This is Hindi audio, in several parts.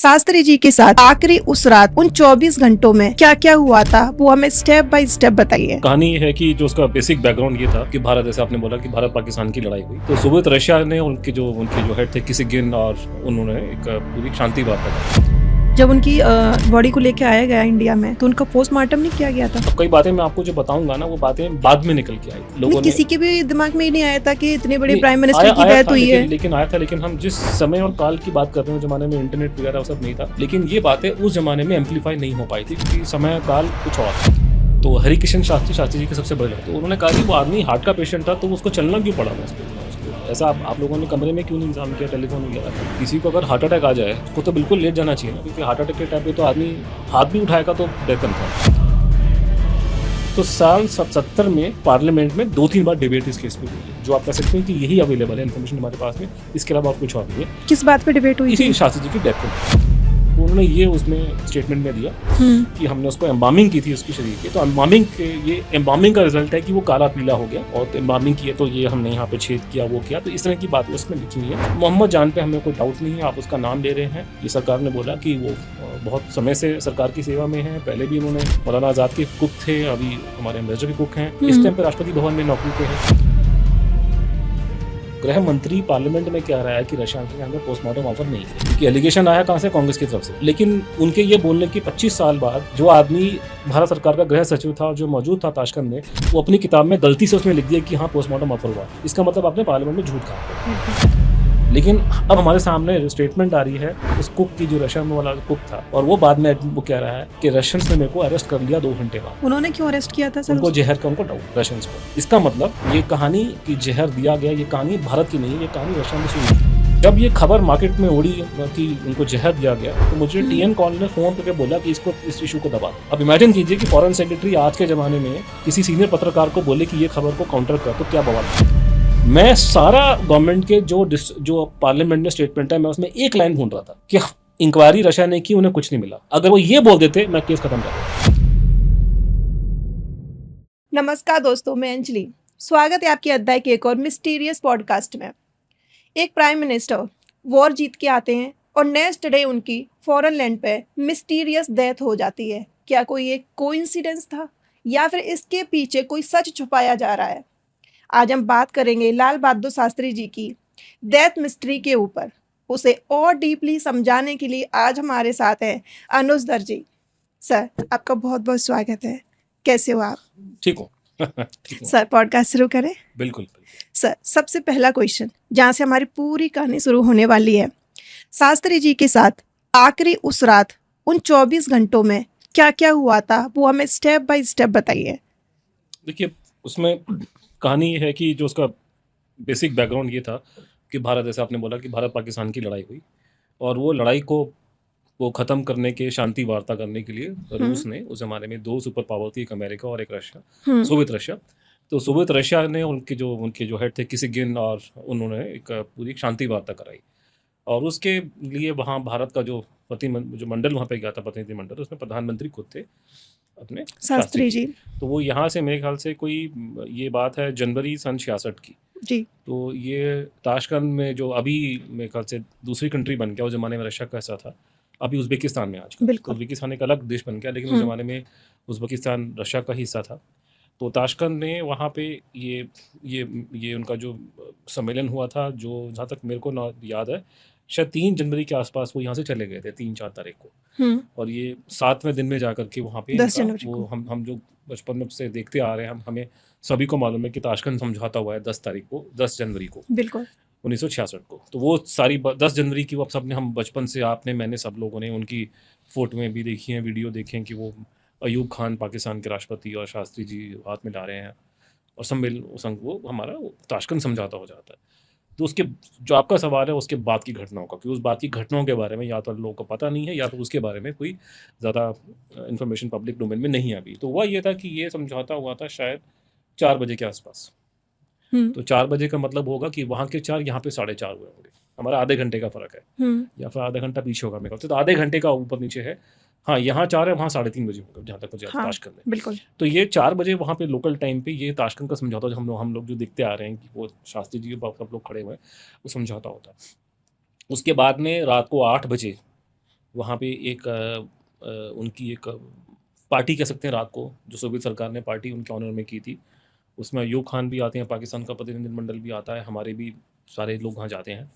शास्त्री जी के साथ आखिरी उस रात उन 24 घंटों में क्या क्या हुआ था वो हमें स्टेप बाय स्टेप बताइए। कहानी ये है कि जो उसका बेसिक बैकग्राउंड ये था कि भारत, जैसे आपने बोला कि भारत पाकिस्तान की लड़ाई हुई, तो सोवियत रशिया ने उनके जो हेड थे किसिगिन, और उन्होंने एक पूरी शांति वार्ता की। जब उनकी बॉडी को लेके आया गया इंडिया में तो उनका पोस्टमार्टम नहीं किया गया था। अब कई बातें मैं आपको जो बताऊंगा ना, वो बातें बाद में निकल के आई। लोगों किसी के भी दिमाग में ही नहीं आया था कि इतने बड़े प्राइम मिनिस्टर आया की डेथ हुई है। लेकिन आया था, लेकिन हम जिस समय और काल की बात कर रहे हैं, उस जमाने में इंटरनेट वगैरह सब नहीं था, लेकिन ये बातें उस जमाने में एम्पलीफाई नहीं हो पाई थी क्योंकि समय काल कुछ और था। तो हरिकिशन शास्त्री जी के सबसे बड़े, तो उन्होंने कहा कि वो आदमी हार्ट का पेशेंट था, तो उसको चलना क्यों पड़ा उसको। ऐसा आप लोगों ने कमरे में क्यों नहीं इंतजाम किया, टेलीफोन वगैरह। किसी को अगर हार्ट अटैक आ जाए उसको तो बिल्कुल लेट जाना चाहिए ना, क्योंकि हार्ट अटैक के टाइम पे तो आदमी हाथ भी उठाएगा तो डेथ कन्फर्म। तो साल 70 में पार्लियामेंट में 2-3 बार डिबेट इस केस पे हुई है, जो आप कह सकते हैं कि यही अवेलेबल है इन्फॉर्मेशन हमारे पास में, इसके अलावा और कुछ और नहीं है। किस बात पे डिबेट हुई? इसी शास्त्री जी की डेथ पे। तो उन्होंने ये उसमें स्टेटमेंट में दिया कि हमने उसको एम्बामिंग की थी उसकी शरीर की, तो एम्बामिंग का रिजल्ट है कि वो काला पीला हो गया, और तो एम्बामिंग की है तो ये हमने यहाँ पे छेद किया, वो किया, तो इस तरह की बात उसमें लिखी हुई है। मोहम्मद जान पे हमें कोई डाउट नहीं है, आप उसका नाम ले रहे हैं। ये सरकार ने बोला कि वो बहुत समय से सरकार की सेवा में है, पहले भी उन्होंने मौलाना आजाद के कुक थे, अभी हमारे एम्बेसडर के कुक हैं, इस टाइम पे राष्ट्रपति भवन में नौकरी पे हैं। गृह मंत्री पार्लियामेंट में कह रहा है कि रशिया के अंदर पोस्टमार्टम ऑफर नहीं है, क्योंकि एलिगेशन आया कहां से, कांग्रेस की तरफ से। लेकिन उनके ये बोलने की 25 साल बाद जो आदमी भारत सरकार का गृह सचिव था, जो मौजूद था ताशकंद में, वो अपनी किताब में गलती से उसमें लिख दिया कि हाँ पोस्टमार्टम ऑफर हुआ। इसका मतलब आपने पार्लियामेंट में झूठ कहा। लेकिन अब हमारे सामने स्टेटमेंट आ रही है उस कुक की, जो रशिया में वाला कुक था, और वो बाद में वो कह रहा है कि रशियंस ने मेरे को अरेस्ट कर लिया 2 घंटे बाद। उन्होंने क्यों अरेस्ट किया था सर? उनको जहर का, उनको डाउट रशियंस को। इसका मतलब ये कहानी कि जहर दिया गया, ये कहानी भारत की नहीं है, ये कहानी रशिया में शुरू। जब ये खबर मार्केट में उड़ी कि उनको जहर दिया गया, तो मुझे टीएन कॉल ने फोन करके बोला कि इस इशू को दबा। अब इमेजिन कीजिए कि फॉरेन सेक्रेटरी आज के जमाने में किसी सीनियर पत्रकार को बोले कि ये खबर को काउंटर कर, तो क्या बवाल। मैं सारा गवर्नमेंट के जो पार्लियामेंट में स्टेटमेंट है, मैं उसमें एक लाइन ढूंढ रहा था कि इंक्वायरी रशिया ने की, उन्हें कुछ नहीं मिला। अगर वो ये बोल देते, मैं केस खत्म कर देता। नमस्कार दोस्तों, मैं अंजलि। स्वागत है आपके अध्याय के एक और मिस्टीरियस पॉडकास्ट में। एक प्राइम मिनिस्टर वॉर जीत के आते हैं और नेक्स्ट डे उनकी फॉरेन लैंड पे मिस्टीरियस डेथ हो जाती है। क्या कोई एक कोइंसिडेंस था या फिर इसके पीछे कोई सच छुपाया जा रहा है? आज हम बात करेंगे लाल बहादुर शास्त्री जी की डेथ मिस्ट्री के ऊपर। उसे और डीपली समझाने के लिए आज हमारे साथ हैं अनुज दर्जी। सर, आपका बहुत बहुत स्वागत है। कैसे हो आप? ठीक हो? सर, पॉडकास्ट शुरू करें? बिल्कुल। सर, सबसे पहला क्वेश्चन जहाँ से हमारी पूरी कहानी शुरू होने वाली है, शास्त्री जी के साथ आखिरी उस रात उन 24 घंटों में क्या क्या हुआ था वो हमें स्टेप बाय स्टेप बताइए। देखिए, उसमें कहानी ये है कि जो उसका बेसिक बैकग्राउंड ये था कि भारत, जैसे आपने बोला कि भारत पाकिस्तान की लड़ाई हुई, और वो लड़ाई को वो ख़त्म करने के, शांति वार्ता करने के लिए रूस ने, उस ज़माने में 2 सुपर पावर थी, एक अमेरिका और एक रशिया, सोवियत रशिया। तो सोवियत रशिया ने उनके जो हेड थे किसिगिन, और उन्होंने एक पूरी शांति वार्ता कराई, और उसके लिए वहाँ भारत का जो मंडल वहाँ पे गया था, प्रतिनिधि मंडल, उसमें प्रधानमंत्री खुद थे अपने शास्त्री जी। तो वो यहाँ से मेरे ख्याल से कोई, ये बात है जनवरी सन 66 की जी। तो ये ताशकंद में, जो अभी मेरे ख्याल से दूसरी कंट्री बन गया, उस ज़माने में रशिया का हिस्सा था, अभी उज़्बेकिस्तान में आजकल। तो उज़्बेकिस्तान एक अलग देश बन गया, लेकिन उस ज़माने में उज़्बेकिस्तान रशिया का हिस्सा था। तो ताशकंद ने वहाँ पे ये उनका जो सम्मेलन हुआ था, जो जहाँ तक मेरे को ना याद है, शायद 3 जनवरी के आसपास वो यहाँ से चले गए थे, 3-4 तारीख को। और ये 7वें दिन में जाकर के वहाँ पे 10 जनवरी वो हम जो बचपन से देखते आ रहे हैं, हमें सभी को मालूम है कि ताशकंद समझौता हुआ है 10 जनवरी को, बिल्कुल 1966 को। तो वो सारी 10 जनवरी की वो सबने, हम बचपन से, आपने, मैंने, सब लोगों ने उनकी फोटोएं भी देखी हैं, वीडियो देखे हैं कि वो अयूब खान पाकिस्तान के राष्ट्रपति और शास्त्री जी हाथ में ला रहे हैं, और वो हमारा ताशकंद समझौता हो जाता है। तो उसके, जो आपका सवाल है उसके बाद की घटनाओं का, कि उस बात की घटनाओं के बारे में या तो लोगों को पता नहीं है, या तो उसके बारे में कोई ज़्यादा इन्फॉर्मेशन पब्लिक डोमेन में नहीं है अभी। तो हुआ ये था कि ये समझौता हुआ था शायद 4 बजे के आसपास। तो 4 बजे का मतलब होगा कि वहाँ के 4, यहाँ पे 4:30 हुए होंगे। हमारा आधे घंटे का फ़र्क है, या फिर आधा घंटा पीछे होगा मेरे ख्याल से, तो आधे घंटे का ऊपर नीचे है। हाँ, यहाँ 4 है, वहाँ 3:30 बजे होगा, जहाँ तक मुझे ताशकंद में। बिल्कुल। तो ये 4 बजे वहाँ पे लोकल टाइम पे ये ताशकंद का समझौता, जो हम लोग जो देखते आ रहे हैं कि वो शास्त्री जी सब लोग खड़े हुए हैं, वो समझौता होता है। उसके बाद में रात को 8 बजे वहाँ पे एक उनकी एक पार्टी कह सकते हैं रात को, जो सोवियत सरकार ने पार्टी उनके ऑनर में की थी। उसमें अयूब खान भी आते हैं, पाकिस्तान का प्रतिनिधिमंडल भी आता है, हमारे भी सारे लोग वहाँ जाते हैं।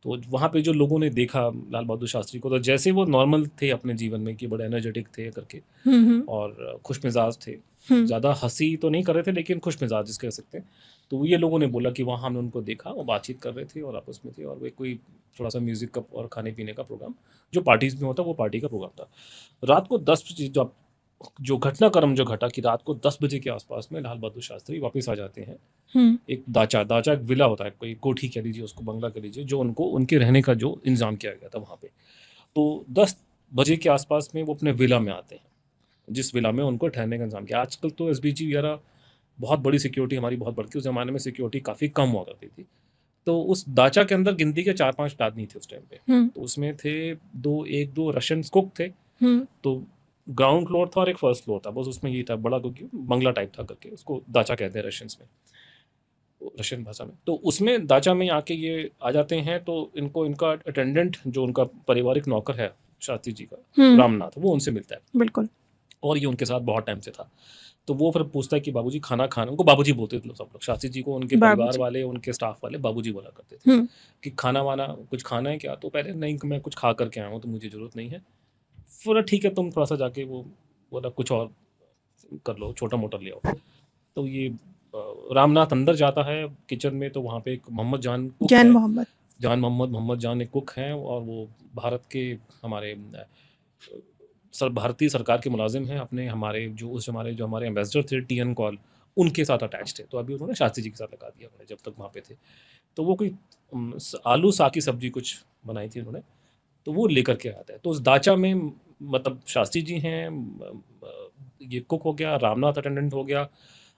तो वहाँ पे जो लोगों ने देखा लाल बहादुर शास्त्री को, तो जैसे वो नॉर्मल थे अपने जीवन में कि बड़े एनर्जेटिक थे करके हम्म और खुश मिजाज थे। हम्म ज़्यादा हंसी तो नहीं कर रहे थे लेकिन खुश मिजाज जिस कह सकते हैं। तो ये लोगों ने बोला कि वहाँ हमने उनको देखा, वो बातचीत कर रहे थे और आपस में थे और वे कोई थोड़ा सा म्यूज़िक का और खाने पीने का प्रोग्राम जो पार्टीज़ में होता वो पार्टी का प्रोग्राम था। रात को 10 बजे जो घटनाक्रम जो घटा कि रात को 10 बजे के आसपास में लाल बहादुर शास्त्री वापस आ जाते हैं। हम्म एक दाचा दाचा एक विला होता है, कोई कोठी कह लीजिए उसको, बंगला कह लीजिए, जो उनको उनके रहने का जो इंतज़ाम किया गया था वहाँ पे। तो 10 बजे के आसपास में वो अपने विला में आते हैं, जिस विला में उनको ठहरने का इंतज़ाम किया। आजकल तो एसपीजी वगैरह बहुत बड़ी सिक्योरिटी हमारी बहुत बढ़ती है, उस ज़माने में सिक्योरिटी काफ़ी कम हुआ करती थी। तो उस दाचा के अंदर गिनती के 4-5 आदमी थे उस टाइम पे। हम्म तो उसमें थे 1-2 रशियन कुक थे। हम्म तो ग्राउंड फ्लोर था और एक फर्स्ट फ्लोर था, बस उसमें ये था, बड़ा क्योंकि बंगला टाइप था करके उसको दाचा कहते हैं रशियंस में, रशियन भाषा में। तो उसमें दाचा में आके ये आ जाते हैं, तो इनको इनका अटेंडेंट जो उनका पारिवारिक नौकर है शास्त्री जी का, हम्म रामनाथ, वो उनसे मिलता है बिल्कुल। और ये उनके साथ बहुत टाइम से था। तो वो फिर पूछता है कि बाबूजी खाना खाना, उनको बाबूजी बोलते थे सब लोग, शास्त्री जी को उनके परिवार बाबूजी। वाले उनके स्टाफ वाले बाबूजी बोला करते थे हम्म कि खाना वाना कुछ खाना है क्या। तो पहले नहीं, मैं कुछ खा करके आया हूँ तो मुझे ज़रूरत नहीं है। बोला ठीक है, तुम थोड़ा सा जाके वो बोला कुछ और कर लो, छोटा मोटा ले आओ। तो ये रामनाथ अंदर जाता है किचन में, तो वहाँ पे एक मोहम्मद जान कुक जैन है, मोहम्मद। मोहम्मद जान एक कुक हैं और वो भारत के हमारे भारतीय सरकार के मुलाजिम हैं, अपने हमारे जो हमारे एम्बेसडर थे टी एन कॉल, उनके साथ अटैच थे। तो अभी उन्होंने शास्त्री जी के साथ लगा दिया उन्होंने जब तक वहाँ पे थे। तो वो कोई आलू साग की सब्जी कुछ बनाई थी उन्होंने, तो वो लेकर के आता है। तो उस दाचा में मतलब शास्त्री जी हैं, ये कुक हो गया, रामनाथ अटेंडेंट हो गया,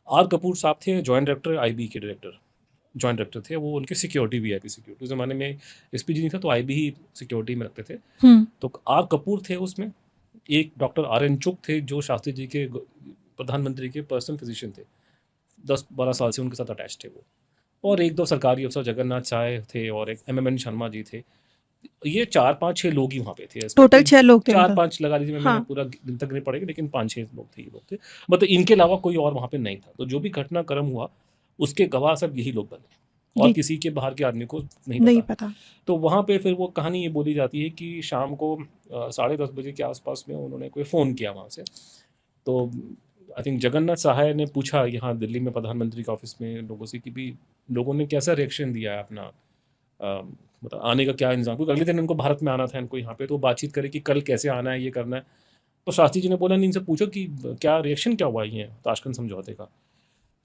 आर कपूर साहब थे जॉइंट डायरेक्टर आईबी के डायरेक्टर, जॉइंट डायरेक्टर थे वो, उनकी सिक्योरिटी वीआईपी सिक्योरिटी। उस ज़माने में एसपीजी नहीं था तो आईबी ही सिक्योरिटी में रखते थे। हम्म तो आर कपूर थे उसमें, एक डॉक्टर आर एन चुक थे जो शास्त्री जी के प्रधानमंत्री के पर्सनल फिजिशियन थे, 10-12 साल से उनके साथ अटैच थे वो, और 1-2 सरकारी अफसर जगन्नाथ साय थे और एक एम शर्मा जी थे। ये 4-5-6 लोग ही वहाँ पे थे, ऐसा टोटल कोई 6 लोग थे मतलब। 4-5 लगा लीजिए, मैंने हाँ। पूरा दिन तक नहीं पड़ेगा लेकिन 5-6 लोग थे, ये लोग थे। मतलब इनके अलावा कोई और वहाँ पे नहीं था। तो जो भी घटनाक्रम हुआ उसके गवाह सब यही लोग बने और जी। किसी के बाहर के आदमी को नहीं नहीं पता। पता। तो वहाँ पे फिर वो कहानी ये बोली जाती है कि शाम को 10:30 बजे के आसपास में उन्होंने कोई फ़ोन किया वहाँ से। तो आई थिंक जगन्नाथ सहाय ने पूछा यहाँ दिल्ली में प्रधानमंत्री के ऑफिस में लोगों से कि भी लोगों ने कैसा रिएक्शन दिया है अपना, मतलब आने का क्या इंतजाम, क्योंकि अगले दिन इनको भारत में आना था इनको यहाँ पे, तो बातचीत करे कि कल कैसे आना है, ये करना है। तो शास्त्री जी ने बोला नहीं, इनसे पूछो कि क्या रिएक्शन क्या हुआ ये ताशकंद समझौते का।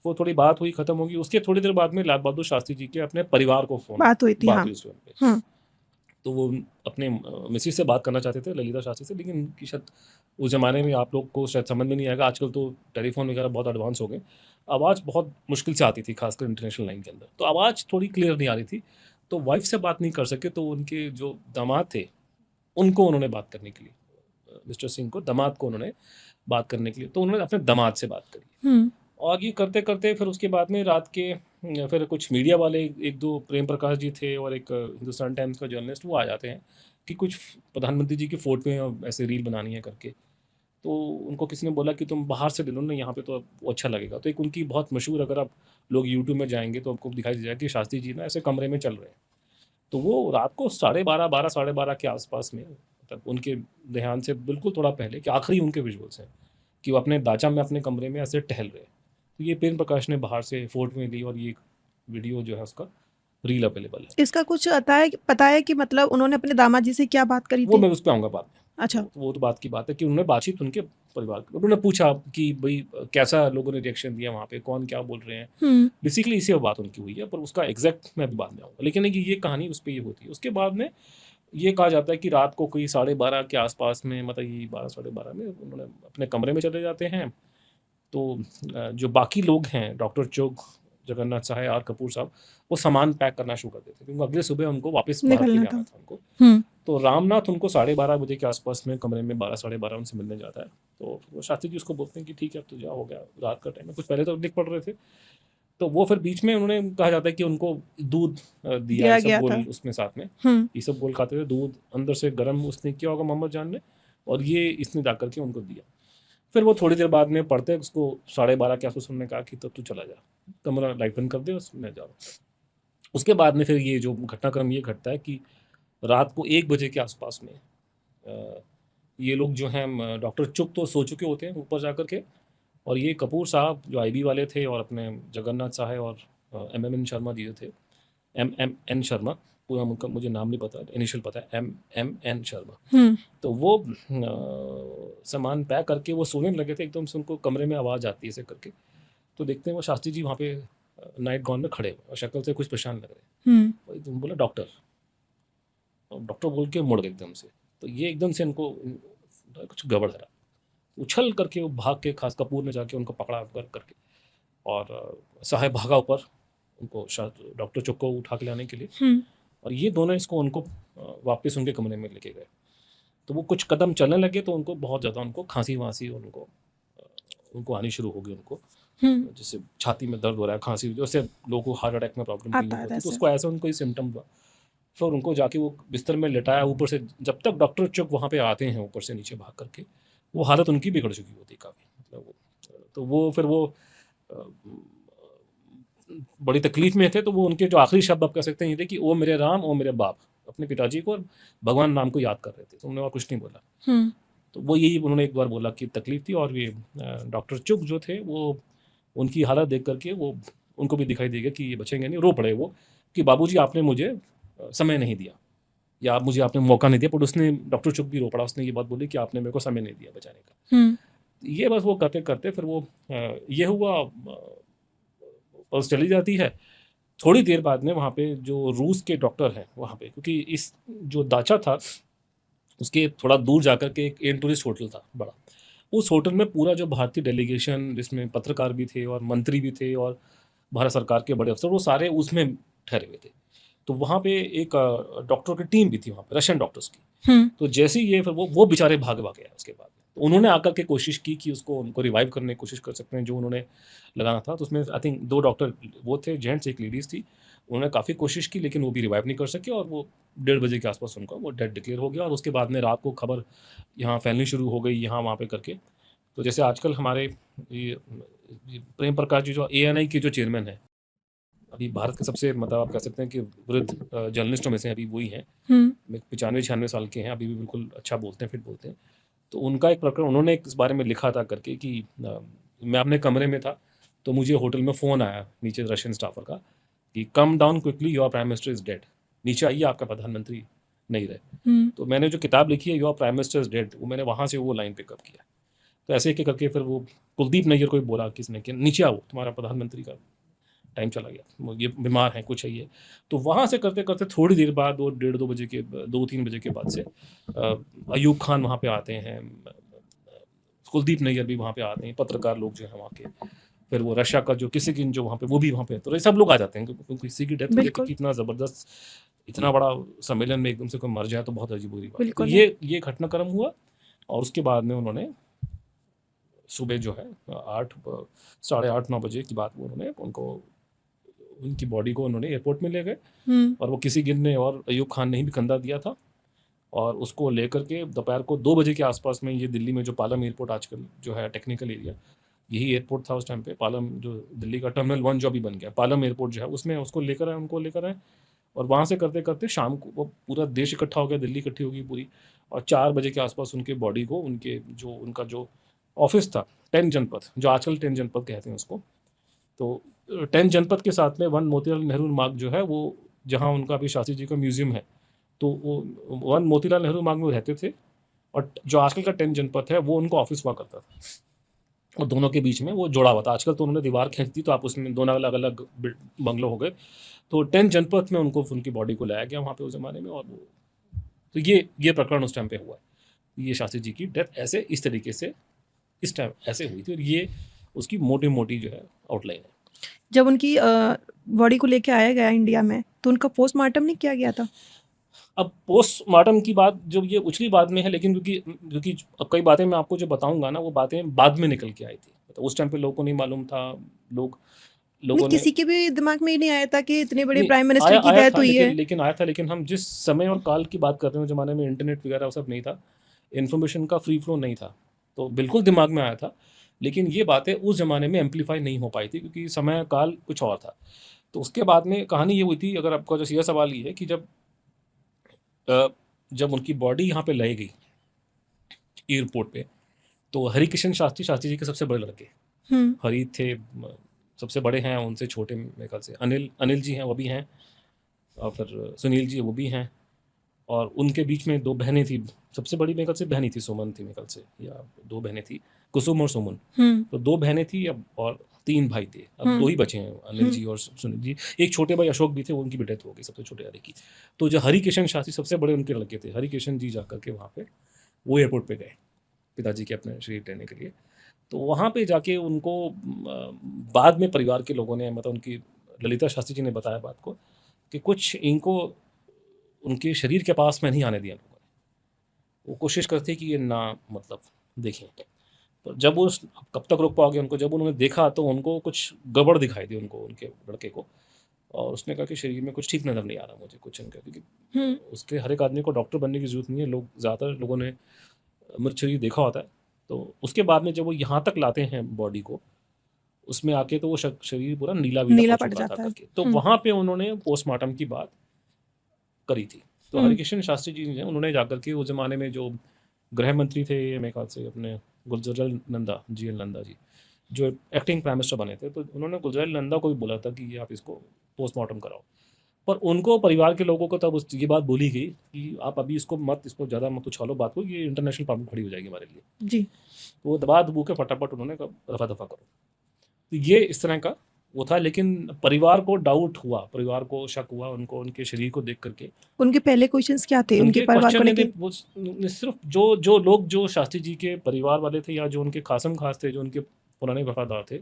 वो थोड़ी बात हुई, खत्म होगी, उसके थोड़ी देर बाद में लाल बहादुर शास्त्री जी के अपने परिवार को फ़ोन बात हुई थी, बात हाँ। हुई उस फोन पे। हम्म तो वो अपने मिसेज से बात करना चाहते थे, ललिता शास्त्री से, लेकिन उनकी शायद उस ज़माने में आप लोग को शायद समझ में नहीं आएगा, आजकल तो टेलीफोन वगैरह बहुत एडवांस हो गए, आवाज़ बहुत मुश्किल से आती थी खासकर इंटरनेशनल लाइन के अंदर, तो आवाज़ थोड़ी क्लियर नहीं आ रही थी। तो वाइफ से बात नहीं कर सके, तो उनके जो दामाद थे उनको उन्होंने बात करने के लिए, मिस्टर सिंह को, दामाद को उन्होंने बात करने के लिए, तो उन्होंने अपने दामाद से बात करी। हम्म और ये करते-करते फिर उसके बाद में रात के फिर कुछ मीडिया वाले 1-2 प्रेम प्रकाश जी थे और एक हिंदुस्तान टाइम्स का जर्नलिस्ट, वो आ जाते हैं कि कुछ प्रधानमंत्री जी की फ़ोटोएँ ऐसे रील बनानी है करके। तो उनको किसी ने बोला कि तुम बाहर से ले लो ना, यहाँ पे तो वो अच्छा लगेगा। तो एक उनकी बहुत मशहूर, अगर आप लोग यूट्यूब में जाएँगे तो आपको दिखाई दे जाएगा कि शास्त्री जी ना ऐसे कमरे में चल रहे हैं। तो वो रात को 12:30, 12, साढ़े 12 के आस-पास में, मतलब उनके देहांत से बिल्कुल थोड़ा पहले के आखिरी उनके विजुअल्स हैं कि वो अपने दाचा में अपने कमरे में ऐसे टहल रहे हैं। तो ये प्रेम प्रकाश ने बाहर से फ़ोटोएँ ली और ये वीडियो जो है उसका रील अवेलेबल है। इसका कुछ पता है कि मतलब उन्होंने अपने दामाद जी से क्या बात करी वो थी? मैं उस पे आऊँगा बाद में। अच्छा। वो तो बात की बात है कि उन्होंने बातचीत उनके परिवार उन्होंने पूछा कि भई कैसा लोगों ने रिएक्शन दिया वहाँ पे, कौन क्या बोल रहे हैं। हम्म बेसिकली इसी पे बात उनकी हुई है, पर उसका एग्ज़ैक्ट मैं अभी बाद में आऊँगा। लेकिन है कि ये कहानी उस पे ये होती है। उसके बाद में ये कहा जाता है कि रात को कोई 12:30 के आस-पास में, मतलब ये 12 साढ़े 12 में उन्होंने अपने कमरे में चले जाते हैं। तो जो बाकी लोग हैं, doctor Chugh, Jagannath Sahay, are Kapoor साहब, वो सामान पैक करना शुरू कर देते हैं क्योंकि अगले सुबह उनको वापस भारत के निकलना लिए था। आना था उनको। हम्म तो रामनाथ उनको 12:30 बजे के आसपास में कमरे में 12 साढ़े 12 उनसे मिलने जाता है। तो वो शास्त्री जी उसको बोलते हैं कि ठीक है अब तो जा, हो गया, रात का टाइम है, कुछ पहले तो लिख पढ़ रहे थे। तो वो फिर बीच में उन्होंने कहा जाता है कि उनको दूध दिया दिया ये सब गया गोल था। उसमें साथ में, हम्म। ये सब गोल खाते थे, दूध अंदर से गर्म उसने किया होगा मोहम्मद जान ने, और ये इसने जा करके उनको दिया। फिर वो थोड़ी देर बाद में पढ़ते उसको 12:30 के आसपास उन्होंने कहा कि तब तू चला जा, कमरा लाइट बंद कर दे, उसमें जाओ। उसके बाद में फिर ये जो घटनाक्रम ये घटता है कि रात को 1 बजे के आसपास में ये लोग जो हैं डॉक्टर चुप तो सो चुके होते हैं ऊपर जा कर के, और ये कपूर साहब जो आईबी वाले थे और अपने जगन्नाथ साहब और एमएमएन शर्मा जी जो थे, एमएमएन शर्मा, पूरा मुझे नाम नहीं पता, इनिशियल पता है एमएमएन शर्मा। तो वो सामान पैक करके वो सोने लगे थे, एकदम से उनको कमरे में आवाज़ आती है ऐसे करके, तो देखते हैं वो शास्त्री जी वहाँ पे नाइट गाउन में खड़े हुए और शक्ल से कुछ परेशान लग रहे हैं। वही तो बोला डॉक्टर, और डॉक्टर बोल के मुड़ गए एकदम से। तो ये एकदम से इनको कुछ गड़बड़ है, उछल करके वो भाग के खास कपूर ने जाके उनको पकड़ा करके, और साहब भागा ऊपर उनको डॉक्टर चुप को उठा के लाने के लिए, और ये दोनों इसको उनको वापस उनके कमरे में लेके गए। तो वो कुछ कदम चलने लगे तो उनको बहुत ज़्यादा उनको खांसी वांसी उनको आनी शुरू हो गई, उनको जैसे छाती में दर्द हो रहा है, खांसी, जैसे लोगों को हार्ट अटैक में प्रॉब्लम आता है होती है, तो वैसे। उसको ऐसा उनको ही सिम्टम हुआ। फिर उनको जाके वो बिस्तर में लिटाया ऊपर से, जब तक डॉक्टर चुप वहाँ पे आते हैं ऊपर से नीचे भाग करके, वो हालत उनकी बिगड़ चुकी होती काफ़ी, मतलब तो वो फिर वो बड़ी तकलीफ में थे। तो वो उनके जो आखिरी शब्द आप कह सकते हैं ये थे कि ओ मेरे राम ओ मेरे बाप, अपने पिताजी को और भगवान नाम को याद कर रहे थे, तो उन्होंने और कुछ नहीं बोला। तो वो यही उन्होंने एक बार बोला कि तकलीफ थी, और ये डॉक्टर चुप जो थे वो उनकी हालत देख करके वो उनको भी दिखाई देगा कि ये बचेंगे नहीं, रो पड़े वो कि बाबूजी आपने मुझे समय नहीं दिया, या आप मुझे आपने मौका नहीं दिया। पर उसने डॉक्टर चुप भी रो पड़ा, उसने ये बात बोली कि आपने मेरे को समय नहीं दिया बचाने का। ये बस वो करते करते फिर वो ये हुआ, पल्स चली जाती है। थोड़ी देर बाद में वहाँ पे जो रूस के डॉक्टर हैं वहाँ पे, क्योंकि इस जो दाचा था उसके थोड़ा दूर जाकर के एक एयर टूरिस्ट होटल था बड़ा, उस होटल में पूरा जो भारतीय डेलीगेशन, जिसमें पत्रकार भी थे और मंत्री भी थे और भारत सरकार के बड़े अफसर, वो सारे उसमें ठहरे हुए थे। तो वहाँ पे एक डॉक्टर की टीम भी थी वहाँ पे, रशियन डॉक्टर्स की। तो जैसे ही ये फिर वो बेचारे भाग गए उसके बाद। तो उन्होंने आकर के कोशिश की कि उनको रिवाइव करने की कोशिश कर सकते हैं जो उन्होंने लगाना था। तो उसमें आई थिंक 2 डॉक्टर वो थे, जेंट्स, एक लेडीज़ थी। उन्होंने काफ़ी कोशिश की लेकिन वो भी रिवाइव नहीं कर सके, और वो 1:30 बजे के आसपास उनका वो डेड डिक्लेयर हो गया। और उसके बाद में रात को खबर यहाँ फैलनी शुरू हो गई, यहाँ वहाँ पे करके। तो जैसे आजकल हमारे ये प्रेम प्रकाश जी जो ANI के जो चेयरमैन हैं, अभी भारत के सबसे मतलब आप कह सकते हैं कि वृद्ध जर्नलिस्टों में से अभी वही हैं। 95-96 साल के हैं, अभी भी बिल्कुल अच्छा बोलते हैं, फिट बोलते हैं। तो उनका एक प्रकरण उन्होंने इस बारे में लिखा था करके कि मैं अपने कमरे में था तो मुझे होटल में फ़ोन आया नीचे रशियन स्टाफर का कि come down quickly, your prime minister is dead, नीचे आइए, आपका प्रधानमंत्री नहीं रहे। तो मैंने जो किताब लिखी है your prime minister is dead, वो मैंने वहाँ से वो लाइन पिकअप किया। तो ऐसे एक करके फिर वो कुलदीप नैयर को बोला किसने कि नीचे आओ, तुम्हारा प्रधानमंत्री का टाइम चला गया, ये बीमार हैं, कुछ है ये। तो वहाँ से करते करते थोड़ी देर बाद, 1:30-2 बजे के 2-3 बजे के बाद से अयूब खान वहाँ पे आते हैं, कुलदीप नैयर भी वहाँ पे आते हैं, पत्रकार लोग जो हैं वहाँ के, फिर वो रशिया का जो किसी की जो वहाँ पे वो भी वहाँ पे, तो सब लोग आ जाते हैं क्योंकि किसी की डेथ बिल्कुल। कितना ज़बरदस्त, इतना बड़ा सम्मेलन में एकदम से कोई मर जाए तो बहुत अजीब-बुरी बात है। तो बिल्कुल ये घटनाक्रम हुआ, और उसके बाद में उन्होंने सुबह जो है 8 साढ़े 8-9 बजे की बात, वो उनको उनकी बॉडी को उन्होंने एयरपोर्ट में ले गए, और वो किसी गिर ने और अयूब खान ने ही भी कंधा दिया था, और उसको लेकर के दोपहर को 2 बजे के आसपास में, ये दिल्ली में जो पालम एयरपोर्ट आजकल जो है टेक्निकल एरिया, यही एयरपोर्ट था उस टाइम पे, पालम जो दिल्ली का टर्मिनल 1 जो अभी बन गया, पालम एयरपोर्ट जो है उसमें उनको लेकर आए। और वहाँ से करते करते शाम को वो पूरा देश इकट्ठा हो गया, दिल्ली इकट्ठी होगी पूरी, और 4 बजे के आसपास उनके बॉडी को उनका जो ऑफिस था 10 जनपथ, जो आजकल 10 जनपथ कहते हैं उसको, तो 10 जनपथ के साथ में 1 मोतीलाल नेहरू मार्ग जो है, वो जहाँ उनका अभी शास्त्री जी का म्यूजियम है, तो वो 1 मोतीलाल नेहरू मार्ग में रहते थे, और जो आजकल का 10 जनपथ है वो उनका ऑफिस हुआ करता था, और दोनों के बीच में वो जोड़ा हुआ था। आजकल तो उन्होंने दीवार खींच दी, तो आप उसमें दोनों अलग अलग बंगलो हो गए। तो 10 जनपथ में उनकी बॉडी को लाया गया वहाँ पे उस ज़माने में, और वो तो ये प्रकरण उस टाइम पे हुआ है। ये शास्त्री जी की डेथ ऐसे इस तरीके से इस टाइम ऐसे हुई थी, और ये उसकी मोटी जो है आउटलाइन है। जब उनकी बॉडी को लेके आया गया इंडिया में, तो उनका पोस्टमार्टम नहीं किया गया था? अब पोस्टमार्टम की बात जो ये उछली बाद में है, लेकिन क्योंकि कई बातें मैं आपको जो बताऊंगा ना, वो बातें बाद में निकल के आई थी, तो उस टाइम पे लोगों को नहीं मालूम था, लोग लोगों ने किसी के भी दिमाग में ही नहीं आया था कि इतने बड़े नहीं प्राइम मिनिस्टर आया की आया डेथ था हुई है। लेकिन आया था, लेकिन हम जिस समय और काल की बात कर रहे हैं उस ज़माने में इंटरनेट वगैरह वो सब नहीं था, इन्फॉर्मेशन का फ्री फ्लो नहीं था, तो बिल्कुल दिमाग में आया था। लेकिन ये बातें उस ज़माने में एम्पलीफाई नहीं हो पाई थी क्योंकि समय काल कुछ और था। तो उसके बाद में कहानी ये हुई थी, अगर आपका जो सीधा सवाल ये है कि अ, जब उनकी बॉडी यहाँ पे लाई गई एयरपोर्ट पे, तो हरिकिशन शास्त्री शास्त्री जी के सबसे बड़े लड़के हम्म। हरी थे, सबसे बड़े हैं, उनसे छोटे मेरे ख्याल से अनिल अनिल जी हैं, वो भी हैं, और फिर सुनील जी वो भी हैं, और उनके बीच में दो बहनें थी। सबसे बड़ी मेरे ख्याल से बहन ही थी, सुमन थी मेरे ख्याल से, या दो बहनें थी, कुसुम और सुमन। हम्म। तो दो बहनें थी अब, और तीन भाई थे, अब दो ही बचे हैं, अनिल जी और सुनील जी। एक छोटे भाई अशोक भी थे, वो उनकी भी डेथ हो गई, सबसे छोटे वाले की। तो जो हरिकिशन शास्त्री सबसे बड़े उनके लड़के थे, हरिकिशन जी जा करके वहाँ पे वो एयरपोर्ट पे गए पिताजी के अपने शरीर लेने के लिए। तो वहाँ पे जाके उनको बाद में परिवार के लोगों ने, मतलब उनकी ललिता शास्त्री जी ने बताया बात को, कि कुछ इनको उनके शरीर के पास में नहीं आने दिया लोगों ने। वो कोशिश करते कि ये ना, मतलब देखें। तो जब वो कब तक रोक पाओगे उनको, जब उन्होंने देखा तो उनको कुछ गड़बड़ दिखाई दी, उनको, उनके लड़के को। और उसने कहा कि शरीर में कुछ ठीक नज़र नहीं आ रहा मुझे कुछ इनका, क्योंकि उसके हर एक आदमी को डॉक्टर बनने की ज़रूरत नहीं है, लोग ज़्यादातर लोगों ने मृत शरीर देखा होता है। तो उसके बाद में जब वो यहाँ तक लाते हैं बॉडी को, उसमें आके तो वो शरीर पूरा नीला वीला नीला पड़ पड़ चुका था जाता है। करके, तो वहाँ पे उन्होंने पोस्टमार्टम की बात करी थी। तो हरिकिशन शास्त्री जी ने, उन्होंने जाकर के उस ज़माने में जो गृह मंत्री थे मेरे ख्याल से अपने गुलजरलाल नंदा, जी एल नंदा जी, जो एक्टिंग प्राइम मिनिस्टर बने थे, तो उन्होंने गुलजरलाल नंदा को भी बोला था कि ये आप इसको पोस्टमार्टम कराओ। पर उनको, परिवार के लोगों को तब ये बात बोली गई कि आप अभी इसको ज़्यादा मत उछालो बात को, ये इंटरनेशनल प्रॉब्लम खड़ी हो जाएगी हमारे लिए। जी। तो वो दबा दबू के फटाफट उन्होंने कहा रफा दफा करो। तो ये इस तरह का वो था, लेकिन परिवार को डाउट हुआ, परिवार को शक हुआ उनको, उनके शरीर को देख करके। उनके पहले क्वेश्चंस क्या थे उनके उनके परिवार को क्वेश्चन लेके? ने वो सिर्फ जो लोग, जो शास्त्री जी के परिवार वाले थे या जो उनके खासम खास थे, जो उनके पुराने वफादार थे,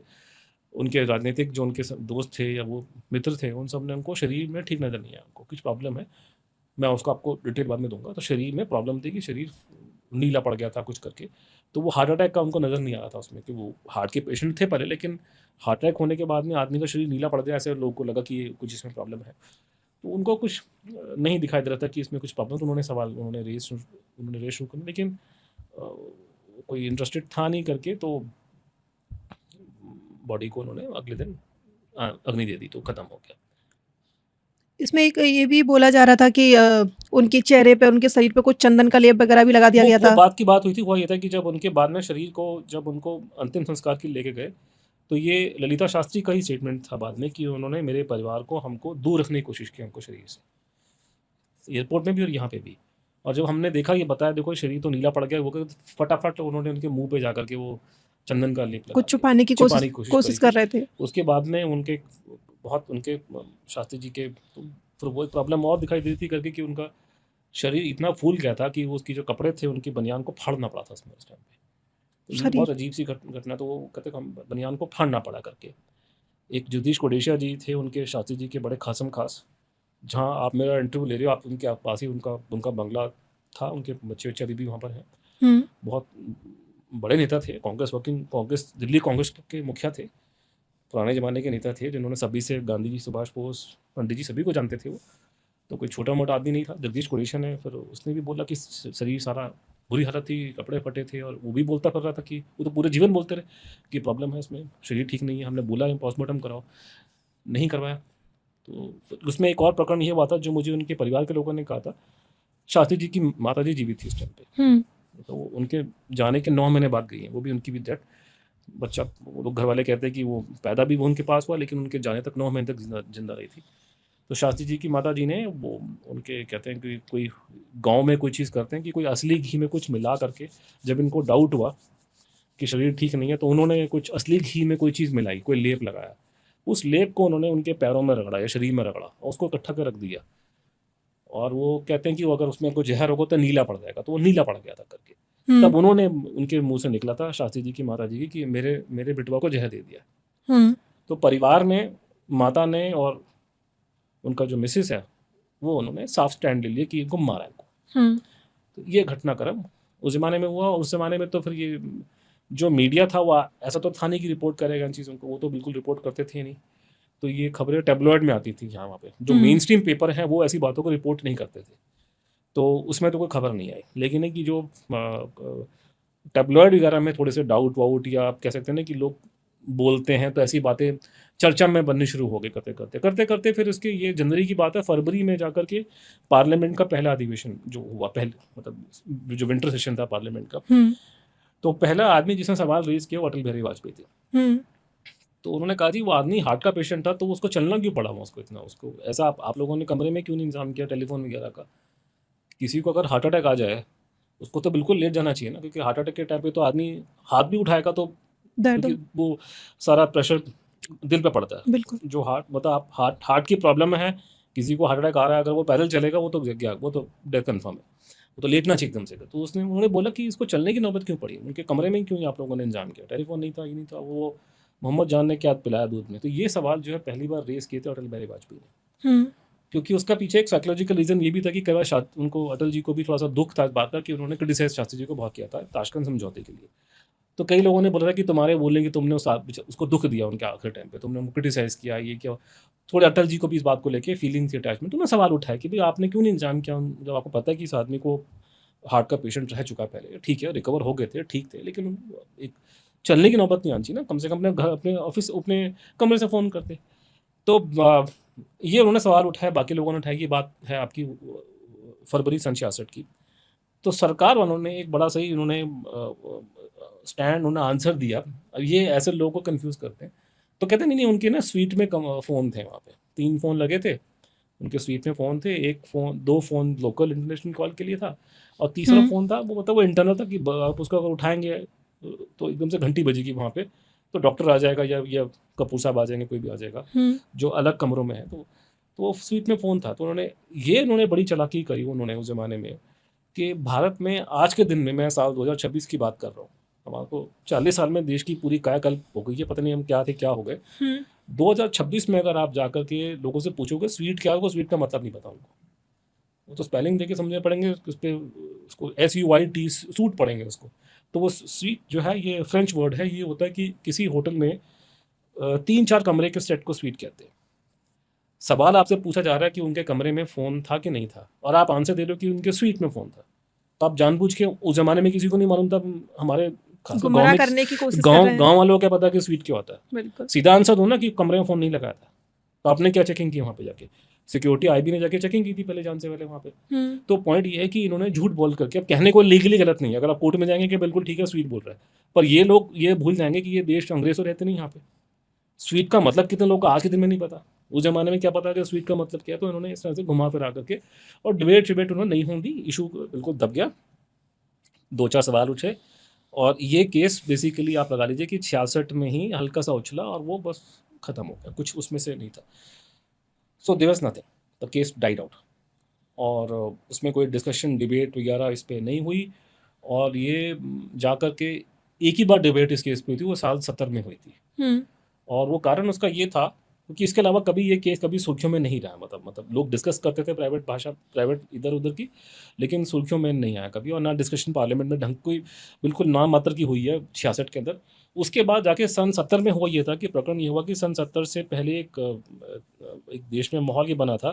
उनके राजनीतिक जो उनके दोस्त थे या वो मित्र थे, उन सब ने उनको शरीर में ठीक नज़र नहीं आया, उनको कुछ प्रॉब्लम है, मैं उसको आपको डिटेल बाद में दूंगा। तो शरीर में प्रॉब्लम थी कि शरीर नीला पड़ गया था कुछ करके। तो वो हार्ट अटैक का उनको नज़र नहीं आ रहा था उसमें, कि वो हार्ट के पेशेंट थे पहले, लेकिन हार्ट अटैक होने के बाद में आदमी का शरीर नीला पड़ गया, ऐसे लोगों को लगा कि ये कुछ इसमें प्रॉब्लम है। तो उनको कुछ नहीं दिखाई दे रहा था कि इसमें कुछ प्रॉब्लम। तो उन्होंने रेस शुरू कर, लेकिन कोई इंटरेस्टेड था नहीं करके, तो बॉडी को उन्होंने अगले दिन अग्नि दे दी, तो ख़त्म हो गया। इसमें एक ये भी बोला जा रहा था कि उनके चेहरे पे, उनके शरीर पे कुछ चंदन का लेप वगैरह भी लगा दिया गया वो था। बात की बात हुई थी, हुआ ये था कि जब उनके बाद में शरीर को, जब उनको अंतिम संस्कार के लिए लेके गए, तो ये ललिता शास्त्री का ही स्टेटमेंट था बाद में कि उन्होंने मेरे परिवार को, हमको दूर रखने की कोशिश की, हमको शरीर से, एयरपोर्ट में भी और यहाँ पे भी। और जब हमने देखा, ये बताया, देखो शरीर तो नीला पड़ गया, वो फटाफट उन्होंने उनके मुँह पे जाकर के वो चंदन का लेप लगा कुछ दिया, छुपाने की छुपाने की कोशिश करी कोशिश कर थी। रहे थे। उसके बाद में उनके बहुत, उनके शास्त्री जी के, तो फिर वो एक प्रॉब्लम और दिखाई दी थी करके, कि उनका शरीर इतना फूल गया था कि वो, उसकी जो कपड़े थे उनकी बनियान को फाड़ना पड़ा था उसमें उस टाइम पे। तो ये बहुत शरीर। अजीब सी घटना। तो वो कहते हम बनियान को फाड़ना पड़ा करके। एक जगदीश कोडेशिया जी थे, उनके शास्त्री जी के बड़े खासम खास, जहाँ आप मेरा इंटरव्यू ले रहे हो, आप उनके पास ही उनका उनका बंगला था, उनके बच्चे बच्चे अभी भी वहाँ पर हैं। बहुत बड़े नेता थे, कांग्रेस, दिल्ली कांग्रेस के मुखिया थे, पुराने ज़माने के नेता थे, जिन्होंने सभी से, गांधी जी, सुभाष बोस, पंडित जी, सभी को जानते थे वो। तो कोई छोटा मोटा आदमी नहीं था। जगदीश कोडेशिया ने, फिर उसने भी बोला कि शरीर सारा बुरी हालत थी, कपड़े फटे थे, और वो भी बोलता फिर रहा था कि वो तो पूरे जीवन बोलते रहे कि प्रॉब्लम है इसमें, शरीर ठीक नहीं है, हमने बोला है पोस्टमार्टम कराओ, नहीं करवाया। तो उसमें एक और प्रकरण ये हुआ था, जो मुझे उनके परिवार के लोगों ने कहा था। शास्त्री जी की माता जी जीवित थी उस टाइम पे, तो उनके जाने के 9 महीने बाद गई हैं, वो भी उनकी भी डेथ। बच्चा, वो लोग घर वाले कहते हैं कि वो पैदा भी वो उनके पास हुआ, लेकिन उनके जाने तक 9 महीने तक जिंदा रही थी। तो शास्त्री जी की माता जी ने, वो उनके कहते हैं कि कोई गांव में कोई चीज़ करते हैं कि कोई असली घी में कुछ मिला करके, जब इनको डाउट हुआ कि शरीर ठीक नहीं है, तो उन्होंने कुछ असली घी में कोई चीज़ मिलाई, कोई लेप लगाया। उस लेप को उन्होंने उनके पैरों में रगड़ा या शरीर में रगड़ा, और उसको इकट्ठा कर रख दिया। और वो कहते हैं कि वो अगर उसमें कोई जहर होगा तो नीला पड़ जाएगा, तो वो नीला पड़ गया था करके। तब उन्होंने, उनके मुंह से निकला था शास्त्री जी की माता जी की, कि मेरे बिटवा को जहर दे दिया। तो परिवार में माता ने और उनका जो मिसेस है, वो उन्होंने साफ स्टैंड ले लिया कि इनको मारा इनको। तो ये घटनाक्रम उस ज़माने में हुआ। उस ज़माने में तो फिर ये जो मीडिया था, वो ऐसा तो था नहीं कि रिपोर्ट करेगा इन चीज़ों को, वो तो बिल्कुल रिपोर्ट करते थे नहीं। तो ये खबरें टैबलॉइड में आती थी यहाँ वहाँ पे। जो हम्म। मेन स्ट्रीम पेपर हैं वो ऐसी बातों को रिपोर्ट नहीं करते थे, तो उसमें तो कोई खबर नहीं आई। लेकिन है कि जो टैबलॉइड वगैरह में थोड़े से डाउट वाउट, या आप कह सकते हैं ना कि लोग बोलते हैं, तो ऐसी बातें चर्चा में बननी शुरू हो गई करते करते फिर उसके, ये जनवरी की बात है, फरवरी में जाकर के पार्लियामेंट का पहला अधिवेशन जो हुआ, पहले मतलब जो विंटर सेशन था पार्लियामेंट का, हम्म। तो पहला आदमी जिसने सवाल रेज किया वो अटल बिहारी वाजपेयी थे। हम्म। तो उन्होंने कहा जी वो आदमी हार्ट का पेशेंट था, तो उसको चलना क्यों पड़ा हुआ, उसको इतना, उसको ऐसा आप लोगों ने कमरे में क्यों नहीं इंतजाम किया टेलीफोन वगैरह का। किसी को अगर हार्ट अटैक आ जाए उसको तो बिल्कुल लेट जाना चाहिए ना, क्योंकि हार्ट अटैक के टाइम पे तो आदमी हाथ भी उठाएगा तो, दर्द क्योंकि हो- वो सारा प्रेशर दिल पे पड़ता है। बिल्कुल। जो हार्ट मतलब आप हार्ट की प्रॉब्लम है, किसी को हार्ट अटैक आ रहा है, अगर वो पैदल चलेगा वो तो क्या, वो तो डेथ कन्फर्म है, वो तो लेटना चाहिए एकदम से। तो उन्होंने बोला कि इसको चलने की नौबत क्यों पड़ी, उनके कमरे में क्यों आप लोगों ने इंतजाम किया, टेलीफोन नहीं था, ये नहीं था, वो मोहम्मद जान ने क्या पिलाया दूध में। तो ये सवाल जो है पहली बार रेस किए थे अटल बिहारी वाजपेयी ने, हम्म। क्योंकि उसका पीछे एक साइकोलॉजिकल रीजन ये भी था कि कई बार उनको, अटल जी को भी थोड़ा सा दुख था इस बात का कि उन्होंने क्रिटिसाइज शास्त्री जी को बहुत किया था ताशकंद समझौते के लिए। तो कई लोगों ने बोला था कि तुम्हारे बोलने कि तुमने उसको दुख दिया उनके आखिरी टाइम पे, तुमने उनको क्रिटिसाइज किया, ये क्या। थोड़े अटल जी को भी इस बात को लेके फीलिंग थी, अटैचमेंट, तो उन्होंने सवाल उठाया कि भाई आपने क्यों नहीं इंतजाम किया, जब आपको पता है कि इस आदमी को हार्ट का पेशेंट रह चुका है पहले, ठीक है रिकवर हो गए थे, ठीक थे, लेकिन एक चलने की नौबत नहीं आनी चाहिए ना, कम से कम अपने घर, अपने ऑफिस, अपने कमरे से फ़ोन करते। तो ये उन्होंने सवाल उठाया, बाकी लोगों ने उठाया कि ये बात है आपकी फरवरी सन 66 की। तो सरकार वालों ने एक बड़ा सही उन्होंने स्टैंड, उन्होंने आंसर दिया। अब ये ऐसे लोगों को कंफ्यूज करते हैं, तो कहते नहीं नहीं उनके ना स्वीट में फ़ोन थे, वहाँ पे 3 फ़ोन लगे थे उनके स्वीट में, फ़ोन थे, 2 फ़ोन लोकल इंटरनेशनल कॉल के लिए था, और तीसरा हम्म। फ़ोन था वो, मतलब वो इंटरनल था कि आप उसको अगर उठाएंगे तो एकदम से घंटी बजेगी वहाँ पे, तो डॉक्टर आ जाएगा या कपूर साहब आ जाएंगे, कोई भी आ जाएगा हम्म। जो अलग कमरों में है। तो वो स्वीट में फ़ोन था। तो उन्होंने बड़ी चालाकी करी उन्होंने उस ज़माने में, कि भारत में आज के दिन में, मैं साल 2026 की बात कर रहा हूँ, हमारे को 40 साल में देश की पूरी कायाकल्प हो गई है, पता नहीं हम क्या थे क्या हो गए। हम्म। 2026 में अगर आप जाकर के लोगों से पूछोगे स्वीट क्या है, वो स्वीट का मतलब नहीं पता उनको, वो तो स्पेलिंग देके समझने पड़ेंगे, उस पर उसको SUIT सूट पढ़ेंगे उसको। तो वो स्वीट जो है ये फ्रेंच वर्ड है, ये होता है कि किसी होटल में 3-4 कमरे के सेट को स्वीट कहते हैं। सवाल आपसे पूछा जा रहा है कि उनके कमरे में फ़ोन था कि नहीं था, और आप आंसर दे रहे हो कि उनके स्वीट में फ़ोन था। तो आप जानबूझ के, उस ज़माने में किसी को नहीं मालूम था, हमारे खासकर गाँव गुमराह में, करने की कोशिश कर रहे हैं। गाँव वालों को क्या पता कि स्वीट क्या होता है। बिल्कुल। सीधा आंसर दो ना कि कमरे में फ़ोन नहीं लगाया था। तो आपने क्या चेकिंग की वहाँ पे जाके, सिक्योरिटी IB ने जाके चेकिंग की थी पहले, जान से पहले वहाँ पे। हम्म। तो पॉइंट ये है कि इन्होंने झूठ बोल करके, अब कहने को लीगली गलत नहीं है, अगर आप कोर्ट में जाएंगे कि बिल्कुल ठीक है स्वीट बोल रहा है, पर ये लोग ये भूल जाएंगे कि ये देश अंग्रेजों रहते नहीं यहाँ पे। स्वीट का मतलब कितने लोगों को आज के दिन में नहीं पता, उस जमाने में क्या पता कि स्वीट का मतलब क्या है। तो इन्होंने इस तरह से घुमा फिरा करके, और डिबेट उन्होंने नहीं होने दी, इशू बिल्कुल दब गया। 2-4 सवाल उठे, और ये केस बेसिकली आप लगा लीजिए कि 66 में ही हल्का सा उछला और वो बस खत्म हो गया, कुछ उसमें से नहीं था। So there was nothing, the case died out, और उसमें कोई डिस्कशन डिबेट वगैरह इस पे नहीं हुई। और ये जा कर के एक ही बार डिबेट इस केस पे हुई थी, वो साल 70 में हुई थी। हम्म। और वो कारण उसका ये था क्योंकि इसके अलावा कभी ये केस कभी सुर्खियों में नहीं रहा, मतलब लोग डिस्कस करते थे प्राइवेट भाषा, प्राइवेट इधर उधर की, लेकिन सुर्खियों में नहीं आया कभी, और ना डिस्कशन पार्लियामेंट में ढंग कोई, बिल्कुल नाम मात्र की हुई है 66 के अंदर। उसके बाद जाके सन 70 में हुआ ये था कि प्रकरण ये हुआ कि सन 70 से पहले एक देश में माहौल ये बना था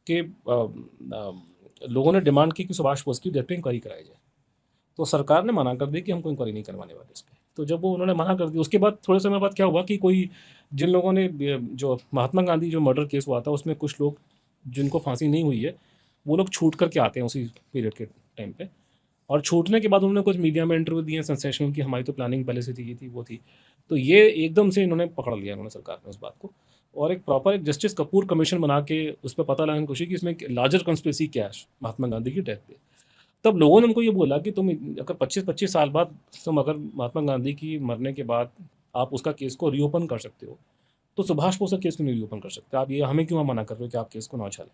कि लोगों ने डिमांड की कि सुभाष बोस की डेथ पे इंक्वायरी कराई जाए। तो सरकार ने मना कर दी कि हमको इंक्वायरी नहीं करवाने वाले इस पर। तो जब वो उन्होंने मना कर दी, उसके बाद थोड़े समय बाद क्या हुआ कि कोई, जिन लोगों ने, जो महात्मा गांधी जो मर्डर केस हुआ था उसमें कुछ लोग जिनको फांसी नहीं हुई है, वो लोग छूट करके आते हैं उसी पीरियड के टाइम पे, और छूटने के बाद उन्होंने कुछ मीडिया में इंटरव्यू दिए सेंसेशनल की हमारी तो प्लानिंग पहले से थी, ये थी वो थी। तो ये एकदम से इन्होंने पकड़ लिया, उन्होंने सरकार ने उस बात को, और एक प्रॉपर एक जस्टिस कपूर कमीशन बना के उस पर पता लगाने की कोशिश की इसमें लार्जर कंस्पिरेसी क्या है महात्मा गांधी की डेथ पे। तब लोगों ने उनको ये बोला कि तुम अगर 25-25 साल बाद तुम अगर महात्मा गांधी की मरने के बाद आप उसका केस को रीओपन कर सकते हो, तो सुभाष बोस का केस क्यों नहीं रीओपन कर सकते आप, ये हमें क्यों मना कर रहे हो कि आप केस को ना उछालें।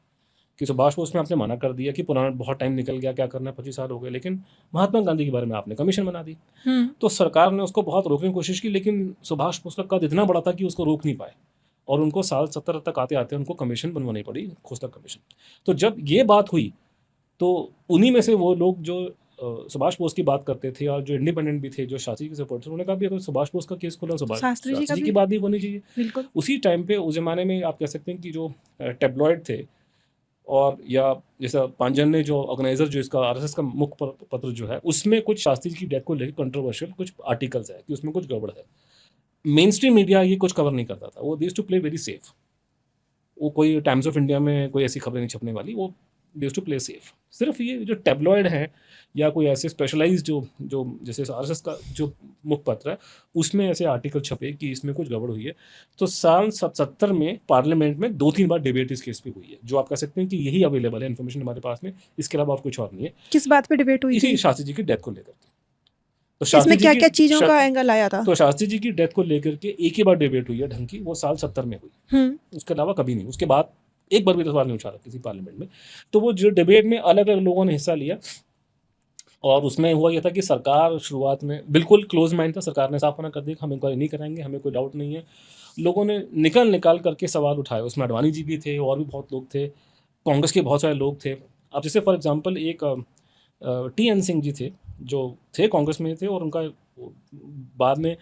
कि सुभाष बोस में आपने मना कर दिया कि पुराना बहुत टाइम निकल गया, क्या करना है, 25 साल हो गए, लेकिन महात्मा गांधी के बारे में आपने कमीशन बना दी। हम्म। तो सरकार ने उसको बहुत रोकने की कोशिश की, लेकिन सुभाष बोस का कद इतना बड़ा था कि उसको रोक नहीं पाए, और उनको साल 70 तक आते आते उनको कमीशन बनवानी पड़ी, खोसला कमीशन। तो जब ये बात हुई तो उन्हीं में से वो लोग जो सुभाष बोस की बात करते थे और जो इंडिपेंडेंट भी थे, जो शास्त्री के सपोर्टर, उन्होंने कहा भी अगर सुभाष बोस का केस खुला, सुभाष शास्त्री जी का शास्त्री जी भी की बात भी होनी चाहिए। बिल्कुल। उसी टाइम पे उस ज़माने में आप कह सकते हैं कि जो टेब्लॉइड थे और या जैसा पांजन ने जो ऑर्गेनाइजर जो इसका आरएसएस का मुख्य पत्र जो है, उसमें कुछ शास्त्री जी की डेथ को लेकर कंट्रोवर्शियल कुछ आर्टिकल्स है कि उसमें कुछ गड़बड़ है। मेन स्ट्रीम मीडिया ये कुछ कवर नहीं करता था, वो they used to play very safe. वो कोई टाइम्स ऑफ इंडिया में कोई ऐसी खबरें नहीं छपने वाली, वो they used to play safe. सिर्फ ये जो टेब्लॉइड हैं या कोई ऐसे स्पेशलाइज्ड जो जो जैसे आरएसएस का जो मुखपत्र है, उसमें ऐसे आर्टिकल छपे कि इसमें कुछ गड़बड़ हुई है। तो साल 70 में पार्लियामेंट में 2-3 बार डिबेट इस केस पे हुई है, जो आप कह सकते हैं कि यही अवेलेबल है इन्फॉर्मेशन हमारे पास में, इसके अलावा और कुछ और नहीं है। किस बात पे डिबेट हुई इसी थी? शास्त्री जी की डेथ को लेकर के। तो इसमें शास्त्री जी क्या क्या की चीजों का एंगल आया था? तो शास्त्री जी की डेथ को लेकर के एक ही बार डिबेट हुई है ढंग की, वो साल 70 में हुई। उसके अलावा कभी नहीं, उसके बाद एक बार भी सवाल नहीं उछाला किसी पार्लियामेंट में। तो वो जो डिबेट में अलग अलग लोगों ने हिस्सा लिया और उसमें हुआ यह था कि सरकार शुरुआत में बिल्कुल क्लोज माइंड था, सरकार ने साफ मना कर दिया कि हम इंक्वायरी नहीं कराएंगे, हमें कोई डाउट नहीं है। लोगों ने निकाल करके सवाल उठाए, उसमें अडवाणी जी भी थे और भी बहुत लोग थे, कांग्रेस के बहुत सारे लोग थे। अब जैसे फॉर एग्जाम्पल एक टी.एन. सिंह जी थे, जो थे कांग्रेस में थे और उनका बाद में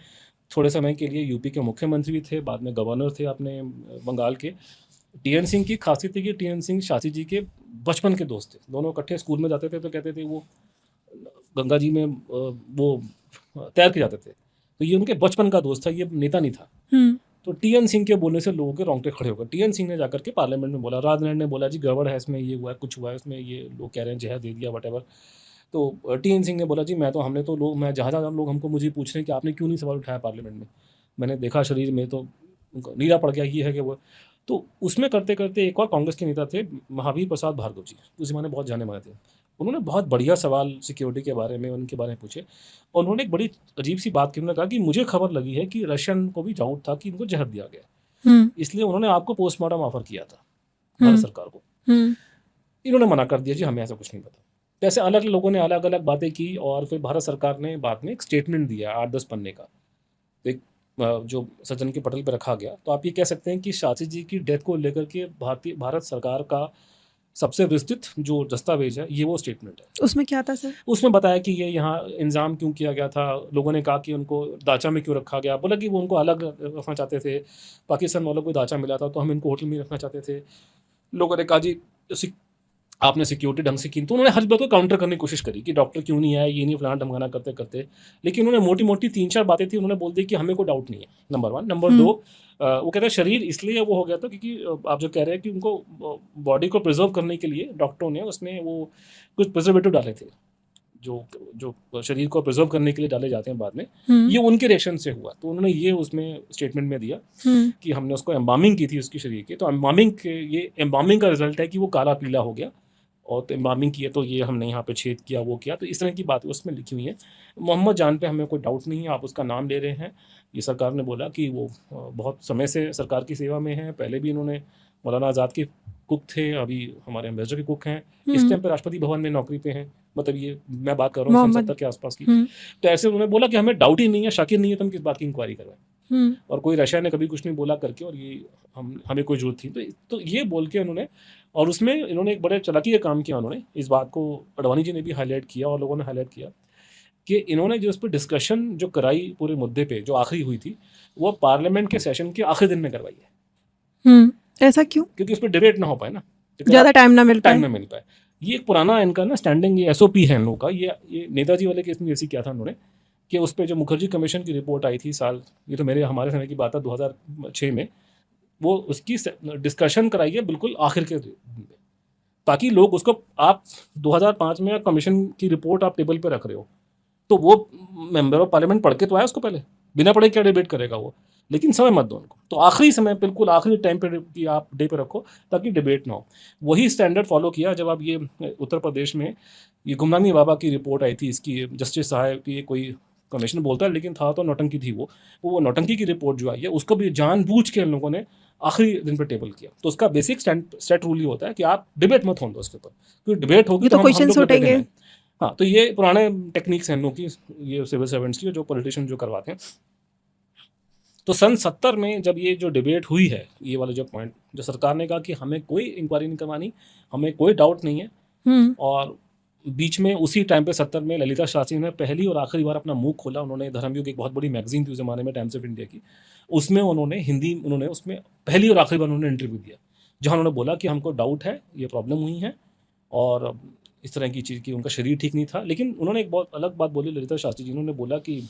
थोड़े समय के लिए यूपी के मुख्यमंत्री भी थे, बाद में गवर्नर थे अपने बंगाल के। टी.एन. सिंह की खासियत थी कि टी.एन. सिंह शास्त्री जी के बचपन के दोस्त थे, दोनों इकट्ठे स्कूल में जाते थे, तो कहते थे वो गंगा जी में वो तैर के जाते थे, तो ये उनके बचपन का दोस्त था, ये नेता नहीं था। तो टी.एन. सिंह के बोलने से लोगों के रोंगटे खड़े हो गए। टी.एन. सिंह ने जाकर के पार्लियामेंट में बोला, राजनारायण ने बोला जी गड़बड़ है इसमें, ये हुआ है, कुछ हुआ है इसमें, ये लोग कह रहे हैं जहर दे दिया वटेवर। तो टी.एन. सिंह ने बोला जी हमने तो लोग, मैं जहाँ जहाँ लोग हमको मुझे पूछ रहे हैं कि आपने क्यों नहीं सवाल उठाया पार्लियामेंट में, मैंने देखा शरीर में तो नीला पड़ गया, ये है कि वो। तो उसमें करते करते एक और कांग्रेस के नेता थे, महावीर प्रसाद भार्गव जी, उस ज़माने बहुत जाने माने थे। उन्होंने बहुत बढ़िया सवाल सिक्योरिटी के बारे में, उनके बारे में पूछे और उन्होंने एक बड़ी अजीब सी बात की। उन्होंने कहा कि मुझे खबर लगी है कि रशियन को भी डाउट था कि इनको जहर दिया गया, इसलिए उन्होंने आपको पोस्टमार्टम ऑफर किया था भारत सरकार को। इन्होंने मना कर दिया जी हमें ऐसा कुछ नहीं पता। तो ऐसे अलग लोगों ने अलग अलग बातें की और फिर भारत सरकार ने बाद में एक स्टेटमेंट दिया 8-10 पन्ने का, एक जो सदन के पटल पर रखा गया। तो आप ये कह सकते हैं कि शास्त्री जी की डेथ को लेकर के भारत सरकार का सबसे विस्तृत जो दस्तावेज है, ये वो स्टेटमेंट है। उसमें क्या था सर? उसमें बताया कि ये यहाँ इंजाम क्यों किया गया था, लोगों ने कहा कि उनको दाचा में क्यों रखा गया, बोला कि वो उनको अलग रखना चाहते थे, पाकिस्तान वालों को दाचा मिला था तो हम इनको होटल में रखना चाहते थे। लोगों ने कहा जी आपने सिक्योरिटी ढंग से की, तो उन्होंने हर बात को काउंटर करने की कोशिश करी कि डॉक्टर क्यों नहीं आया, ये नहीं फलाना ढमकाना करते करते। लेकिन उन्होंने मोटी मोटी 3-4 बातें थी, उन्होंने बोल दी कि हमें कोई डाउट नहीं है, नंबर 1। नंबर 2, वो कहते हैं शरीर इसलिए वो हो गया था क्योंकि आप जो कह रहे हैं कि उनको बॉडी को प्रिजर्व करने के लिए डॉक्टरों ने उसमें वो कुछ प्रिजर्वेटिव डाले थे, जो शरीर को प्रिजर्व करने के लिए डाले जाते हैं बाद में, ये उनके रेशन से हुआ। तो उन्होंने ये उसमें स्टेटमेंट में दिया कि हमने उसको एम्बामिंग की थी उसकी शरीर की, तो एम्बामिंग का रिजल्ट है कि वो काला पीला हो गया, और तो एम्बामिंग की है तो ये हमने यहाँ पे छेद किया, वो किया। तो इस तरह की बात उसमें लिखी हुई है। मोहम्मद जान पे हमें कोई डाउट नहीं है, आप उसका नाम ले रहे हैं। ये सरकार ने बोला कि वो बहुत समय से सरकार की सेवा में हैं, पहले भी इन्होंने मौलाना आज़ाद के कुक थे, अभी हमारे एम्बेसडर के कुक हैं, इस टाइम पे राष्ट्रपति भवन में नौकरी पे हैं। मतलब ये मैं बात कर रहा हूँ 70 के आसपास की। तो ऐसे उन्होंने बोला कि हमें डाउट ही नहीं है, शक ही नहीं है, तो हम किस बात की इंक्वायरी करवाएं, और कोई रशिया ने कभी कुछ नहीं बोला करके, और ये हमें कोई जरूरत थी। तो ये बोल के उन्होंने, और उसमें इन्होंने एक बड़े चालाकी का काम किया। उन्होंने इस बात को अडवाणी जी ने भी हाईलाइट किया और लोगों ने हाईलाइट किया कि इन्होंने जो उस पर डिस्कशन जो कराई पूरे मुद्दे पे, जो आखिरी हुई थी, वो पार्लियामेंट के सेशन के आखिरी दिन में करवाई है। ऐसा क्यों? क्योंकि उस पर डिबेट ना हो पाए ना, ज़्यादा टाइम ना मिल पाए। ये एक पुराना इनका ना स्टैंडिंग SOP है इन लोगों का। ये नेताजी वाले केस में ऐसे किया था उन्होंने कि उस पर जो मुखर्जी कमीशन की रिपोर्ट आई थी साल, ये तो हमारे समय की बात है 2006 में, वो उसकी डिस्कशन कराई है बिल्कुल आखिर के दिन में, ताकि लोग उसको, आप 2005 में कमीशन की रिपोर्ट आप टेबल पे रख रहे हो, तो वो मेंबर ऑफ पार्लियामेंट पढ़ के तो आया उसको पहले, बिना पढ़े क्या डिबेट करेगा वो। लेकिन समय मत दो उनको, तो आखिरी समय बिल्कुल आखिरी टाइम पे कि आप डे पे रखो ताकि डिबेट ना हो। वही स्टैंडर्ड फॉलो किया जब आप ये उत्तर प्रदेश में ये गुमनामी बाबा की रिपोर्ट आई थी, इसकी जस्टिस साहब की कोई कमीशन बोलता है, लेकिन था तो नौटंकी थी वो नौटंकी की रिपोर्ट जो आई है उसको भी जानबूझ के इन लोगों ने आखिरी दिन पे टेबल किया। तो उसका बेसिक सेट रूल ही होता है कि आप डिबेट मत होने दो उसके ऊपर, क्योंकि डिबेट होगी तो क्वेश्चंस उठेंगे। हाँ, तो ये पुराने टेक्निक्स हैं इन लोगों की, ये सिविल सर्वेंट्स की, जो पॉलिटिशियन जो करवाते हैं। तो सन 70 में जब ये जो डिबेट हुई है, ये वाला जो पॉइंट, जो सरकार ने कहा कि हमें कोई इंक्वायरी नहीं करवानी, हमें कोई डाउट नहीं है, और बीच में उसी टाइम पे 70 में ललिता शास्त्री ने पहली और आखिरी बार अपना मुंह खोला। उन्होंने धर्मयुग एक बहुत बड़ी मैगजीन थी उस ज़माने में, टाइम्स ऑफ इंडिया की, उसमें उन्होंने उसमें पहली और आखिरी बार उन्होंने इंटरव्यू दिया, जहाँ उन्होंने बोला कि हमको डाउट है, ये प्रॉब्लम हुई है और इस तरह की चीज़ की उनका शरीर ठीक नहीं था। लेकिन उन्होंने एक बहुत अलग बात बोली ललिता शास्त्री जी, उन्होंने बोला कि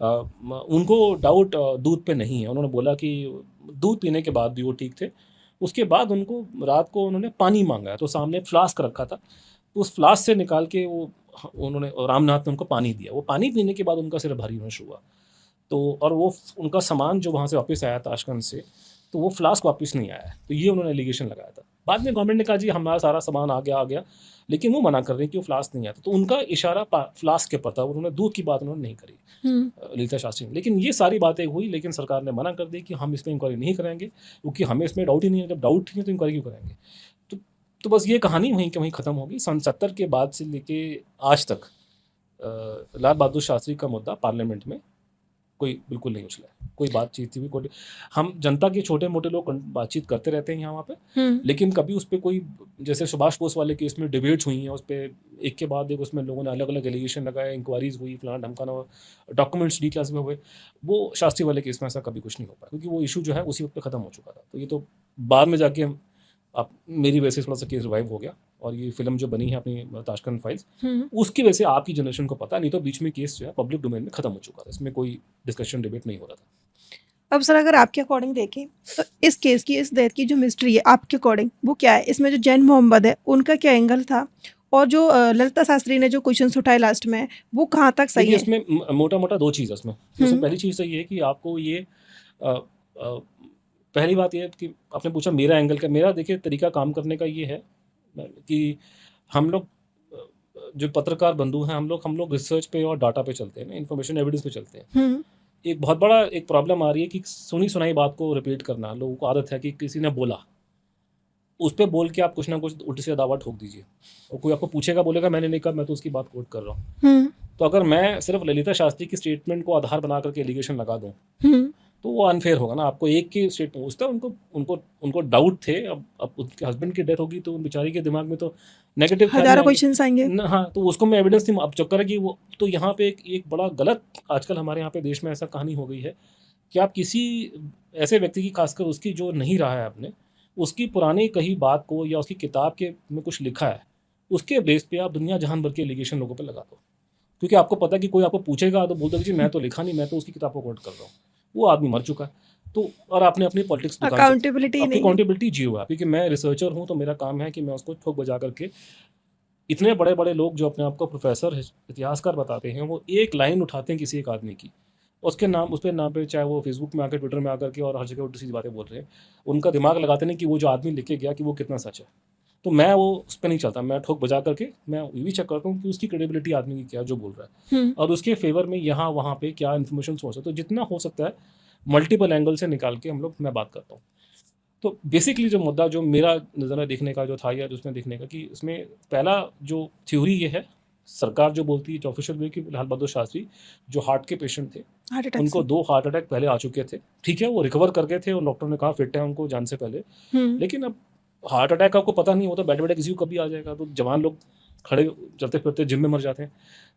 उनको डाउट दूध पे नहीं है। उन्होंने बोला कि दूध पीने के बाद भी वो ठीक थे। उसके बाद उनको रात को उन्होंने पानी मांगा, तो सामने फ्लास्क रखा था, तो उस फ्लास्क से निकाल के वो उन्होंने रामनाथ ने उनको पानी दिया। वो पानी पीने के बाद उनका सिर भारी होना शुरू हुआ। तो और वो उनका सामान जो वहाँ से वापस आया ताशकंद से, तो वो फ्लास्क वापस नहीं आया। तो ये उन्होंने एलिगेशन लगाया था। बाद में गवर्नमेंट ने कहा जी हमारा सारा सामान आ गया, लेकिन वो मना कर रहे हैं कि वो फ्लास्क नहीं आता। तो उनका इशारा फ्लास्क के पर था, उन्होंने दूध की बात उन्होंने नहीं करी ललिता शास्त्री ने। लेकिन ये सारी बातें हुई, लेकिन सरकार ने मना कर दी कि हम इसमें इंक्वायरी नहीं कराएंगे, क्योंकि हमें इसमें डाउट ही नहीं है। जब डाउट नहीं है तो इंक्वायरी क्यों कराएंगे। तो तो बस ये कहानी वहीं के वहीं ख़त्म होगी। सन 70 के बाद से लेके आज तक लाल बहादुर शास्त्री का मुद्दा पार्लियामेंट में कोई बिल्कुल नहीं उछला है। कोई बातचीत थी भी कोई, हम जनता के छोटे मोटे लोग बातचीत करते रहते हैं यहाँ वहाँ पे, लेकिन कभी उस पर कोई, जैसे सुभाष बोस वाले केस में डिबेट्स हुई हैं, उस पर एक के बाद एक उसमें लोगों ने अलग अलग एलिगेशन लगाए, इंक्वायरीज हुई, फलाना ढमकाना, डॉक्यूमेंट्स डिक्लासिफाई हुए। वो शास्त्री वाले केस में ऐसा कभी कुछ नहीं हो पाया, क्योंकि वो इशू जो है उसी वक्त ख़त्म हो चुका था। तो ये तो बाद में जाके आप मेरी वजह से थोड़ा सा केस रिवाइव हो गया, और ये फिल्म जो बनी है अपनी ताशकंद फाइल्स, उसकी वजह से आपकी जनरेशन को पता, नहीं तो बीच में केस जो है पब्लिक डोमेन में खत्म हो चुका था, इसमें कोई डिस्कशन डिबेट नहीं हो रहा था। अब सर अगर आपके अकॉर्डिंग देखें तो इस केस की, इस डेथ की जो मिस्ट्री है आपके अकॉर्डिंग वो क्या है? इसमें जो जैन मोहम्मद है उनका क्या एंगल था, और जो ललिता शास्त्री ने जो क्वेश्चंस उठाए लास्ट में, वो कहाँ तक सही देखिए है? इसमें मोटा मोटा दो चीज़ है इसमें। सबसे पहली चीज़ तो ये है कि आपको ये पहली बात ये है कि आपने पूछा मेरा एंगल क्या। मेरा देखिए तरीका काम करने का ये है कि हम लोग जो पत्रकार बंधु हैं, हम लोग रिसर्च पे और डाटा पे चलते हैं ना, इन्फॉर्मेशन एविडेंस पे चलते हैं। एक बहुत बड़ा एक प्रॉब्लम आ रही है कि सुनी सुनाई बात को रिपीट करना, लोगों को आदत है कि किसी ने बोला, उस पर बोल के आप कुछ ना कुछ उल्टी से दावा ठोक दीजिए, और कोई आपको पूछेगा, बोलेगा मैंने नहीं कहा, मैं तो उसकी बात कोट कर रहा हूँ। तो अगर मैं सिर्फ ललिता शास्त्री की स्टेटमेंट को आधार बना करके एलिगेशन लगा दूँ तो वो अनफेयर होगा ना। आपको एक की स्टेटमेंट पूछता है, उनको डाउट थे, अब उनके हस्बैंड की डेथ होगी तो बेचारी के दिमाग में तो नेगेटिव हजारों क्वेश्चंस आएंगे। हाँ, तो उसको मैं एविडेंस नहीं। अब चक्कर है कि वो तो यहाँ पे एक बड़ा गलत आजकल हमारे यहाँ पे देश में ऐसा कहानी हो गई है कि आप किसी ऐसे व्यक्ति की, खासकर उसकी जो नहीं रहा है आपने, उसकी पुरानी कही बात को या उसकी किताब के में कुछ लिखा है, उसके बेस पे आप दुनिया जहान भर के एलिगेशन लोगों पे लगा दो, क्योंकि आपको पता है कि कोई आपको पूछेगा तो बोल दो कि मैं तो लिखा नहीं, मैं तो उसकी किताब को कोट कर रहा हूँ। वो आदमी मर चुका है। तो और आपने अपनी पॉलिटिक्स अकाउंटेबिलिटी जी हुआ, क्योंकि मैं रिसर्चर हूँ तो मेरा काम है कि मैं उसको ठोक बजा करके, इतने बड़े बड़े लोग जो अपने आप को प्रोफेसर इतिहासकार बताते हैं, वो एक लाइन उठाते हैं किसी एक आदमी की, उसके नाम, उस पर नाम पे, चाहे वो फेसबुक में आकर, ट्विटर में आकर के और हर जगह उल्टी सीधी बातें बोल रहे हैं, उनका दिमाग लगाते नहीं कि वो जो आदमी लिख के गया कि वो कितना सच है। तो मैं वो उस पर नहीं चलता, मैं ठोक बजा करके मैं ये भी चेक करता हूँ कि उसकी क्रेडिबिलिटी आदमी की क्या जो बोल रहा है, और उसके फेवर में यहाँ वहाँ पे क्या इन्फॉर्मेशन सोर्स है। तो जितना हो सकता है मल्टीपल एंगल से निकाल के हम लोग, मैं बात करता हूँ। तो बेसिकली जो मुद्दा जो मेरा नज़र देखने का जो था, या उसमें देखने का, कि इसमें पहला जो थ्योरी ये है, सरकार जो बोलती है, जो ऑफिशियल वे, कि लाल बहादुर शास्त्री जो हार्ट के पेशेंट थे, उनको 2 हार्ट अटैक पहले आ चुके थे, ठीक है, वो रिकवर कर गए थे और डॉक्टर ने कहा फिट है उनको जान से पहले। लेकिन अब हार्ट अटैक आपको पता नहीं होता, बैठे बैठे किसी को कभी आ जाएगा। तो जवान लोग खड़े चलते फिरते जिम में मर जाते हैं,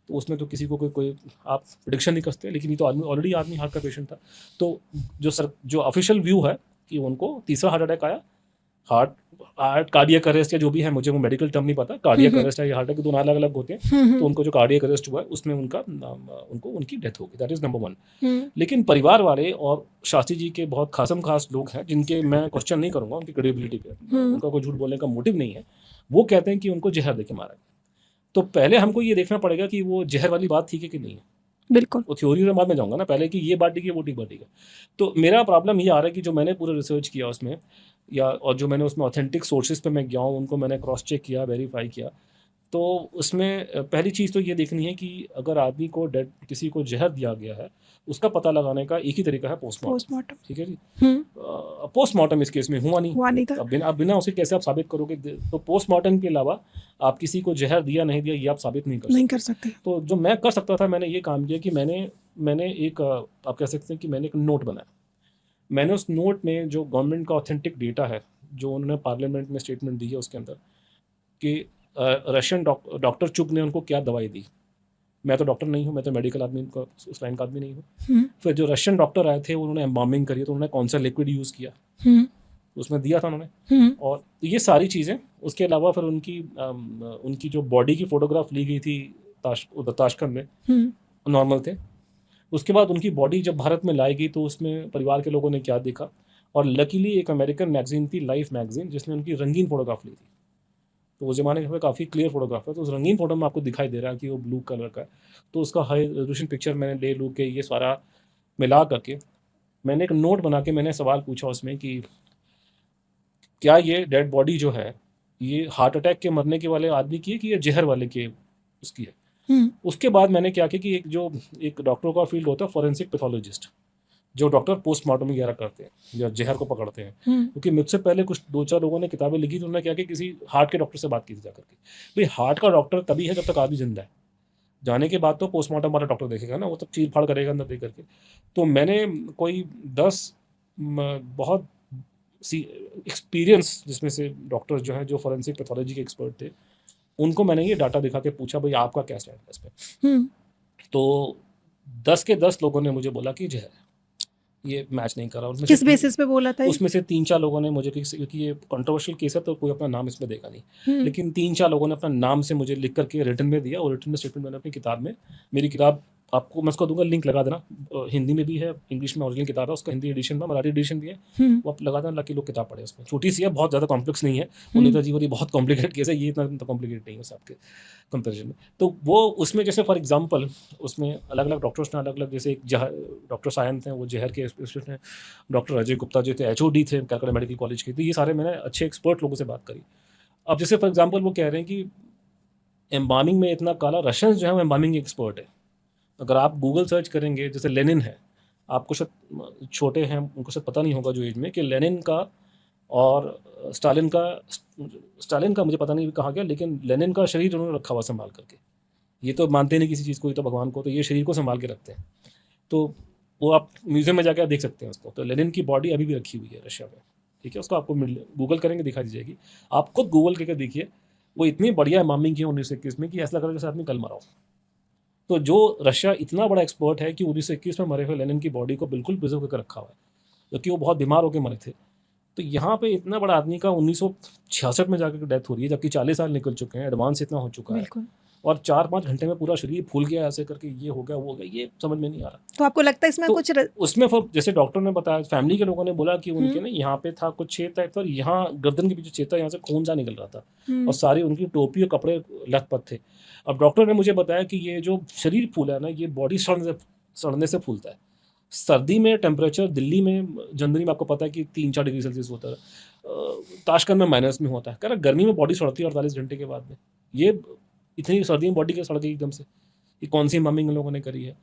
तो उसमें तो किसी को कोई आप प्रिडिक्शन नहीं कर सकते। लेकिन ये तो ऑलरेडी आदमी हार्ट का पेशेंट था। तो जो ऑफिशियल व्यू है कि उनको तीसरा हार्ट अटैक आया, हार्ट कार्डियक अरेस्ट या जो भी है, मुझे वो मेडिकल टर्म नहीं पता, कार्डियक अरेस्ट है या हार्ट अटैक, दोनों अलग अलग होते हैं। तो उनको जो कार्डियक अरेस्ट हुआ है उसमें उनकी डेथ हो गई, दैट इज नंबर 1। लेकिन परिवार वाले और शास्त्री जी के बहुत खासम खास लोग हैं, जिनके मैं क्वेश्चन नहीं करूंगा उनकी क्रेडिबिलिटी पे, उनका कोई झूठ बोलने का मोटिव नहीं है, वो कहते हैं कि उनको जहर देके मारा गया। तो पहले हमको ये देखना पड़ेगा कि वो जहर वाली बात ठीक है कि नहीं है। बिल्कुल, वो थ्योरी में बाद में जाऊंगा ना, पहले कि ये बात ठीक है, वो ठीक बात ठीक है। तो मेरा प्रॉब्लम ये आ रहा है कि जो मैंने पूरा रिसर्च किया उसमें, या और जो मैंने उसमें ऑथेंटिक सोर्सेज पे मैं गया हूँ, उनको मैंने क्रॉस चेक किया, वेरीफाई किया, तो उसमें पहली चीज़ तो ये देखनी है कि अगर आदमी को किसी को जहर दिया गया है, उसका पता लगाने का एक ही तरीका है, पोस्टमार्टम। ठीक है जी। पोस्टमार्टम इस केस में हुआ नहीं था। अब बिना उसे कैसे आप साबित करोगे? तो पोस्टमार्टम के अलावा आप किसी को जहर दिया नहीं दिया ये आप साबित नहीं कर सकते। तो जो मैं कर सकता था, मैंने ये काम किया कि मैंने एक, आप कह सकते हैं कि मैंने एक नोट बनाया। मैंने उस नोट में जो गवर्नमेंट का ऑथेंटिक डेटा है, जो उन्होंने पार्लियामेंट में स्टेटमेंट दी है, उसके अंदर कि रशियन डॉक्टर चुक ने उनको क्या दवाई दी। मैं तो डॉक्टर नहीं हूँ, मैं तो मेडिकल आदमी उस लाइन का आदमी नहीं हूँ। फिर जो रशियन डॉक्टर आए थे उन्होंने एम्बार्मिंग करी, तो उन्होंने कौन सा लिक्विड यूज़ किया उसमें दिया था उन्होंने। और ये सारी चीज़ें, उसके अलावा फिर उनकी जो बॉडी की फ़ोटोग्राफ ली गई थी उधर ताशकंद में, नॉर्मल थे। उसके बाद उनकी बॉडी जब भारत में लाई गई तो उसमें परिवार के लोगों ने क्या देखा, और लकीली एक अमेरिकन मैगजीन थी, लाइफ मैगजीन, जिसने उनकी रंगीन फ़ोटोग्राफ ली थी। तो उस ज़माने में काफ़ी क्लियर फोटोग्राफ है, तो उस रंगीन फोटो में आपको दिखाई दे रहा है कि वो ब्लू कलर का है। तो उसका हाई रेजोल्यूशन पिक्चर मैंने ले लूँ के ये सारा मिला करके मैंने एक नोट बना के मैंने सवाल पूछा उसमें कि क्या ये डेड बॉडी जो है ये हार्ट अटैक के मरने के वाले आदमी की है कि ये जहर वाले के उसकी है। उसके बाद मैंने क्या किया कि एक डॉक्टरों का फील्ड होता है फॉरेंसिक पैथोलॉजिस्ट, जो डॉक्टर पोस्टमार्टम वगैरह करते हैं या जहर को पकड़ते हैं। क्योंकि मुझसे पहले कुछ 2-4 लोगों ने किताबें लिखी, तो उन्होंने क्या कि किसी हार्ट के डॉक्टर से बात की थी जाकर के। भाई हार्ट का डॉक्टर तभी है जब तक आदमी जिंदा है, जाने के बाद तो पोस्टमार्टम वाला डॉक्टर देखेगा ना, वो तो चीर फाड़ करेगा अंदर देख करके। तो मैंने कोई 10 बहुत सी एक्सपीरियंस जिसमें से डॉक्टर्स जो हैं जो फॉरेंसिक पैथोलॉजी के एक्सपर्ट थे, उनको मैंने ये डाटा दिखा के पूछा भाई आपका क्या स्टैंड है इस पर। तो 10 के 10 लोगों ने मुझे बोला कि जहर है, ये मैच नहीं कर रहा। उसमें किस बेसिस पे बोला था? उसमें से 3-4 लोगों ने मुझे, क्योंकि ये कंट्रोवर्शियल केस है तो कोई अपना नाम इसमें देगा नहीं, लेकिन 3-4 लोगों ने अपना नाम से मुझे लिख करके रिटन में दिया, और रिटन में स्टेटमेंट मैंने अपनी किताब में, मेरी किताब आपको मैं उसको दूंगा, लिंक लगा देना, हिंदी में भी है, इंग्लिश में ओरिजिनल किताब है, उसका हिंदी एडिशन में, मराठी एडिशन भी है, वो आप लगा देना, ताकि लोग किताब पढ़े। उसमें छोटी सी है, बहुत ज़्यादा कॉम्प्लेक्स नहीं है। वो नेताजी वाली बहुत कॉम्प्लिकेटेड केस है, ये इतना कॉम्प्लिकेटेड नहीं है उस आपके कंपेरिजन में। तो वो उसमें जैसे फॉर एग्जांपल उसमें अलग अलग डॉक्टर्स ने अलग अलग, जैसे एक डॉक्टर सायंत हैं, वो जहर के स्पेशलिस्ट हैं। डॉक्टर अजय गुप्ता जो थे HOD थे कलकत्ता मेडिकल कॉलेज के। तो ये सारे मैंने अच्छे एक्सपर्ट लोगों से बात करी। अब जैसे फॉर एग्जांपल वो कह रहे हैं कि एम्बार्मिंग में इतना काला, रशियंस जो है वो एम्बार्मिंग एक्सपर्ट है। अगर आप गूगल सर्च करेंगे, जैसे लेनिन है, आपको शायद छोटे हैं उनको शायद पता नहीं होगा जो एज में, कि लेनिन का और स्टालिन का मुझे पता नहीं कहाँ गया, लेकिन लेनिन का शरीर उन्होंने रखा हुआ संभाल करके। ये तो मानते नहीं किसी चीज़ को, ये तो भगवान को, तो ये शरीर को संभाल के रखते हैं। तो वो आप म्यूजियम में जाकर देख सकते हैं उसको। तो लेनिन की बॉडी अभी भी रखी हुई है रशिया में, ठीक है। उसको आपको गूगल करेंगे दिखा दी जाएगी, आप खुद गूगल करके देखिए। वो इतनी बढ़िया एम्बार्मिंग की 1921 में कि ऐसा लग रहा है जैसे आदमी कल मरा हो। तो जो रशिया इतना बड़ा एक्सपर्ट है कि 1921 में मरे हुए लेनिन की बॉडी को बिल्कुल प्रिजर्व करके रखा हुआ है, क्योंकि वो बहुत बीमार होकर मरे थे। तो यहाँ पे इतना बड़ा आदमी का 1966 में जाकर डेथ हो रही है, जबकि 40 साल निकल चुके हैं, एडवांस इतना हो चुका है, और 4-5 घंटे में पूरा शरीर फूल गया ऐसे करके, ये हो गया वो हो गया, ये समझ में नहीं आ रहा। तो आपको लगता है इसमें तो कुछ उसमें जैसे डॉक्टर ने बताया, फैमिली के लोगों ने बोला कि उनके ना यहाँ पे था कुछ छेद टाइप था, यहाँ गर्दन के पीछे छेद था, यहाँ से खून सा निकल रहा था, और सारी उनकी टोपी और कपड़े लथपथ थे। अब डॉक्टर ने मुझे बताया कि ये जो शरीर फूला है ना, ये बॉडी सड़ने से फूलता है। सर्दी में टेम्परेचर दिल्ली में जनवरी में आपको पता है कि 3-4 डिग्री सेल्सियस होता है, ताशकंद में माइनस में होता है। कह रहा गर्मी में बॉडी सड़ती है 48 घंटे के बाद में। ये इतनी सर्दी में बॉडी के सड़ गई एकदम से, ये कौन सी ममिंग इन लोगों ने करी है।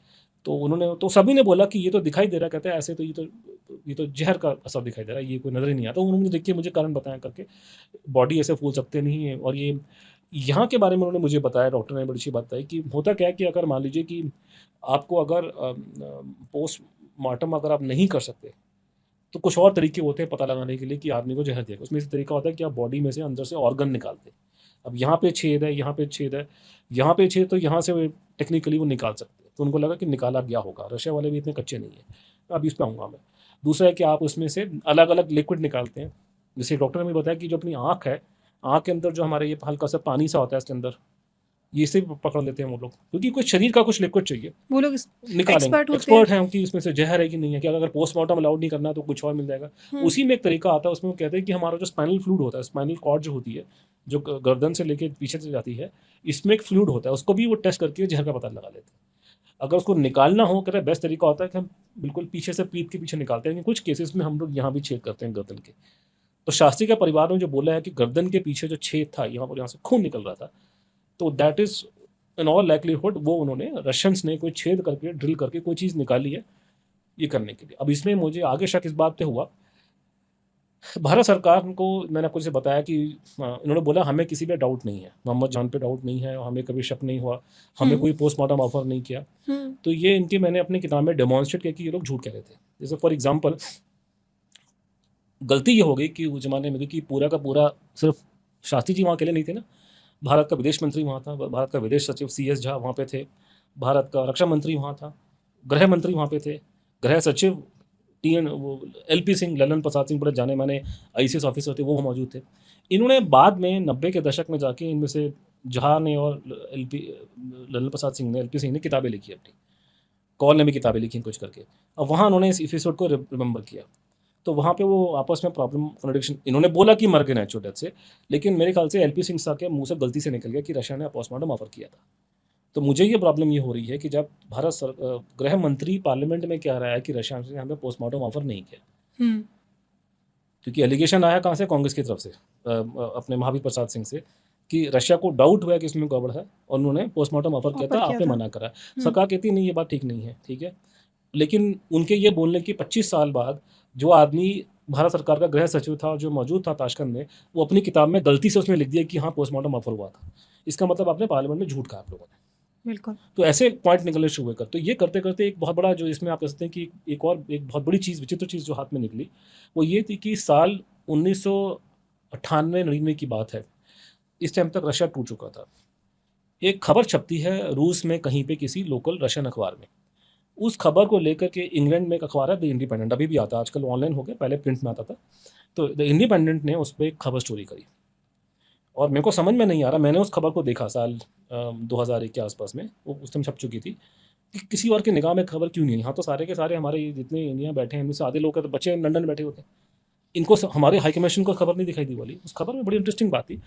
तो उन्होंने, तो सभी ने बोला कि ये तो दिखाई दे रहा है, कहते हैं ऐसे तो ये तो जहर का असर दिखाई दे रहा है, ये कोई नज़र ही नहीं आता। उन्होंने देख के मुझे कारण बताया करके, बॉडी ऐसे फूल सकते नहीं है। और ये यहाँ के बारे में उन्होंने मुझे बताया, डॉक्टर ने बड़ी अच्छी बात बताई कि होता क्या है कि अगर मान लीजिए कि आपको अगर पोस्टमार्टम अगर आप नहीं कर सकते, तो कुछ और तरीके होते हैं पता लगाने के लिए कि आदमी को जहर दिया। उसमें से तरीका होता है कि आप बॉडी में से अंदर से ऑर्गन निकालते हैं। अब यहाँ पे छेद है, यहाँ पे छेद है, यहाँ पे छेद, तो यहाँ से टेक्निकली वो निकाल सकते हैं। तो उनको लगा कि निकाला गया होगा, रशिया वाले भी इतने कच्चे नहीं हैं। अब इस पर आऊँगा मैं। दूसरा है कि आप उसमें से अलग अलग लिक्विड निकालते हैं। जैसे डॉक्टर ने भी बताया कि जो अपनी आँख है, आँख के अंदर जो हमारे ये हल्का सा पानी सा होता है इसके अंदर, ये से पकड़ लेते हैं वो लोग, क्योंकि कुछ शरीर का कुछ लिक्विड चाहिए, वो लोग निकालेंगे। एक्सपर्ट हैं कि इसमें से जहर है कि नहीं है, कि अगर पोस्टमार्टम अलाउड नहीं करना तो कुछ और मिल जाएगा। उसी में एक तरीका आता है, उसमें वो कहते हैं कि हमारा जो स्पाइनल फ्लूइड होता है, स्पाइनल कॉर्ड जो होती है, जो गर्दन से लेके पीछे से जाती है, इसमें एक फ्लूइड होता है, उसको भी वो टेस्ट करके जहर का पता लगा लेते हैं। अगर उसको निकालना हो, कहते हैं बेस्ट तरीका होता है कि हम बिल्कुल पीछे से पीठ के पीछे निकालते हैं। कुछ केसेस में हम लोग यहाँ भी छेद करते हैं गर्दन के। तो शास्त्री के परिवार ने जो बोला है कि गर्दन के पीछे जो छेद था, यहाँ से खून निकल रहा था, तो that is in all likelihood वो उन्होंने, रशियंस ने कोई छेद करके, ड्रिल करके कोई चीज़ निकाली है ये करने के लिए। अब इसमें मुझे आगे शक इस बात पे हुआ, भारत सरकार को मैंने आपको जैसे बताया कि इन्होंने बोला हमें किसी पे डाउट नहीं है, मोहम्मद जान पे डाउट नहीं है, हमें कभी शक नहीं हुआ, हमें कोई पोस्टमार्टम ऑफर नहीं किया। तो ये इनकी मैंने अपनी किताब में डेमॉन्स्ट्रेट किया कि ये लोग झूठ कह रहे थे। जैसे फॉर एग्जाम्पल, गलती ये हो गई कि उस जमाने में, क्योंकि पूरा का पूरा सिर्फ शास्त्री जी वहाँ अकेले नहीं थे ना, भारत का विदेश मंत्री वहाँ था, भारत का विदेश सचिव CS झा वहाँ पे थे, भारत का रक्षा मंत्री वहाँ था, गृह मंत्री वहाँ पे थे, गृह सचिव वो LP सिंह, ललन प्रसाद सिंह, बड़े जाने माने ICS ऑफिसर थे, वो मौजूद थे। इन्होंने बाद में 90 के दशक में जाके इनमें से झा ने और ललन प्रसाद सिंह ने, LP सिंह ने किताबें लिखी अपनी, कॉल ने भी किताबें लिखी कुछ करके। अब वहाँ उन्होंने इस एपिसोड को रिमेंबर किया, तो वहाँ पे वो आपस में प्रॉब्लम कॉन्ट्रडिक्शन, इन्होंने बोला कि मर गए नेचुरल डेथ से, लेकिन मेरे ख्याल से LP सिंह साहब के मुंह से गलती से निकल गया कि रशिया ने पोस्टमार्टम ऑफर किया था। तो मुझे ये प्रॉब्लम ये हो रही है कि जब गृह मंत्री पार्लियामेंट में कह रहा है कि रशिया ने हमें पोस्टमार्टम ऑफर नहीं किया, क्योंकि एलिगेशन आया कहाँ से, कांग्रेस की तरफ से, अपने महावीर प्रसाद सिंह से, कि रशिया को डाउट हुआ कि इसमें गड़बड़ है और उन्होंने पोस्टमार्टम ऑफर किया था, आपने मना करा। सरकार कहती नहीं, ये बात ठीक नहीं है, ठीक है, लेकिन उनके ये बोलने की 25 साल बाद जो आदमी भारत सरकार का गृह सचिव था, जो मौजूद था ताशकंद में, वो अपनी किताब में गलती से उसमें लिख दिया कि हाँ पोस्टमार्टम ऑफर हुआ था। इसका मतलब आपने पार्लियामेंट में झूठ कहा आप लोगों ने। बिल्कुल। तो ऐसे पॉइंट निकलने शुरू कर, तो ये करते करते एक बहुत बड़ा, जो इसमें आप कह सकते हैं कि एक बहुत बड़ी चीज़, विचित्र चीज़ जो हाथ में निकली, वो ये थी कि साल 1998-99 की बात है, इस टाइम तक रशिया टूट चुका था। एक खबर छपती है रूस में कहीं पे किसी लोकल रशियन अखबार में, उस खबर को लेकर के इंग्लैंड में एक अखबार है द इंडिपेंडेंट, अभी भी आता है, आजकल ऑनलाइन हो गया, पहले प्रिंट में आता था। तो द इंडिपेंडेंट ने उस पर एक खबर स्टोरी करी और मेरे को समझ में नहीं आ रहा, मैंने उस खबर को देखा साल 2001 के आसपास में, वो उस टाइम छप चुकी थी, कि किसी और की निगाह में खबर क्यों नहीं है। यहाँ तो सारे के सारे हमारे जितने इंडिया बैठे हैं, इनमें से आधे लोग तो बच्चे लंदन में बैठे होते हैं, इनको हमारे हाई कमीशन को खबर नहीं दिखाई दी वाली। उस खबर में बड़ी इंटरेस्टिंग बात थी,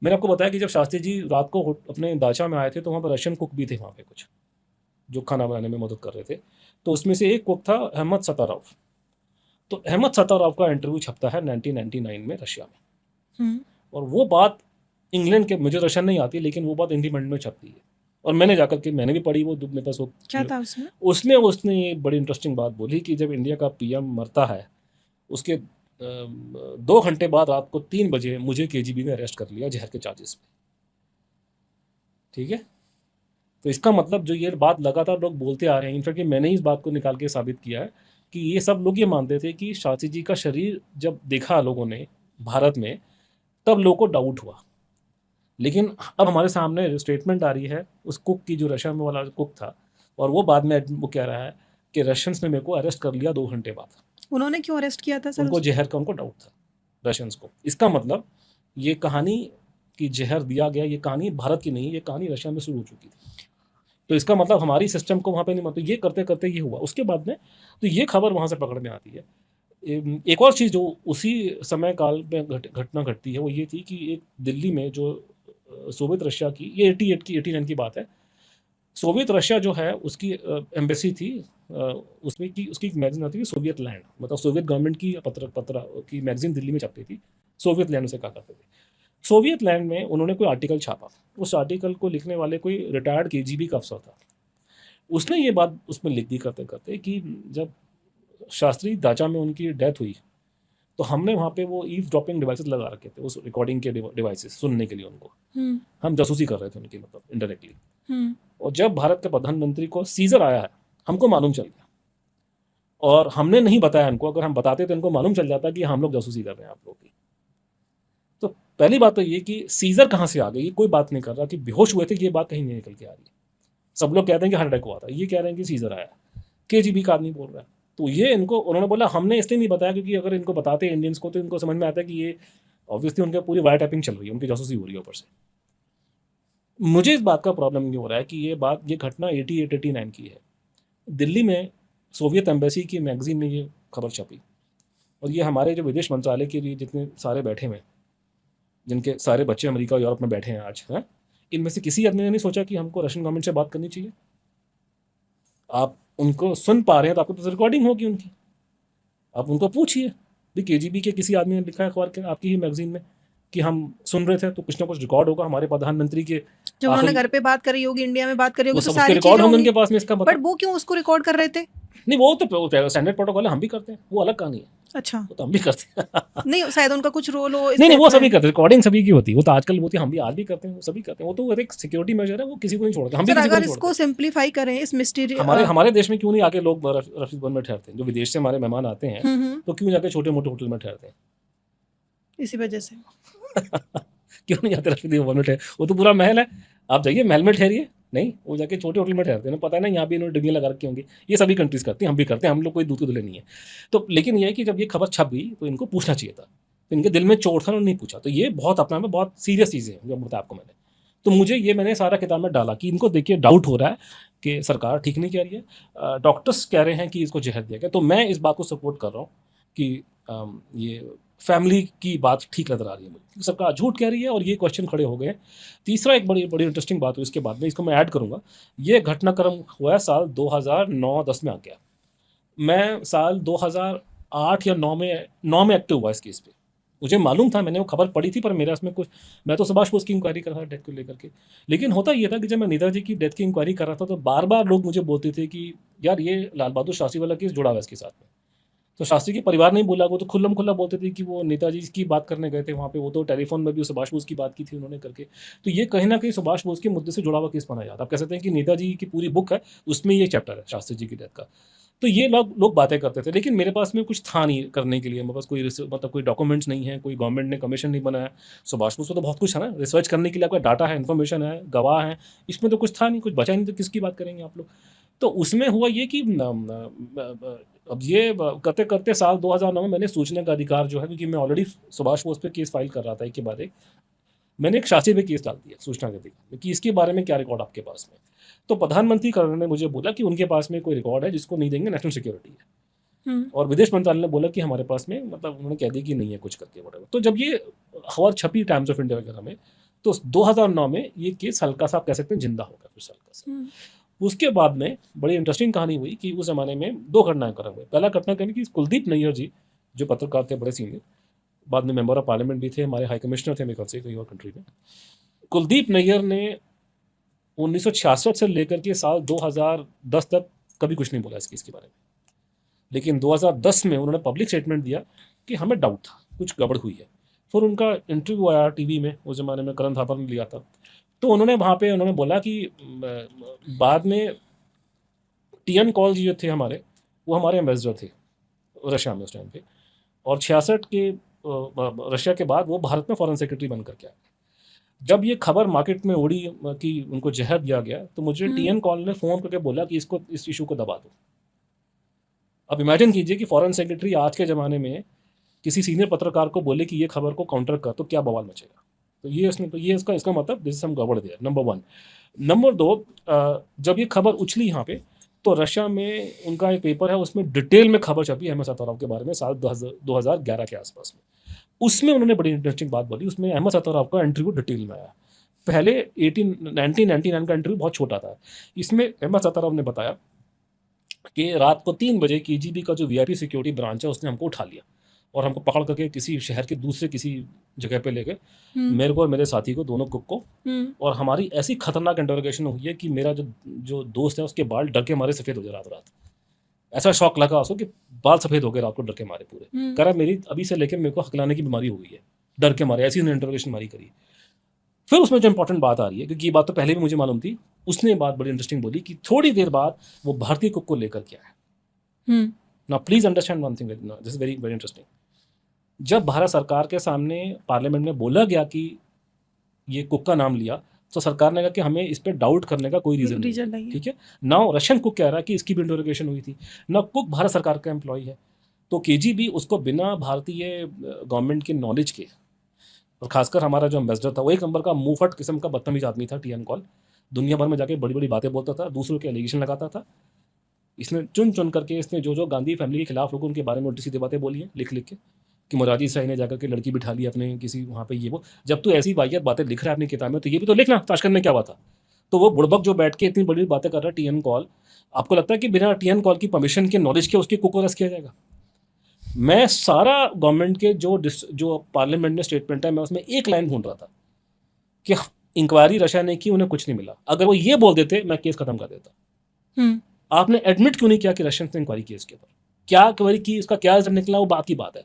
मैंने आपको बताया कि जब शास्त्री जी रात को अपने दाचा में आए थे, तो वहाँ पर रशियन कुक भी थे वहाँ पे कुछ, जो खाना बनाने में मदद कर रहे थे। तो उसमें से एक कुक था अहमद सतारॉव। तो अहमद सतारॉव का इंटरव्यू छपता है 1999 में रशिया में, और वो बात इंग्लैंड के, मुझे रशियन नहीं आती, लेकिन वो बात इंडिपेंडेंट में छपती है, और मैंने जाकर के मैंने भी पढ़ी वो, मेरे पास वो क्या था उसमें? उसने ये बड़ी इंटरेस्टिंग बात बोली कि जब इंडिया का PM मरता है, उसके 2 घंटे बाद रात को 3 बजे मुझे KGB ने अरेस्ट कर लिया जहर के चार्जेस पे। ठीक है, तो इसका मतलब जो ये बात लगातार लोग बोलते आ रहे हैं, इनफैक्ट मैंने ही इस बात को निकाल के साबित किया है कि ये सब लोग ये मानते थे कि शास्त्री जी का शरीर जब देखा लोगों ने भारत में, तब लोगों को डाउट हुआ। लेकिन अब हमारे सामने स्टेटमेंट आ रही है उस कुक की, जो रशिया में वाला कुक था, और वो बाद में वो कह रहा है कि रशियंस ने मेरे को अरेस्ट कर लिया 2 घंटे बाद। उन्होंने क्यों अरेस्ट किया था सर? उनको जहर का उनको डाउट था, रशियंस को। इसका मतलब ये कहानी कि जहर दिया गया, ये कहानी भारत की नहीं, ये कहानी रशिया में शुरू हो चुकी थी। तो इसका मतलब हमारी सिस्टम को वहाँ पे नहीं, मतलब ये करते करते ये हुआ। उसके बाद में तो ये खबर वहाँ से पकड़ में आती है। एक और चीज़ जो उसी समय काल में घटना घटती है, वो ये थी कि एक दिल्ली में जो सोवियत रशिया की, ये 89 की बात है, सोवियत रशिया जो है उसकी एम्बेसी थी, उसमें की उसकी एक मैगजीन आती थी सोवियत लैंड, मतलब सोवियत गवर्नमेंट की पत्र की मैगजीन दिल्ली में छपती थी, सोवियत लैंड उसे कहा करते थे। सोवियत लैंड में उन्होंने कोई आर्टिकल छापा, उस आर्टिकल को लिखने वाले कोई रिटायर्ड KGB का अफसर था, उसने ये बात उसमें लिख दी करते करते कि जब शास्त्री दाचा में उनकी डेथ हुई, तो हमने वहाँ पे वो ईव ड्रॉपिंग डिवाइसेस लगा रखे थे, उस रिकॉर्डिंग के डिवाइसेस सुनने के लिए उनको, हम जासूसी कर रहे थे उनकी, मतलब इनडायरेक्टली। और जब भारत के प्रधानमंत्री को सीजर आया है, हमको मालूम चल गया, और हमने नहीं बताया इनको, अगर हम बताते तो इनको मालूम चल जाता कि हम लोग जासूसी कर रहे हैं आप लोग की। तो पहली बात तो ये कि सीजर कहाँ से आ गई, कोई बात नहीं कर रहा कि बेहोश हुए थे, ये बात कहीं नहीं निकल के आ रही। सब लोग कहते हैं कि हार्ट अटैक हुआ था, ये कह रहे हैं कि सीजर आया, KGB का आदमी बोल रहा है। तो ये इनको, उन्होंने बोला हमने इसलिए नहीं बताया क्योंकि अगर इनको बताते इंडियंस को, तो इनको समझ में आता है कि ये ऑब्वियसली उनके पूरी वायर टैपिंग चल रही है, उनकी जासूसी हो रही है ऊपर से। मुझे इस बात का प्रॉब्लम ये हो रहा है कि ये घटना 88-89 की है, दिल्ली में सोवियत एम्बेसी की मैगजीन में ये खबर छपी, और ये हमारे जो विदेश मंत्रालय के लिए जितने सारे बैठे हुए, जिनके सारे बच्चे अमेरिका और यूरोप में बैठे हैं आज, हैं, इनमें से किसी आदमी ने नहीं सोचा कि हमको रशियन गवर्नमेंट से बात करनी चाहिए। आप उनको सुन पा रहे हैं तो आपको तो रिकॉर्डिंग होगी उनकी, आप उनको पूछिए भी KGB के किसी आदमी ने लिखा है अखबार के आपकी ही मैगजीन में कि हम सुन रहे थे, तो कुछ ना कुछ रिकॉर्ड होगा हमारे प्रधानमंत्री के, जब उन्होंने घर पे बात करी होगी, इंडिया में बात करी होगी, तो सारी रिकॉर्ड होंगे उनके पास में। इसका बट वो क्यों उसको रिकॉर्ड कर रहे थे? नहीं, वो तो स्टैंडर्ड प्रोटोकॉल है, हम भी करते हैं, वो अलग कहानी है। अच्छा, वो तो हम भी करते हैं। नहीं शायद उनका कुछ रोल हो। नहीं, वो सभी करते हैं, रिकॉर्डिंग सभी की होती है, वो तो आजकल होती है, हम भी आज भी करते हैं, वो सभी करते हैं, वो तो एक सिक्योरिटी मेजर है, वो किसी को नहीं छोड़ते, हम भी किसी को नहीं छोड़ते। इसको सिंपलीफाई करें, इस मिस्ट्री, हमारे देश में क्यों नहीं आके लोग रफीक भवन में ठहरते हैं, जो विदेश से हमारे मेहमान आते हैं, तो क्यों जाके छोटे मोटे होटल में ठहरते हैं? इसी वजह से क्यों नहीं जाते राष्ट्रपति भवन में ठहर, वो तो पूरा महल है, आप जाइए महल में ठहरिए। नहीं, वो जाके छोटे होटल में ठहरते हैं, पता है ना यहाँ भी इन्होंने डिग्रियाँ लगा रखी होंगी। ये सभी कंट्रीज करते हैं, हम भी करते हैं, हम लोग कोई दूध के धुले नहीं है। तो लेकिन ये है कि जब ये खबर छप गई तो इनको पूछना चाहिए था, तो इनके दिल में चोट था, उन्होंने नहीं पूछा। तो ये बहुत अपना में बहुत सीरियस चीज़ें हैं जो बताया आपको मैंने। तो मुझे ये मैंने सारा किताब में डाला कि इनको देखिए डाउट हो रहा है कि सरकार ठीक नहीं कह रही है, डॉक्टर्स कह रहे हैं कि इसको जहर दिया गया। तो मैं इस बात को सपोर्ट कर रहा हूँ कि ये फैमिली की बात ठीक नजर आ रही है मुझे, क्योंकि सरकार झूठ कह रही है और ये क्वेश्चन खड़े हो गए हैं। तीसरा एक बड़ी बड़ी इंटरेस्टिंग बात हुई इसके बाद में, इसको मैं ऐड करूँगा। ये घटनाक्रम हुआ है साल 2009-10 में आ गया। मैं साल 2008 या 9 में एक्टिव हुआ इस केस पे। मुझे मालूम था, मैंने वो खबर पढ़ी थी, पर मेरा इसमें कुछ, मैं तो सुभाष बोस की इंक्वायरी कर रहा था डेथ को लेकर के। लेकिन होता ये था कि जब मैं नेताजी की डेथ की इंक्वायरी कर रहा था तो बार बार लोग मुझे बोलते थे कि यार ये लाल बहादुर शास्त्री वाला केस जुड़ा हुआ है इसके साथ में। तो शास्त्री के परिवार नहीं बोला, वो तो खुल्लम खुल्ला बोलते थे कि वो नेताजी की बात करने गए थे वहाँ पे, वो तो टेलीफोन में भी सुभाष बोस की बात की थी उन्होंने करके। तो ये कहीं ना कहीं सुभाष बोस के मुद्दे से जुड़ा हुआ केस माना जाता है। आप कह सकते हैं कि नेताजी की पूरी बुक है, उसमें ये चैप्टर है शास्त्री जी की डेथ का। तो ये लोग बातें करते थे, लेकिन मेरे पास में कुछ था नहीं करने के लिए। मेरे पास कोई मतलब कोई डॉक्यूमेंट्स नहीं है, कोई गवर्नमेंट ने कमीशन नहीं बनाया। सुभाष बोस को तो बहुत कुछ है ना, रिसर्च करने के लिए आपका डाटा है, इन्फॉर्मेशन है, गवाह है, इसमें तो कुछ था नहीं, कुछ बचा नहीं, तो किसकी बात करेंगे आप लोग। तो उसमें हुआ ये कि अब ये करते करते साल 2009 में मैंने सूचना का अधिकार जो है, क्योंकि मैं ऑलरेडी सुभाष बोस पे केस फाइल कर रहा था एक के बाद एक, मैंने एक शास्त्री पे केस डाल दिया सूचना के अधिकार में कि इसके बारे में क्या रिकॉर्ड आपके पास में। तो प्रधानमंत्री कार्यालय ने मुझे बोला कि उनके पास में कोई रिकॉर्ड है जिसको नहीं देंगे, नेशनल सिक्योरिटी है। और विदेश मंत्रालय ने बोला कि हमारे पास में, मतलब उन्होंने कह दिया कि नहीं है कुछ करके whatever। तो जब ये खबर छपी टाइम्स ऑफ इंडिया वगैरह में, तो 2009 में ये केस हल्का सा आप कह सकते हैं जिंदा हो गया फिर से हल्का सा। उसके बाद में बड़ी इंटरेस्टिंग कहानी हुई कि उस जमाने में दो घटनाक्रम हुए। पहला घटनाक्रम कि कुलदीप नैयर जी जो पत्रकार थे बड़े सीनियर, बाद में मेंबर ऑफ पार्लियामेंट भी थे, हमारे हाई कमिश्नर थे मेरे ख्याल से कहीं और कंट्री में। कुलदीप नैयर ने 1966 से लेकर के साल 2010 तक कभी कुछ नहीं बोला इस केस के बारे में, लेकिन 2010 में उन्होंने पब्लिक स्टेटमेंट दिया कि हमें डाउट था कुछ गड़बड़ हुई है। फिर उनका इंटरव्यू आया टीवी में, उस ज़माने में करण थापर ने लिया था। तो उन्होंने वहाँ पे उन्होंने बोला कि बाद में टीएन कॉल जो थे हमारे, वो हमारे एम्बेसडर थे रशिया में उस टाइम पे, और 66 के रशिया के बाद वो भारत में फॉरेन सेक्रेटरी बन करके आए। जब ये खबर मार्केट में उड़ी कि उनको जहर दिया गया, तो मुझे टीएन कॉल ने फ़ोन करके बोला कि इस इशू को दबा दो। अब इमेजिन कीजिए कि फॉरेन सेक्रेटरी आज के ज़माने में किसी सीनियर पत्रकार को बोले कि ये खबर को काउंटर कर, तो क्या बवाल मचेगा। तो ये इसका मतलब दिस हम गड़बड़ दिया, नंबर 1। नंबर 2, जब ये खबर उछली यहाँ पे, तो रशिया में उनका एक पेपर है, उसमें डिटेल में खबर छपी अहमद सत्ताराव के बारे में साल 2011 के आसपास में। उसमें उन्होंने बड़ी इंटरेस्टिंग बात बोली। उसमें अहमद सत्ताराव का इंटरव्यू डिटेल में आया। पहले 1999 का इंटरव्यू बहुत छोटा था। इसमें अहमद सत्ताराव ने बताया कि रात को 3 बजे केजीबी का जो वीआईपी सिक्योरिटी ब्रांच है उसने हमको उठा लिया और हमको पकड़ करके किसी शहर के दूसरे किसी जगह पे ले गए, मेरे को और मेरे साथी को, दोनों कुक को। और हमारी ऐसी खतरनाक इंटरोगेशन हुई है कि मेरा जो दोस्त है उसके बाल डर के मारे सफ़ेद हो गए रात। ऐसा शौक लगा उसको कि बाल सफ़ेद हो गए रात को डर के मारे पूरे। कह रहा मेरी अभी से लेकर मेरे को हकलाने की बीमारी हो गई है डर के मारे, ऐसी इंटरोगेशन मारी करी। फिर उसमें जो इंपॉर्टेंट बात आ रही है, क्योंकि ये बात तो पहले भी मुझे मालूम थी, उसने बात बड़ी इंटरेस्टिंग बोली कि थोड़ी देर बाद वो भारतीय कुक को लेकर के आया। Now please understand one thing, this is very very interesting. जब भारत सरकार के सामने पार्लियामेंट में बोला गया कि ये कुक का नाम लिया, तो सरकार ने कहा कि हमें इस पर डाउट करने का कोई रीजन नहीं। ठीक है, नाउ रशियन कुक कह रहा है कि इसकी भी इंटरोगेशन हुई थी ना, कुक भारत सरकार का एम्प्लॉय है, तो केजीबी उसको बिना भारतीय गवर्नमेंट के नॉलेज के, और खासकर हमारा जो एम्बेसडर था वो एक नंबर का मुंहफट किस्म का बदतमीज आदमी था, टीएन कॉल, दुनिया भर में जाके बड़ी बड़ी बातें बोलता था, दूसरों के एलिगेशन लगाता था। इसने चुन करके इसने जो गांधी फैमिली के खिलाफ लोगों उनके बारे में उल्टी सीधी बातें बोली हैं, लिख के कि मोरारजी देसाई ने जाकर के लड़की बिठा ली अपने किसी वहाँ पे, ये वो। जब तू ऐसी वाहियात बातें लिख रहा है अपनी किताब में, तो ये भी तो लिखना ताशकंद में क्या हुआ था। तो वो बुड़बक जो बैठ के इतनी बड़ी बातें कर रहा है टीएन कॉल, आपको लगता है कि बिना टीएन कॉल की परमिशन के, नॉलेज के, उसकी कुक को अरेस्ट किया जाएगा? मैं सारा गवर्नमेंट के जो पार्लियामेंट में स्टेटमेंट है, मैं उसमें एक लाइन ढूंढ रहा था कि इंक्वायरी रशिया ने की, उन्हें कुछ नहीं मिला। अगर वो ये बोल देते मैं केस खत्म कर देता। आपने एडमिट क्यों नहीं किया कि रशियन ने इंक्वायरी की इसके ऊपर, क्या इंक्वायरी की, उसका क्या रिजल्ट निकला, वो बात की बात है।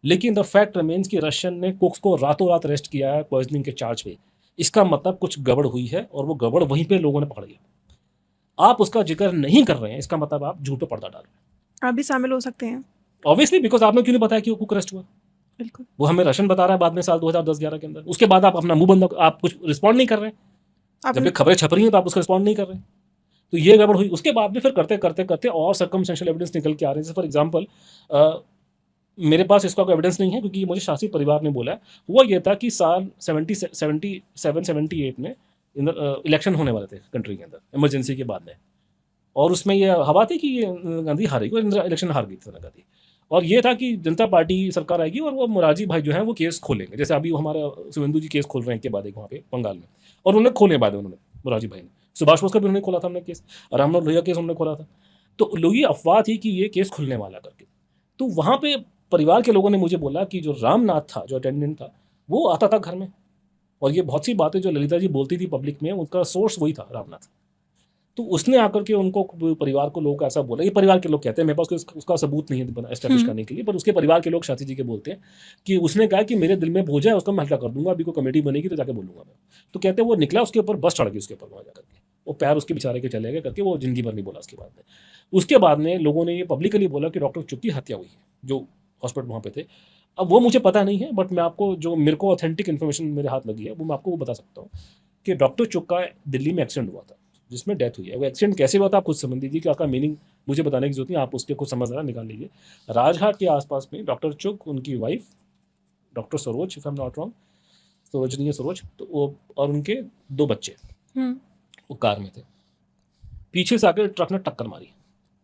लेकिन द फैक्ट रिमेन्स कि रशियन ने कुक्स को रातों रात अरेस्ट किया है पॉइजनिंग के चार्ज पे। इसका मतलब कुछ गड़बड़ हुई है, और वो गड़बड़ वहीं पे लोगों ने पकड़ लिया। आप उसका जिक्र नहीं कर रहे हैं, इसका मतलब आप झूठ पे पर्दा डाल रहे हैं। आप भी शामिल हो सकते हैं ऑब्वियसली, बिकॉज आपने क्यों नहीं बताया कि वो कुक अरेस्ट हुआ। बिल्कुल। वो हमें राशन बता रहा है बाद में साल 2010-11 के अंदर, उसके बाद आप अपना मुंह बंद, आप कुछ रिस्पॉन्ड नहीं कर रहे हैं। जब आपने ये खबरें छप रही हैं तो आप उसका रिस्पॉन्ड नहीं कर रहे हैं। तो ये गड़बड़ हुई। उसके बाद में फिर करते करते करते और सर्कमस्टेंशियल एविडेंस निकल के आ रहे हैं। जैसे फॉर एग्जाम्पल मेरे पास इसका कोई एविडेंस नहीं है क्योंकि मुझे शासी परिवार ने बोला है। हुआ ये था कि साल 77-78 में इलेक्शन होने वाले थे कंट्री के अंदर, इमरजेंसी के बाद में, और उसमें ये हवा थी कि ये गांधी हारेगी, और इंदिरा इलेक्शन हार गई थी इंदिरा गांधी। और ये था कि जनता पार्टी सरकार आएगी और वो मोरारजी भाई जो है वो केस खोलेंगे, जैसे अभी हमारा शुभेंदु जी केस खोल रहे हैं के बाद एक वहाँ पे बंगाल में, और उन्होंने खोले बाद में उन्होंने, मोरारजी भाई ने, सुभाष बोस का भी उन्होंने खोला था हमने केस, रामनाथ लोहिया केस उन्होंने खोला था। तो लोही अफवाह थी कि ये केस खुलने वाला करके। तो वहाँ पे परिवार के लोगों ने मुझे बोला कि जो रामनाथ था, जो अटेंडेंट था, वो आता था घर में, और ये बहुत सी बातें जो ललिता जी बोलती थी पब्लिक में, उनका सोर्स वही था रामनाथ। तो उसने आकर के उनको, परिवार को लोग ऐसा बोला, ये परिवार के लोग कहते हैं, मेरे पास उसका सबूत नहीं है एस्टेब्लिश करने के लिए, पर उसके परिवार के लोग शास्त्री जी के बोलते हैं कि उसने कहा कि मेरे दिल में बोझ है, उसका मैं हल्का कर दूंगा, अभी कोई कमेटी बनेगी तो जाके बोलूंगा मैं। तो कहते हैं वो निकला, उसके ऊपर बस चढ़ गई उसके ऊपर, वहाँ जाकर के वो पैर उसके बेचारे के चले गए करके, वो जिंदगी भर नहीं बोला उसके बाद में। उसके बाद में लोगों ने ये पब्लिकली बोला कि डॉक्टर चुप की हत्या हुई है, जो हॉस्पिटल वहाँ पे थे। अब वो मुझे पता नहीं है, बट मैं आपको जो मेरे को ऑथेंटिक इन्फॉर्मेशन मेरे हाथ लगी है वो मैं आपको वो बता सकता हूँ कि डॉक्टर चुप का दिल्ली में एक्सीडेंट हुआ था जिसमें डेथ हुई है। वो एक्सीडेंट कैसे हुआ था आप खुद समझ लीजिए, कि आपका मीनिंग मुझे बताने की जरूरत नहीं, आप उसके कुछ समझ रहा निकाल लीजिए। राजघाट के आसपास में डॉक्टर चुक, उनकी wife doctor Saroj, if I am not wrong, Sarojini है सरोज, तो वो और उनके 2 बच्चे वो कार में थे। पीछे से आकर ट्रक ने टक्कर मारी,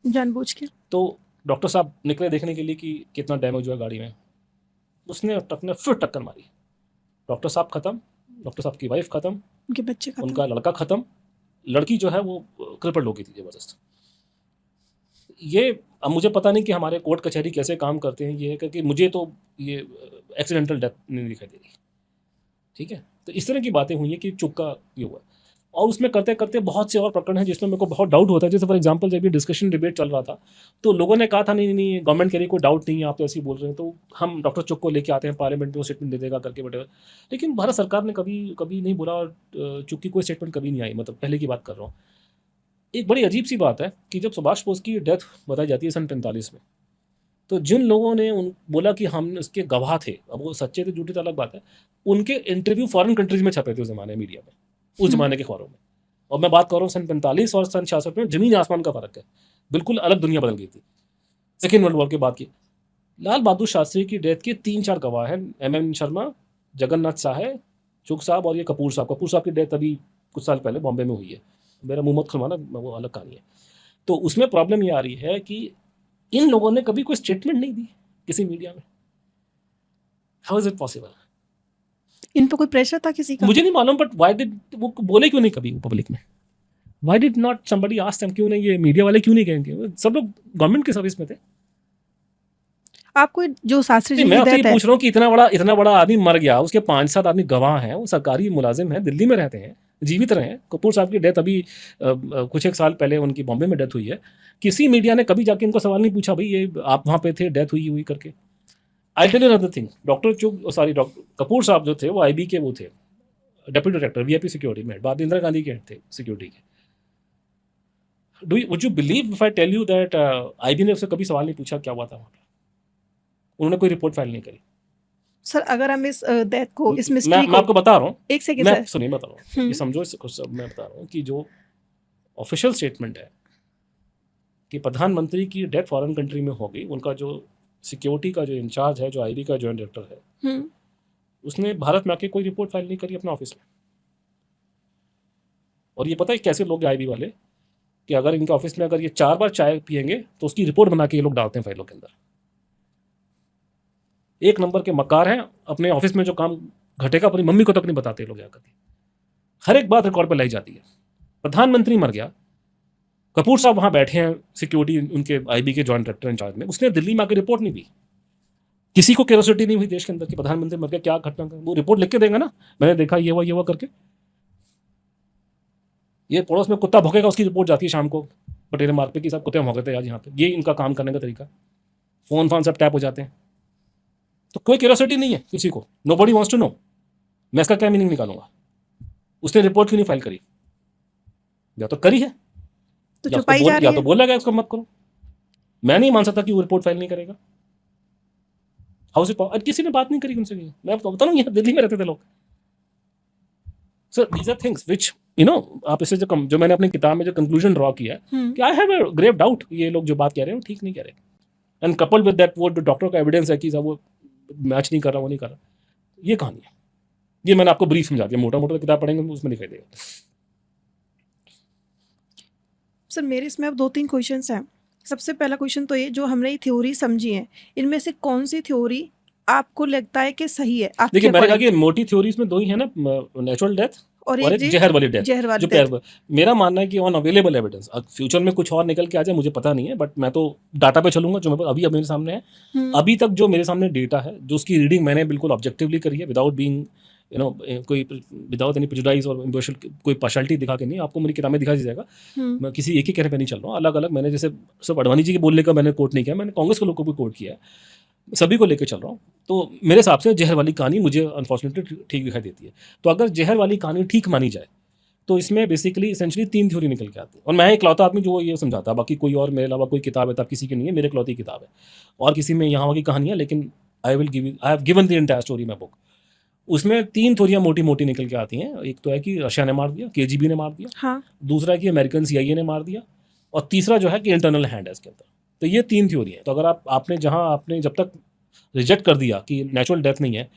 जानबूझ के। तो डॉक्टर साहब निकले देखने के लिए कि कितना डैमेज हुआ गाड़ी में। उसने ट्रक ने फिर टक्कर मारी, डॉक्टर साहब खत्म, डॉक्टर साहब की वाइफ खत्म, उनके बच्चे खत्म। उनका लड़का खत्म, लड़की जो है वो क्रिपल्ड हो गई थी जबरदस्त। ये अब मुझे पता नहीं कि हमारे कोर्ट कचहरी कैसे काम करते हैं, ये क्योंकि मुझे तो ये एक्सीडेंटल डेथ नहीं दिखाई दे रही, ठीक है। तो इस तरह की बातें हुई हैं कि चुप का ये हुआ, और उसमें करते करते बहुत से और प्रकरण हैं जिसमें मेरे को बहुत डाउट होता है। जैसे फॉर एग्जांपल जब ये डिस्कशन डिबेट चल रहा था तो लोगों ने कहा था नहीं नहीं गवर्नमेंट के लिए कोई डाउट नहीं है, आप तो ऐसे ही बोल रहे हैं, तो हम डॉक्टर चुप को लेके आते हैं पार्लियामेंट में, वो स्टेटमेंट दे देगा करके बट, लेकिन भारत सरकार ने कभी कभी नहीं बोला, और चुप की कोई स्टेटमेंट कभी नहीं आई, मतलब पहले की बात कर रहा हूँ। एक बड़ी अजीब सी बात है कि जब सुभाष बोस की डेथ बताई जाती है सन 45 में, तो जिन लोगों ने उन बोला कि हम इसके गवाह थे, अब वो सच्चे थे झूठे तो अलग बात है, उनके इंटरव्यू फॉरेन कंट्रीज में छपे थे उस जमाने मीडिया में, उस जमाने के अखबारों में। और मैं बात कर रहा हूँ सन 45 और सन 66 में जमीन आसमान का फर्क है, बिल्कुल अलग दुनिया बदल गई थी सेकेंड वर्ल्ड वॉर के बाद की। लाल बहादुर शास्त्री की डेथ के 3-4 गवाह हैं, MM शर्मा, जगन्नाथ साहे, चुग साहब और ये कपूर साहब। कपूर साहब की डेथ अभी कुछ साल पहले बॉम्बे में हुई है, मेरा मुंह मत खुलवाना, वो अलग कहानी है। तो उसमें प्रॉब्लम ये आ रही है कि इन लोगों ने कभी कोई स्टेटमेंट नहीं दी किसी मीडिया में। How is it possible? इन पर कोई प्रेशर था किसी का? मुझे नहीं मालूम, बट व्हाई डिड वो बोले क्यों नहीं कभी पब्लिक में? Why did not somebody ask them? क्यों नहीं ये मीडिया वाले क्यों नहीं कहेंगे? सब लोग गवर्नमेंट की सर्विस में थे। आपको जो शास्त्री जी नहीं, मैं की आपसे ये डेथ है, पूछ रहा हूँ कि इतना बड़ा आदमी मर गया, उसके 5-7 आदमी गवाह हैं, वो सरकारी मुलाजिम हैं, दिल्ली में रहते हैं, जीवित रहे हैं। कपूर साहब की डेथ अभी कुछ एक साल पहले उनकी बॉम्बे में डेथ हुई है। किसी मीडिया ने कभी जाके इनको सवाल नहीं पूछा भाई ये आप वहाँ पे थे, डेथ हुई करके। I tell you another thing, doctor Kapoor साहब जो थे वो IB के वो थे, डेप्यूटी डायरेक्टर VIP सिक्योरिटी में, बाद इंदिरा गांधी के हेड थे सिक्योरिटी के। Would you believe if I tell you that IB ने उससे कभी सवाल नहीं पूछा क्या हुआ था वहाँ पे? उन्होंने कोई रिपोर्ट फाइल नहीं करी। सर अगर हम इस डेथ को, इस मैं मिस्ट्री मैं आपको को, बता रहा हूँ, एक सेकंड मैं सर, सुनिए बता रहा हूँ, ये समझो इसको सब मैं बता रहा हूँ कि जो ऑफिशियल स्टेटमेंट है कि प्रधानमंत्री की डेथ फॉरेन कंट्री में हो गई, उनका जो सिक्योरिटी का जो इंचार्ज है, जो IB का जॉइंट डायरेक्टर है, उसने भारत में आके कोई रिपोर्ट फाइल नहीं करी अपने ऑफिस में। और ये पता है कैसे लोग IB वाले, कि अगर इनके ऑफिस में अगर ये 4 बार चाय पियेंगे तो उसकी रिपोर्ट बना के ये लोग डालते हैं फाइलों के अंदर। एक नंबर के मक्कार हैं, अपने ऑफिस में जो काम घटेगा अपनी मम्मी को तक नहीं बताते लोग जाकर के। हर एक बात रिकॉर्ड पर लाई जाती है। प्रधानमंत्री मर गया, कपूर साहब वहां बैठे हैं सिक्योरिटी उनके IB के जॉइंट डायरेक्टर इंचार्ज में, उसने दिल्ली में आकर रिपोर्ट नहीं दी। किसी को क्यूरियोसिटी नहीं हुई देश के अंदर कि प्रधानमंत्री मर गया क्या घटना, वो रिपोर्ट लिख के देंगे ना, मैंने देखा ये हुआ करके। ये पड़ोस में कुत्ता भौंकेगा उसकी रिपोर्ट जाती है शाम को बटेरे मार्ग पे कि सब कुत्ते भौंकते हैं आज यहाँ पे। ये इनका काम करने का तरीका, फोन सब टैप हो जाते हैं, तो कोई क्यूरियोसिटी नहीं है किसी को, नोबडी वांट्स टू नो मैं इसका क्या मीनिंग निकालूंगा। उसने रिपोर्ट क्यों नहीं फाइल करी? या तो करी है तो छुपाई जा रही या है। तो बोला गया उसको मत करो। मैं नहीं मान सकता कि वो रिपोर्ट फाइल नहीं करेगा। हाउस इट किसी ने बात नहीं करी उनसे। मैं आपको बता रहा हूँ, यहाँ दिल्ली में रहते थे लोग। So these are things which आप इसे जो मैंने अपनी किताब में जो कंक्लूजन ड्रॉ किया है कि I have a grave doubt ये लोग जो बात कह रहे हैं वो ठीक नहीं कह रहे। एंड कपल विद दैट वो डॉक्टर का एविडेंस है कि सब वो मैच नहीं कर रहा, वो नहीं कर रहा, ये कहानी है। ये मैंने आपको ब्रीफ समझा दिया, मोटा मोटा किताब पढ़ेंगे उसमें दिखाई देगा। सर मेरे इसमें अब 2-3 क्वेश्चंस हैं। सबसे पहला क्वेश्चन तो ये, जो हमने ये थ्योरी समझी है, इनमें से कौन सी थ्योरी आपको लगता है कि सही है आपके देखिए मैंने कहा according? कि मोटी थ्योरीज में दो ही है ना, नेचुरल डेथ और और एक एक जहर वाली डेथ। जहर वाली जो death। मेरा मानना है कि ऑन अवेलेबल एविडेंस, फ्यूचर में कुछ और निकल के आ जाए मुझे पता नहीं है, बट मैं तो डाटा पे चलूंगा जो अभी मेरे सामने है। अभी तक जो मेरे सामने डेटा है, जो उसकी रीडिंग मैंने बिल्कुल ऑब्जेक्टिवली करी है, विदाउट बीइंग कोई विदाउट एनी प्रेजुडाइज और कोई पार्शलिटी दिखा के नहीं, आपको मेरी किताब में दिखा दी जाएगा। मैं किसी एक ही कहने पे नहीं चल रहा हूँ, अलग अलग मैंने जैसे सब अडवाणी जी के बोलने का मैंने कोट नहीं किया, मैंने कांग्रेस के लोगों को भी कोट किया है, सभी को लेकर चल रहा हूँ। तो मेरे हिसाब से जहर वाली कहानी मुझे अनफॉर्चुनेटली ठीक दिखाई देती है। तो अगर जहर वाली कहानी ठीक मानी जाए तो इसमें बेसिकली इसेंशली 3 थ्योरी निकल के आती है, और मैं एक लौता आदमी जो ये समझाता है, बाकी कोई और मेरे अलावा कोई किताब है तब किसी की नहीं है, मेरे इकलौती किताब है, और किसी में यहाँ की कहानी है, लेकिन I have given the entire story my book. उसमें 3 थ्योरियाँ मोटी मोटी निकल के आती हैं। एक तो है कि रशिया ने मार दिया, KGB ने मार दिया, हाँ। दूसरा है कि अमेरिकन CIA ने मार दिया, और तीसरा जो है कि इंटरनल हैंड है इसके अंदर। तो ये 3 थ्योरी है। तो अगर आपने जब तक रिजेक्ट कर दिया कि नेचुरल डेथ नहीं है,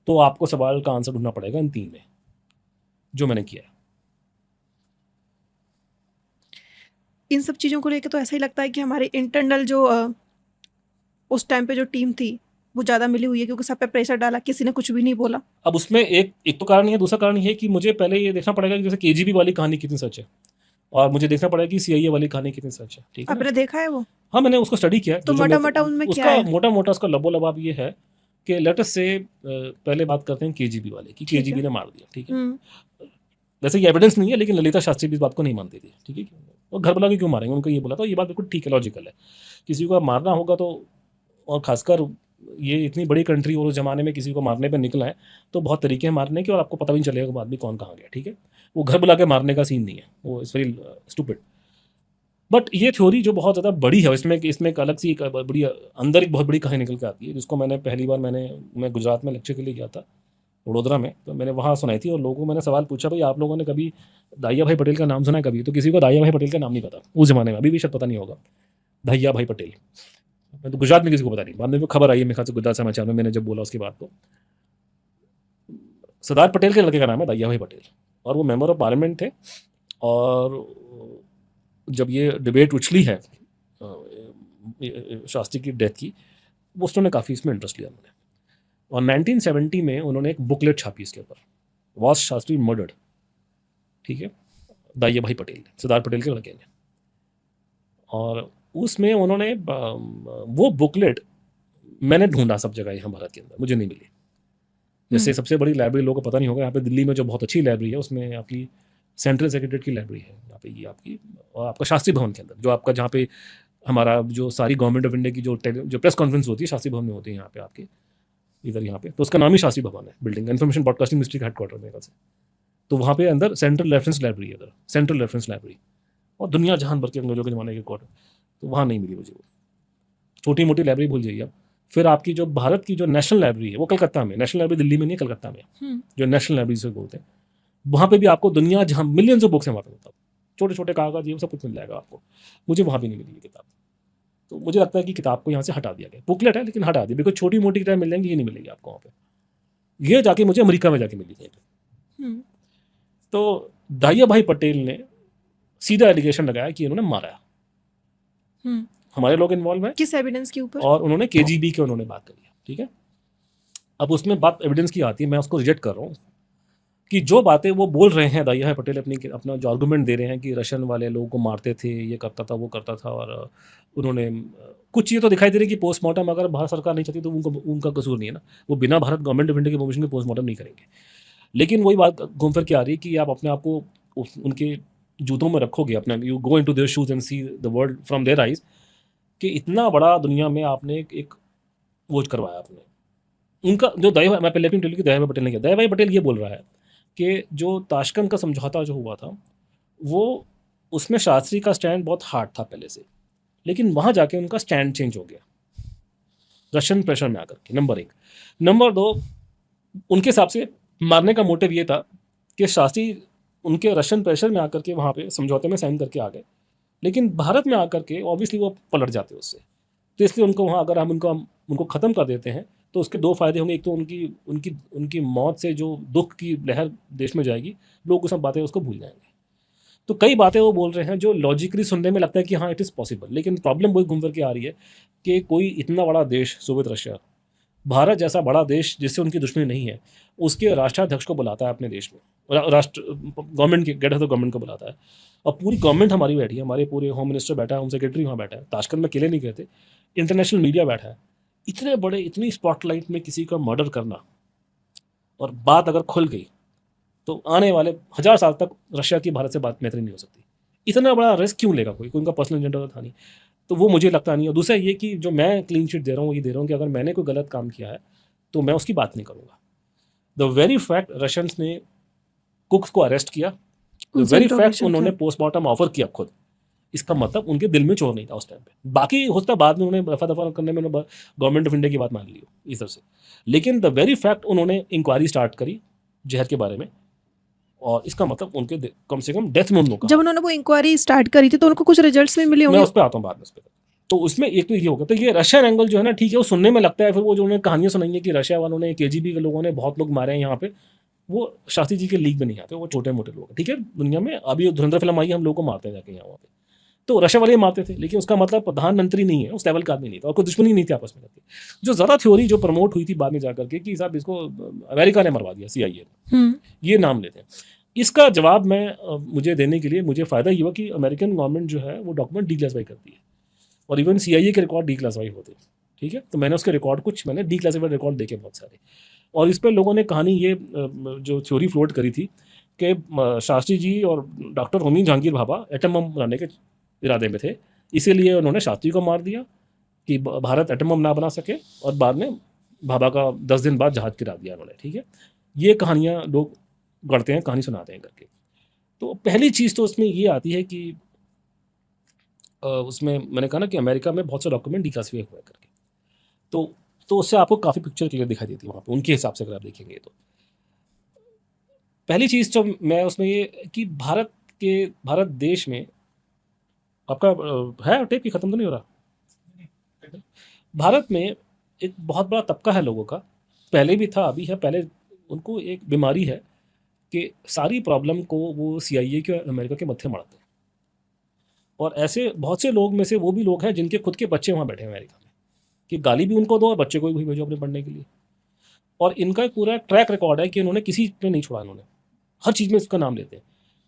तो आपको सवाल का आंसर ढूंढना पड़ेगा इन 3 में, जो मैंने किया है। इन सब चीज़ों को लेकर तो ऐसा ही लगता है कि हमारे इंटरनल जो उस टाइम पे जो टीम थी वो ज़्यादा मिली हुई है, क्योंकि सब पे प्रेशर डाला, किसी ने कुछ भी नहीं बोला। अब उसमें एक तो कारण ये है, दूसरा कारण ये है कि मुझे पहले ये देखना पड़ेगा कि जैसे KGB वाली कहानी कितनी सच है, और मुझे देखना पड़ेगा कि CIA वाली कहानी कितनी सच है। ठीक है ना? आपने देखा है वो? हाँ, मैंने उसको स्टडी किया। तो मोटा-मोटा उनमें क्या उसका है? मोटा मोटा उसका लबोलबाब ये है कि लेट अस से पहले बात करते हैं KGB वाले की, ठीक है। KGB ने मार दिया। ठीक है, हम्म। वैसे ये एविडेंस नहीं है, लेकिन ललिता शास्त्री भी इस बात को नहीं मानती थी। ठीक है, और घर बुला के क्यों मारेंगे, उनको ये बोला था, ये बात बिल्कुल ठीक है, लॉजिकल है। किसी को मारना होगा तो, और खासकर ये इतनी बड़ी कंट्री और उस जमाने में किसी को मारने पे निकला है तो बहुत तरीके हैं मारने के, और आपको पता भी नहीं चलेगा बाद में कौन कहाँ गया। ठीक है, वो घर बुला के मारने का सीन नहीं है, वो इट्स वेरी स्टूपिड। बट ये थ्योरी जो बहुत ज़्यादा बड़ी है, इसमें एक अलग सी एक बड़ी अंदर एक बहुत बड़ी कहानी निकल के आती है, जिसको मैंने पहली बार मैं गुजरात में लेक्चर के लिए गया था, वडोदरा में, तो मैंने वहाँ सुनाई थी, और लोगों को मैंने सवाल पूछा, भाई आप लोगों ने कभी दाहिया भाई पटेल का नाम सुना है कभी? तो किसी को दाहिया भाई पटेल का नाम नहीं पता उस जमाने में, अभी भी शायद पता नहीं होगा दाहिया भाई पटेल। मैं तो गुजरात में किसी को पता नहीं, बाद में खबर आई है मेरे ख्याल से गुजरात समाचार में, मैंने जब बोला उसकी बात, तो सरदार पटेल के लड़के का नाम है दाहिया भाई पटेल, और वो मेंबर ऑफ पार्लियामेंट थे। और जब ये डिबेट उछली है शास्त्री की डेथ की, वो उसने काफ़ी इसमें इंटरेस्ट लिया उन्होंने, और 1970 में उन्होंने एक बुकलेट छापी इसके ऊपर, वॉज शास्त्री मर्डर्ड। ठीक है, दाहिया भाई पटेल, सरदार पटेल के लड़के ने, और उसमें उन्होंने वो बुकलेट मैंने ढूंढा सब जगह यहाँ भारत के अंदर, मुझे नहीं मिली। जैसे सबसे बड़ी लाइब्रेरी लोगों को पता नहीं होगा, यहाँ पे दिल्ली में जो बहुत अच्छी लाइब्रेरी है, उसमें आपकी सेंट्रल सेक्रेटरीट की लाइब्रेरी है यहाँ पे, ये आपकी, और आपका शास्त्री भवन के अंदर, जो आपका जहाँ पे हमारा जो सारी गवर्नमेंट ऑफ इंडिया की जो प्रेस कॉन्फ्रेंस होती है शास्त्री भवन में होती है यहाँ पे आपके, इधर यहाँ पे, तो उसका नाम ही शास्त्री भवन है, बिल्डिंग इन्फॉर्मेशन ब्रॉडकास्टिंग मिनिस्ट्री का हेडक्वार्टर मेरे से। तो वहाँ पे अंदर सेंट्रल रेफरेंस लाइब्रेरी है, इधर सेंट्रल रेफरेंस लाइब्रेरी, और दुनिया जहान भर के अंग्रेजों के जमाने के क्वार्टर, तो वहाँ नहीं मिली मुझे वो। छोटी मोटी लाइब्रेरी भूल जाइए आप। फिर आपकी जो भारत की जो नेशनल लाइब्रेरी है वो कलकत्ता में, नेशनल लाइब्रेरी दिल्ली में नहीं है, कलकत्ता में, जो नेशनल लाइब्रेरी से बोलते हैं, वहाँ पे भी आपको दुनिया जहाँ मिलियंस ऑफ बुक्स हैं वहाँ पे, मतलब छोटे छोटे कागज ये सब कुछ मिल जाएगा आपको। मुझे वहाँ भी नहीं मिली ये किताब, तो मुझे लगता है कि किताब को यहाँ से हटा दिया गया, बुकलेट है लेकिन हटा दिया, बिल्कुल छोटी मोटी किताब मिल जाएंगी, ये नहीं मिलेगी आपको वहाँ पे। ये जाके मुझे अमेरिका में जाके मिली कहीं पे। तो दाहिया भाई पटेल ने सीधा एलिगेशन लगाया कि इन्होंने मारा, हमारे लोग इन्वॉल्व हैं, किस एविडेंस के ऊपर? और उन्होंने KGB के उन्होंने बात करी। ठीक है, अब उसमें बात एविडेंस की आती है, मैं उसको रिजेक्ट कर रहा हूँ कि जो बातें वो बोल रहे हैं दाहिया भाई पटेल अपना जो आर्गूमेंट दे रहे हैं कि रशियन वाले लोगों को मारते थे, ये करता था वो करता था, और उन्होंने कुछ चीज़ें तो दिखाई दे रही कि पोस्टमार्टम अगर भारत सरकार नहीं चाहती तो उनका कसूर नहीं है ना, वो बिना भारत गवर्नमेंट ऑफ इंडिया की परमिशन के पोस्टमार्टम नहीं करेंगे। लेकिन वही बात घूम फिर के आ रही है कि आप अपने आप को उनके जूतों में रखोगे, अपने you go into their shoes and see the world from their eyes, कि इतना बड़ा दुनिया में आपने एक वोट करवाया आपने उनका। जो मैं पहले अपनी कि दाहिया भाई पटेल ने किया, दाहिया भाई पटेल ये बोल रहा है कि जो ताशकंद का समझौता जो हुआ था, वो उसमें शास्त्री का स्टैंड बहुत हार्ड था पहले से, लेकिन वहाँ जाके उनका स्टैंड चेंज हो गया। रशियन प्रेशर में आकर के, नंबर 1। नंबर 2, उनके हिसाब से मारने का मोटिव ये था कि शास्त्री उनके रशियन प्रेशर में आकर के वहाँ पे समझौते में साइन करके आ गए, लेकिन भारत में आकर के ऑब्वियसली वो पलट जाते उससे। तो इसलिए उनको वहाँ अगर हम उनको ख़त्म कर देते हैं तो उसके 2 फ़ायदे होंगे। एक तो उनकी उनकी उनकी मौत से जो दुख की लहर देश में जाएगी, लोग वो सब बातें उसको भूल जाएंगे। तो कई बातें वो बोल रहे हैं जो लॉजिकली सुनने में लगता है कि हाँ इट इज़ पॉसिबल, लेकिन प्रॉब्लम वही घूम फिर के आ रही है कि कोई इतना बड़ा देश सोवियत रशिया, भारत जैसा बड़ा देश जिससे उनकी दुश्मनी नहीं है, उसके राष्ट्राध्यक्ष को बुलाता है अपने देश में, राष्ट्र गवर्नमेंट के गेट ऑफ द गवर्नमेंट को बुलाता है, और पूरी गवर्नमेंट हमारी बैठी है, हमारे पूरे होम मिनिस्टर बैठा है, होम सेक्रेटरी वहाँ बैठा है, ताशकंद में अकेले नहीं कहते, इंटरनेशनल मीडिया बैठा है। इतने बड़े, इतनी स्पॉटलाइट में किसी का मर्डर करना, और बात अगर खुल गई तो आने वाले 1000 साल तक रशिया की भारत से बात मैत्री नहीं हो सकती। इतना बड़ा रिस्क क्यों लेगा कोई उनका पर्सनल एजेंडा था नहीं, तो वो मुझे लगता नहीं है। और दूसरा ये कि जो मैं क्लीन चिट दे रहा हूँ, ये दे रहा हूँ कि अगर मैंने कोई गलत काम किया है तो मैं उसकी बात नहीं करूँगा। द वेरी फैक्ट रशियंस ने कुक्स को अरेस्ट किया, द वेरी फैक्ट उन्होंने पोस्टमार्टम ऑफर किया खुद, इसका मतलब उनके दिल में चोर नहीं था उस टाइम पे। बाकी होता बाद में उन्होंने रफा दफा करने में गवर्नमेंट ऑफ इंडिया की बात मान ली हो इस तरह से, लेकिन द वेरी फैक्ट उन्होंने इंक्वायरी स्टार्ट करी जहर के बारे में, और इसका मतलब उनके कम से कम डेथ में उन लोगों जब उन्होंने वो इंक्वायरी स्टार्ट करी थी तो उनको कुछ रिजल्ट्स भी मिले मैं होंगे। उस पर आता हूँ बाद में उस पर। तो उसमें एक तो ये होगा, तो ये रशियन एंगल जो है ना, ठीक है, वो सुनने में लगता है, फिर वो जो उन्होंने कहानियाँ सुनाई है कि रशिया वालों ने, केजीबी के लोगों ने बहुत लोग मारे हैं यहाँ पे, वो शास्त्री जी के लीग में नहीं आते, वो छोटे मोटे लोग, ठीक है। दुनिया में अभी धुरंधर फिल्म आई, हम लोग को मारते हैं जाके यहाँ वहाँ पे, तो रशिया वाले मारते थे, लेकिन उसका मतलब प्रधानमंत्री नहीं है, उस लेवल का आदमी नहीं था, और कोई दुश्मनी नहीं थी आपस में लगती। जो ज़्यादा थ्योरी जो प्रमोट हुई थी बाद में जाकर के कि साहब इसको अमेरिका ने मरवा दिया, CIA ये नाम लेते हैं। इसका जवाब मुझे देने के लिए मुझे फ़ायदा ये हुआ कि अमेरिकन गवर्नमेंट जो है वो डॉक्यूमेंट डीक्लासिफाई करती है, और इवन CIA के रिकॉर्ड डीक्लासिफाई होते हैं, ठीक है। तो मैंने उसके रिकॉर्ड मैंने डीक्लासिफाइड रिकॉर्ड देखे बहुत सारे, और इस पर लोगों ने कहानी ये जो थ्योरी फ्लोट करी थी कि शास्त्री जी और doctor Homi Jahangir Bhabha atom bomb बनाने के इरादे में थे, इसीलिए उन्होंने शास्त्री को मार दिया कि भारत एटम बम ना बना सके, और बाद में भाभा का 10 दिन बाद जहाज गिरा दिया उन्होंने, ठीक है। ये कहानियाँ लोग गढ़ते हैं, कहानी सुनाते हैं करके। तो पहली चीज़ तो उसमें ये आती है कि उसमें मैंने कहा ना कि अमेरिका में बहुत से डॉक्यूमेंट डिक्लासिफाई हुआ करके, तो उससे आपको काफ़ी पिक्चर क्लियर दिखाई देती है वहाँ पे उनके हिसाब से अगर आप देखेंगे तो। पहली चीज़ तो मैं उसमें ये कि भारत देश में आपका है टेप की ख़त्म तो नहीं हो रहा। भारत में एक बहुत बड़ा तबका है लोगों का, पहले भी था अभी है, पहले उनको एक बीमारी है कि सारी प्रॉब्लम को वो CIA के और अमेरिका के मत्थे मारते हैं, और ऐसे बहुत से लोग में से वो भी लोग हैं जिनके खुद के बच्चे वहाँ बैठे हैं अमेरिका में, कि गाली भी उनको दो और बच्चे को भी भेजो अपने पढ़ने के लिए। और इनका एक पूरा ट्रैक रिकॉर्ड है कि उन्होंने किसी पे नहीं छोड़ा, इन्होंने हर चीज़ में इसका नाम लेते हैं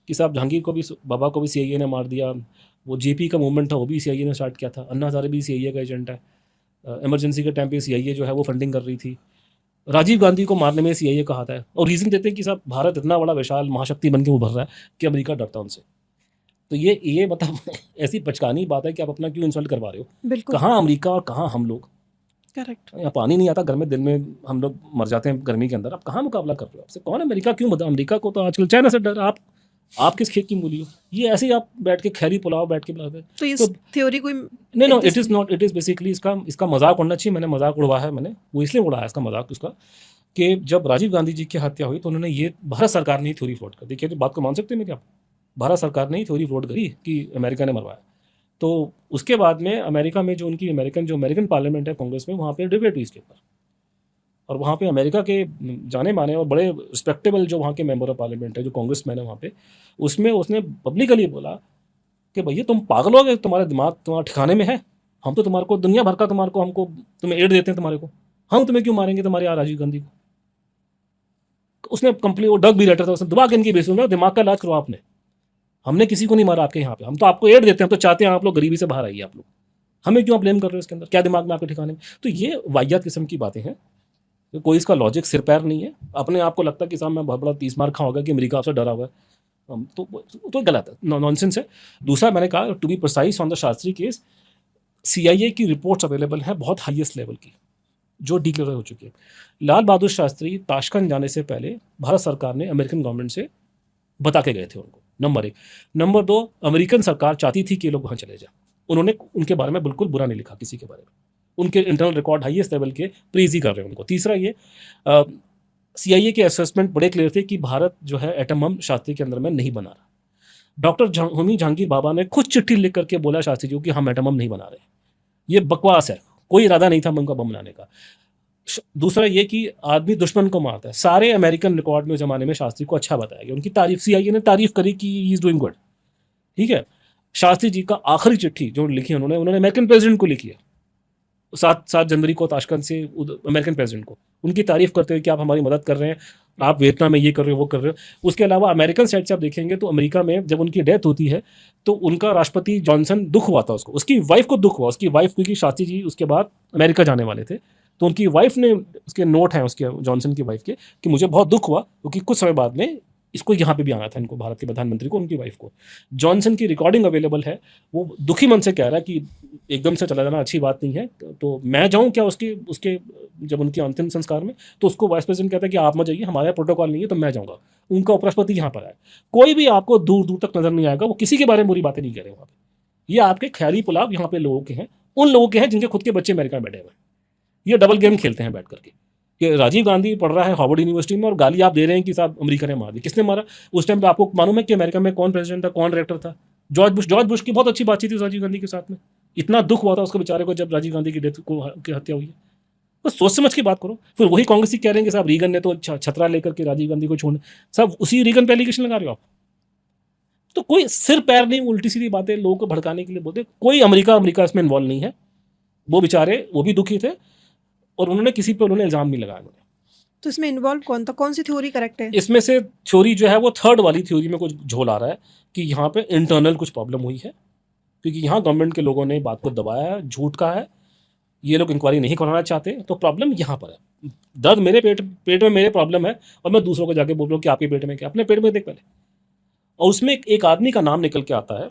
कि साहब जहांगीर को भी, बाबा को भी CIA ने मार दिया, वो JP का मूवमेंट था वो भी CIA ने स्टार्ट किया था, अन्ना हज़ारे भी CIA का एजेंट है, इमरजेंसी के टाइम पे CIA जो है वो फंडिंग कर रही थी, राजीव गांधी को मारने में CIA का हाथ है, और रीज़न देते हैं कि साहब भारत इतना बड़ा विशाल महाशक्ति बन के उभर रहा है कि अमेरिका डरता है उनसे। तो ये मतलब ऐसी बचकानी बात है कि आप अपना क्यों इंसल्ट करवा रहे हो। कहाँ अमेरिका और कहाँ हम लोग। करेक्ट। यहाँ पानी नहीं आता घर में, दिन में हम लोग मर जाते हैं गर्मी के अंदर, आप कहाँ मुकाबला कर रहे हो आपसे। कौन अमेरिका क्यों बता, अमेरिका को तो आजकल चाइना से डर, आप किस खेत की मूली हो। ये ऐसे ही आप बैठ के खैरी पुलाव बैठ के बुलाते। तो इस थ्योरी कोई नहीं, it is not, it is basically इसका मजाक उड़ना चाहिए। मैंने मजाक उड़वा है, मैंने वो इसलिए उड़ाया इसका मजाक उसका कि जब राजीव गांधी जी की हत्या हुई तो उन्होंने ये भारत सरकार ने ही थ्योरी फ्लोट कर दी। क्या बात को मान सकते हैं मेरी आप, भारत सरकार ने ही थ्योरी फ्लोट करी कि अमेरिका ने मरवाया। तो उसके बाद में अमेरिका में जो अमेरिकन पार्लियामेंट है, कांग्रेस में, वहाँ पे डिबेट हुई इसके ऊपर, और वहाँ पे अमेरिका के जाने माने और बड़े रिस्पेक्टेबल जो वहाँ के मेंबर ऑफ पार्लियामेंट है, जो कांग्रेसमैन है वहाँ पे, उसमें उसने पब्लिकली बोला कि भैया तुम पागल हो गए, तुम्हारा दिमाग तुम्हारा ठिकाने में है, हम तो तुम्हारे को दुनिया भर का तुम्हें एड देते हैं, तुम्हारे को हम तुम्हें क्यों मारेंगे, तुम्हारे यहाँ राजीव गांधी को। उसने कंप्लीट, वो डग भी लेटर था, उसने दबा के इनकी बेसिस में दिमाग का इलाज करो आपने, हमने किसी को नहीं मारा आपके यहाँ पे, हम तो आपको एड देते हैं, हम तो चाहते हैं आप लोग गरीबी से बाहर आइए, आप लोग हमें क्यों ब्लेम कर रहे हो इसके अंदर, क्या दिमाग में आपके ठिकाने में। तो ये वाहियात किस्म की बातें हैं, कोई इसका लॉजिक सिर पैर नहीं है। अपने आप को लगता है कि साहब मैं बहुत बड़ा 30 मार खाऊंगा कि अमेरिका आपसे डरा हुआ है, तो गलत है, नॉनसेंस है। दूसरा मैंने कहा, to be precise on the Shastri case, CIA की रिपोर्ट्स अवेलेबल हैं बहुत हाईएस्ट लेवल की, जो डिक्लेयर हो चुकी है। लाल बहादुर शास्त्री ताशकंद जाने से पहले भारत सरकार ने अमेरिकन गवर्नमेंट से बता के गए थे उनको, नंबर 1। नंबर 2, अमेरिकन सरकार चाहती थी कि ये लोग वहाँ चले जाए, उन्होंने उनके बारे में बिल्कुल बुरा नहीं लिखा किसी के बारे में, उनके इंटरनल रिकॉर्ड हाईएस्ट लेवल के प्रीज ही कर रहे हैं उनको। तीसरा ये CIA के असेसमेंट बड़े क्लियर थे कि भारत जो है एटम बम शास्त्री के अंदर में नहीं बना रहा। डॉक्टर होमी जहांगीर बाबा ने खुद चिट्ठी लिख करके बोला शास्त्री जी को कि हम एटम बम नहीं बना रहे। ये बकवास है, कोई इरादा नहीं था उनका बम बनाने का। दूसरा ये कि आदमी दुश्मन को मारता है। सारे अमेरिकन रिकॉर्ड में उस जमाने में शास्त्री को अच्छा बताया गया, उनकी तारीफ CIA ने तारीफ करी कि ही इज डूइंग गुड। ठीक है, शास्त्री जी का आखिरी चिट्ठी जो लिखी उन्होंने अमेरिकन प्रेसिडेंट को लिखी है 7 जनवरी को ताशकंद से अमेरिकन प्रेसिडेंट को, उनकी तारीफ करते हुए कि आप हमारी मदद कर रहे हैं, आप वियतनाम में ये कर रहे हो वो कर रहे हो। उसके अलावा अमेरिकन साइड से आप देखेंगे तो अमेरिका में जब उनकी डेथ होती है तो उनका राष्ट्रपति जॉनसन दुख हुआ था उसको, उसकी वाइफ को दुख हुआ। उसकी वाइफ क्योंकि शास्त्री जी उसके बाद अमेरिका जाने वाले थे तो उनकी वाइफ ने, उसके नोट हैं उसके जॉनसन की वाइफ के, कि मुझे बहुत दुख हुआ क्योंकि कुछ समय बाद में इसको यहाँ पे भी आना था, इनको भारत के प्रधानमंत्री को, उनकी वाइफ को। जॉनसन की रिकॉर्डिंग अवेलेबल है, वो दुखी मन से कह रहा है कि एकदम से चला जाना अच्छी बात नहीं है, तो मैं जाऊँ क्या उसके जब उनके अंतिम संस्कार में, तो उसको वाइस प्रेसिडेंट कहता है कि आप मत जाइए, हमारा प्रोटोकॉल नहीं है, तो मैं जाऊँगा। उनका उपराष्ट्रपति यहाँ पर है, कोई भी आपको दूर दूर तक नजर नहीं आएगा, वो किसी के बारे में बुरी बातें नहीं कह रहे वहाँ पे। ये आपके ख्याली पुलाव यहाँ पे लोगों के हैं, उन लोगों के हैं जिनके खुद के बच्चे अमेरिका में बैठे हुए हैं। ये डबल गेम खेलते हैं बैठ करके कि राजीव गांधी पढ़ रहा है हार्वर्ड यूनिवर्सिटी में और गाली आप दे रहे हैं कि साहब अमेरिका ने मार दी। किसने मारा? उस टाइम पे आपको मालूम है कि अमेरिका में कौन प्रेसिडेंट था, कौन डायरेक्टर था? जॉर्ज बुश की बहुत अच्छी बातचीत थी राजीव गांधी के साथ में। इतना दुख हुआ था उसको बेचारे को जब राजीव गांधी की डेथ की हत्या हुई है। तो सोच समझ की बात करो। फिर वही कांग्रेसी कह रहे हैं कि साहब रीगन ने तो छतरा लेकर के राजीव गांधी को छोड़, साहब उसी रीगन पे एलिगेशन लगा रहे हो आप। तो कोई सिर पैर नहीं, उल्टी सीधी बातें लोगों को भड़काने के लिए बोलते। कोई अमेरिका इसमें इन्वॉल्व नहीं है। वो बेचारे वो भी दुखी थे और उन्होंने किसी पे इल्जाम नहीं लगाया। तो इसमें इन्वॉल्व कौन था, कौन सी थ्योरी करेक्ट है? इसमें से थ्योरी जो है वो थर्ड वाली थ्योरी में कुछ झोल आ रहा है कि यहाँ पे इंटरनल कुछ प्रॉब्लम हुई है, क्योंकि यहाँ गवर्नमेंट के लोगों ने बात को दबाया है, झूठ का है, ये लोग इंक्वायरी नहीं कराना चाहते। तो प्रॉब्लम यहाँ पर है। दर्द मेरे पेट में मेरे प्रॉब्लम है और मैं दूसरों को जाके बोल रहा हूँ कि आपके पेट में क्या, अपने पेट में देख पहले। और उसमें एक आदमी का नाम निकल के आता है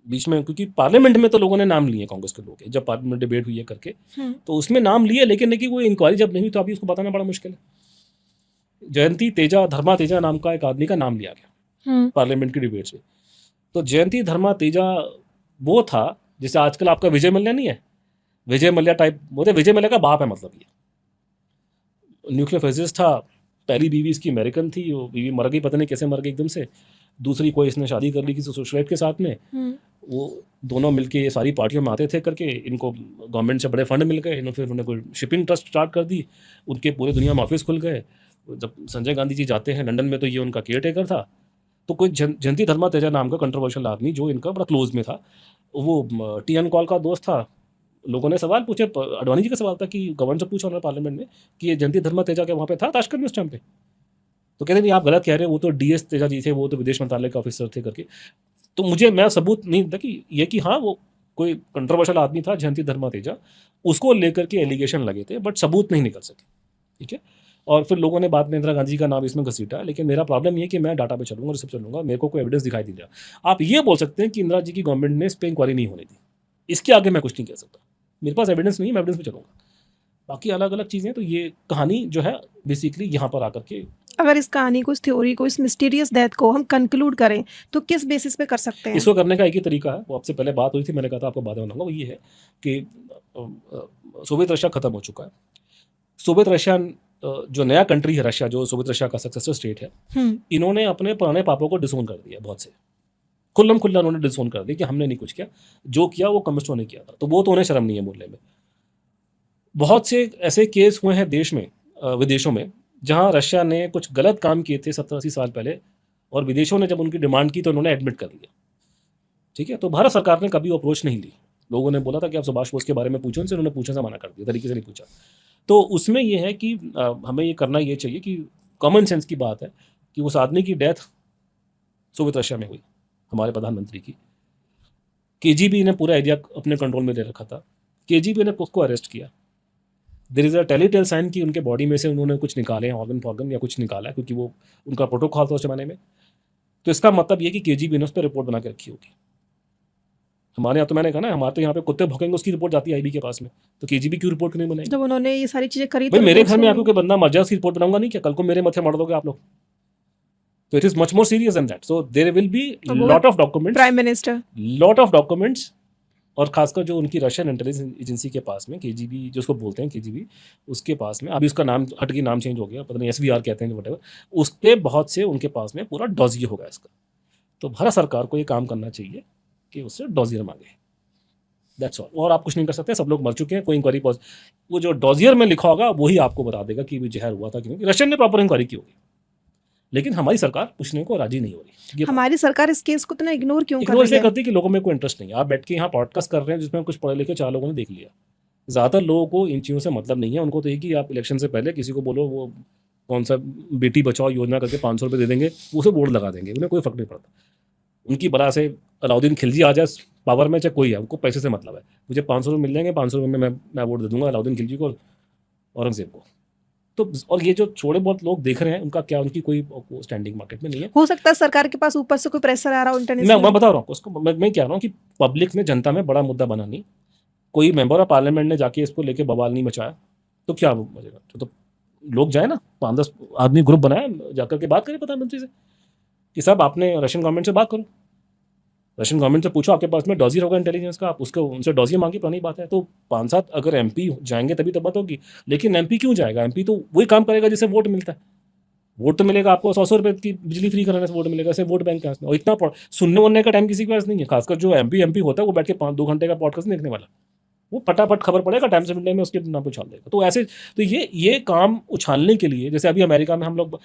बीच में, क्योंकि पार्लियामेंट में तो लोगों ने नाम लिए कांग्रेस के लोग, जब पार्लियामेंट डिबेट हुई है करके, तो उसमें नाम लिए, लेकिन देखिए वो इंक्वायरी जब नहीं हुई तो अभी उसको बताना बड़ा मुश्किल है। जयंती तेजा, धर्मा तेजा नाम का एक आदमी का नाम लिया गया पार्लियामेंट की डिबेट्स में। तो जयंती धर्मा तेजा वो था जैसे आजकल आपका विजय मल्ल्या नहीं है, विजय मल्ल्या टाइप, बोलते विजय मल्ल्या का बाप है, मतलब ये न्यूक्लियर फिजिसिस्ट था। पहली बीवी इसकी अमेरिकन थी, वो बीवी मर गई, पता नहीं कैसे मर गई एकदम से। दूसरी कोई इसने शादी कर ली किसी सोशलाइट के साथ में। वो दोनों मिलके ये सारी पार्टियों में आते थे करके, इनको गवर्नमेंट से बड़े फंड मिल गए, फिर उन्होंने कोई शिपिंग ट्रस्ट स्टार्ट कर दी, उनके पूरे दुनिया में ऑफिस खुल गए। जब संजय गांधी जी जाते हैं लंदन में तो ये उनका केयर टेकर था। तो कोई जयंती धर्मा तेजा नाम का कंट्रोवर्शियल आदमी जो इनका बड़ा क्लोज में था, वो TN कॉल का दोस्त था। लोगों ने सवाल पूछे, अडवाणी जी का सवाल था कि गवर्नर से पूछा उन्होंने पार्लियामेंट में कि ये जयंती धर्मा तेजा क्या वहाँ पे था ताशकंद में उस टाइम पे? तो कहते नहीं, आप गलत कह रहे हो, वो तो DS तेजा जी थे, वो तो विदेश मंत्रालय के ऑफिसर थे करके। तो मुझे मैं सबूत नहीं था कि ये कि हाँ वो कोई कंट्रोवर्शियल आदमी था जयंती धर्मा तेजा, उसको लेकर के एलिगेशन लगे थे, बट सबूत नहीं निकल सके। ठीक है, और फिर लोगों ने बाद में इंदिरा गांधी का नाम इसमें घसीटा। लेकिन मेरा प्रॉब्लम ये कि मैं डाटा पे चलूंगा और सब चलूंगा, मेरे को कोई एविडेंस दिखाई नहीं दिया। आप ये बोल सकते हैं कि इंदिरा जी की गवर्नमेंट ने इस पर इंक्वायरी नहीं होने दी, इसके आगे मैं कुछ नहीं कह सकता। मेरे पास एविडेंस नहीं है, मैं एविडेंस पे चलूंगा। बाकी अलग अलग चीज़ें, तो ये कहानी जो है बेसिकली यहाँ पर आकर के, अगर इस कहानी को, इस थ्योरी को, इस मिस्टीरियस डेथ को हम कंक्लूड करें तो किस बेसिस पे कर सकते हैं? इसको करने का एक ही तरीका है, वो आपसे पहले बात हुई थी, मैंने कहा था आपको बाद में बताऊंगा। वो ये है कि सोवियत रशिया खत्म हो चुका है। सोवियत रशिया जो नया कंट्री है रशिया, जो सोवियत रशिया का सक्सेसर स्टेट है, इन्होंने अपने पुराने पापों को डिसोन कर दिया। बहुत से खुल्लम खुल्ला उन्होंने डिसोन कर दिया कि हमने नहीं कुछ किया, जो किया वो कम्युनिस्टों ने किया था। तो वो तो उन्हें शर्म नहीं है बोलने में। बहुत से ऐसे केस हुए हैं देश में, विदेशों में, जहां रशिया ने कुछ गलत काम किए थे 70-80 साल पहले, और विदेशों ने जब उनकी डिमांड की तो उन्होंने एडमिट कर लिया। ठीक है, तो भारत सरकार ने कभी अप्रोच नहीं ली। लोगों ने बोला था कि आप सुभाष बोस के बारे में पूछो, उनसे उन्होंने पूछने से मना कर दिया, तरीके से नहीं पूछा। तो उसमें यह है कि हमें ये करना ये चाहिए कि कॉमन सेंस की बात है कि उस आदमी की डेथ सोवियत रशिया में हुई, हमारे प्रधानमंत्री की। KGB ने पूरा एरिया अपने कंट्रोल में ले रखा था। KGB ने उसको अरेस्ट किया। देयर इज़ अ टेलीटेल साइन कि उनके बॉडी में से उन्होंने कुछ निकाले हैं, ऑर्गन या कुछ निकाला है, क्योंकि वो उनका प्रोटोकॉल था उस जमाने में। तो इसका मतलब ये कि KGB ने उस पर रिपोर्ट बना के रखी होगी। हमारे यहाँ तो मैंने कहा ना, हमारे तो यहाँ पे कुत्ते भौंकेंगे उसकी रिपोर्ट जाती है IB के पास में, तो KGB क्यों रिपोर्ट नहीं बनाएगी? जब उन्होंने ये सारी चीजें करी, भाई मेरे घर में आके कोई बंदा मर जाए उसकी रिपोर्ट बनाऊंगा नहीं क्या? कल को मेरे मथे मार दोगे आप लोग। तो it is much more serious than that. So there will be lot of documents, prime minister, lot of documents और खासकर जो उनकी रशियन इंटेलिजेंस एजेंसी के पास में केजीबी, जो उसको बोलते हैं केजीबी, उसके पास में अभी उसका नाम हट के नाम चेंज हो गया, पता नहीं एसवीआर कहते हैं वटेवर, उसके बहुत से उनके पास में पूरा डॉजियर होगा इसका। तो भारत सरकार को ये काम करना चाहिए कि उससे डॉजियर मांगे, दैट्स ऑल। और आप कुछ नहीं कर सकते, सब लोग मर चुके हैं, कोई इंक्वायरी वो जो डॉजियर में लिखा होगा वही आपको बता देगा कि वो जहर हुआ था कि नहीं। रशियन ने प्रॉपर इंक्वायरी की होगी, लेकिन हमारी सरकार पूछने को राजी नहीं हो रही। हमारी सरकार इस केस को इतना इग्नोर क्यों कर इग्नोर रही इसलिए है? करती है कि लोगों में कोई इंटरेस्ट नहीं है। आप बैठ के यहाँ पॉडकास्ट कर रहे हैं जिसमें कुछ पढ़े लिखे 4 लोगों ने देख लिया। ज़्यादातर लोगों को इन चीज़ों से मतलब नहीं है। उनको तो ये कि आप इलेक्शन से पहले किसी को बोलो वो कौन सा बेटी बचाओ योजना करके 500 रुपये दे देंगे, उसे वोट लगा देंगे, उन्हें कोई फर्क नहीं पड़ता। उनकी बला से अलाउद्दीन खिलजी आ जाए पावर में, चाहे कोई है, उनको पैसे से मतलब है। मुझे 500 रुपये मिल जाएंगे, 500 रुपये में मैं वोट दे दूंगा अलाउद्दीन खिलजी को, औरंगजेब को। तो और ये जो थोड़े बहुत लोग देख रहे हैं, उनका क्या, उनकी कोई स्टैंडिंग मार्केट में नहीं है। हो सकता है सरकार के पास ऊपर से कोई प्रेशर आ रहा हो मैं इंटरनेशनल। बता रहा हूँ उसको, मैं कह रहा हूँ कि पब्लिक में, जनता में बड़ा मुद्दा बना नहीं। कोई मेंबर ऑफ पार्लियामेंट ने जाके इसको लेके बवाल नहीं मचाया, तो क्या मचेगा? तो लोग जाए ना, 5-10 आदमी ग्रुप बनाया, जाकर के बात करें प्रधानमंत्री से कि साहब आपने रशियन गवर्नमेंट से बात करो, रशियन गवर्नमेंट से पूछो आपके पास में डॉजियर होगा इंटेलिजेंस का, आप उसको उनसे डॉजियर मांगी, पुरानी बात है। तो 5-7 अगर एमपी जाएंगे तभी तो बात होगी। लेकिन एमपी क्यों जाएगा? एमपी तो वही काम करेगा जिससे वोट मिलता है। वोट तो मिलेगा आपको, 100 रुपये की बिजली फ्री कराने से वोट मिलेगा, ऐसे वोट बैंक का। और इतना सुनने वनने का टाइम किसी के पास नहीं है। खासकर जो एमपी होता है वो बैठ के 5-2 घंटे का पॉडकास्ट नहीं देखने वाला, वो फटाफट खबर पड़ेगा टाइम्स ऑफ इंडिया में, उसके नाम उछाल देगा। तो ऐसे तो ये काम उछालने के लिए, जैसे अभी अमेरिका में हम लोग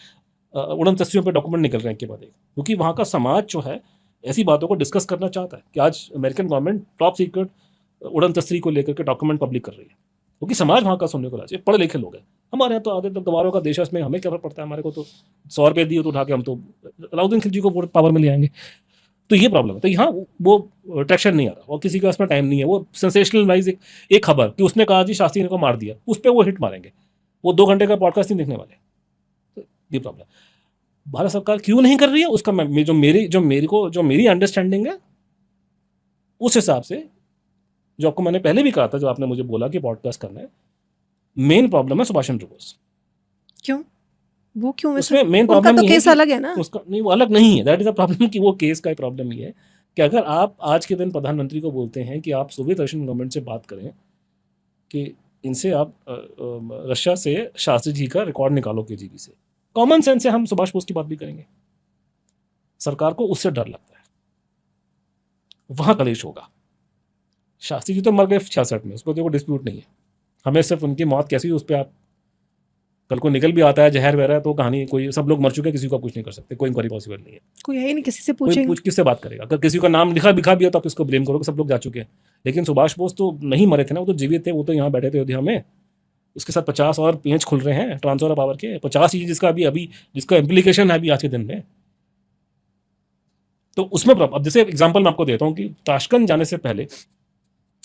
उड़न तस्वीरों पर डॉक्यूमेंट निकल रहे हैं के बाद, क्योंकि वहाँ का समाज जो है ऐसी बातों को डिस्कस करना चाहता है कि आज अमेरिकन गवर्नमेंट टॉप सीक्रेट उड़न तस्वीर को लेकर के डॉक्यूमेंट पब्लिक कर रही है, क्योंकि समाज वहाँ का सुनने को राजी है। पढ़े लिखे लोग हैं। हमारे यहाँ तो आधे तक गवारों का देश है, उसमें हमें क्या फर्क पड़ता है? हमारे को तो 100 रुपये दिए तो उठा के हम तो अलाउद्दीन खिलजी को वोट पावर में ले आएंगे। तो ये प्रॉब्लम है। तो यहाँ वो अट्रैक्शन नहीं आ रहा, और किसी के पास में टाइम नहीं है। वो सेंसेशनल वाइज एक खबर कि उसने कहा जी शास्त्री ने को मार दिया, उस पर वो हिट मारेंगे, वो 2 घंटे का पॉडकास्ट नहीं देखने वाले। तो ये प्रॉब्लम भारत सरकार क्यों नहीं कर रही है, उसका जो मेरी अंडरस्टैंडिंग है, उस हिसाब से जो आपको मैंने पहले भी कहा था, जो आपने मुझे बोला कि पॉडकास्ट करना है, मेन प्रॉब्लम है सुभाष चंद्र बोस। क्यों? वो क्यों? उसमें मेन उनका प्रॉब्लम तो ये है केस कि अलग है ना। उसका नहीं, वो अलग नहीं है। दैट इज द प्रॉब्लम कि वो केस का प्रॉब्लम ये है कि अगर आप आज के दिन प्रधानमंत्री को बोलते हैं कि आप सोवियत रशियन गवर्नमेंट से बात करें कि इनसे आप रशिया से शास्त्री जी का रिकॉर्ड निकालो केजीबी से, कॉमन सेंस से हम सुभाष बोस की बात भी करेंगे। सरकार को उससे डर लगता है, वहां कलेश होगा। शास्त्री जी तो मर गए 66 में, उस पर तो कोई डिस्प्यूट नहीं है। हमें सिर्फ उनकी मौत कैसी हुई उस पर आप कल को निकल भी आता है जहर बह रहा है तो कहानी, कोई सब लोग मर चुके हैं, किसी को कुछ नहीं कर सकते, कोई इंक्वायरी पॉसिबल नहीं है। कोई है ही नहीं, किसी से कोई पूछेंगे। किससे बात करेगा? अगर किसी का नाम लिखा भी है तो आप इसको ब्लेम करोगे, सब लोग जा चुके हैं। लेकिन सुभाष बोस तो नहीं मरे थे ना, वो तो जीवित थे, वो तो यहाँ बैठे थे अयोध्या में। उसके साथ 50 और पेंच खुल रहे हैं ट्रांसफर ऑफ पावर के, 50 चीज जिसका अभी जिसका इम्प्लीकेशन है अभी आज के दिन में। तो उसमें अब जैसे एग्जाम्पल मैं आपको देता हूँ कि ताशकंद जाने से पहले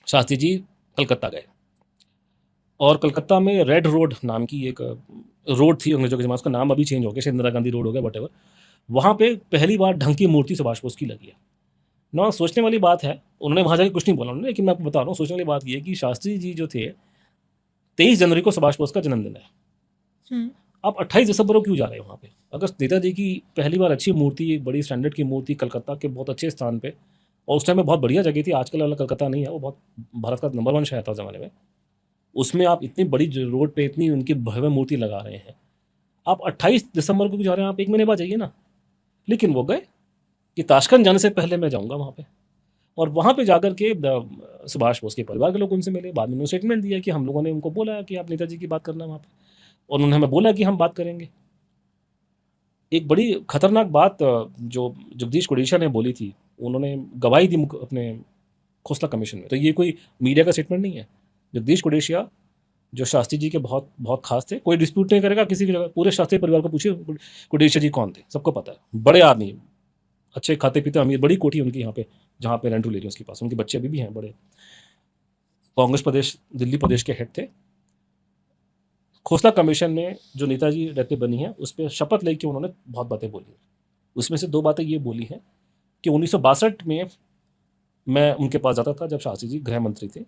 शास्त्री जी कलकत्ता गए, और कलकत्ता में रेड रोड नाम की एक रोड थी अंग्रेजों के जमाने, उसका नाम अभी चेंज हो गया, शायद इंदिरा गांधी रोड हो गया, वटेवर। वहाँ पे पहली बार ढंग की मूर्ति सुभाष बोस की लगी है ना। सोचने वाली बात है, उन्होंने वहाँ जाके कुछ नहीं बोला उन्होंने, लेकिन मैं आपको बता रहा हूँ, सोचने वाली बात ये है कि शास्त्री जी जो थे, 23 जनवरी को सुभाष बोस का जन्मदिन है। आप 28 दिसंबर को क्यों जा रहे हैं वहाँ पे? अगर नेताजी की पहली बार अच्छी मूर्ति, बड़ी स्टैंडर्ड की मूर्ति कलकत्ता के बहुत अच्छे स्थान पे, और उस टाइम में बहुत बढ़िया जगह थी, आजकल वाला कलकत्ता नहीं है, वो बहुत भारत का नंबर 1 शहर था ज़माने में, उसमें आप इतनी बड़ी रोड पे इतनी उनकी भव्य मूर्ति लगा रहे हैं, आप 28 दिसंबर को क्यों जा रहे हैं? आप 1 महीने बाद जाइए ना। लेकिन वो गए कि ताशकंद जाने से पहले मैं जाऊँगा वहाँ पे, और वहाँ पे जाकर के सुभाष बोस के परिवार के लोग उनसे मिले। बाद में उन्होंने स्टेटमेंट दिया कि हम लोगों ने उनको बोला कि आप नेताजी की बात करना वहाँ पे, और उन्होंने हमें बोला कि हम बात करेंगे। एक बड़ी खतरनाक बात जो जगदीश कोडेशिया ने बोली थी, उन्होंने गवाही दी अपने खोसला कमीशन में, तो ये कोई मीडिया का स्टेटमेंट नहीं है। जगदीश कोडेशिया जो शास्त्री जी के बहुत बहुत खास थे, कोई डिस्प्यूट नहीं करेगा किसी की जगह, पूरे शास्त्री परिवार को पूछिए कोडेशिया जी कौन थे, सबको पता है। बड़े आदमी, अच्छे खाते पीते अमीर, बड़ी कोठी उनकी यहाँ पे, जहाँ पे रेंटू ले रही है उसके पास, उनके बच्चे अभी भी हैं बड़े। कांग्रेस प्रदेश दिल्ली प्रदेश के हेड थे। खोसला कमीशन में जो नेताजी रहते बनी है, उस पर शपथ लेके उन्होंने बहुत बातें बोली। उसमें से 2 बातें ये बोली हैं कि 1962 में मैं उनके पास जाता था जब शास्त्री जी गृह मंत्री थे,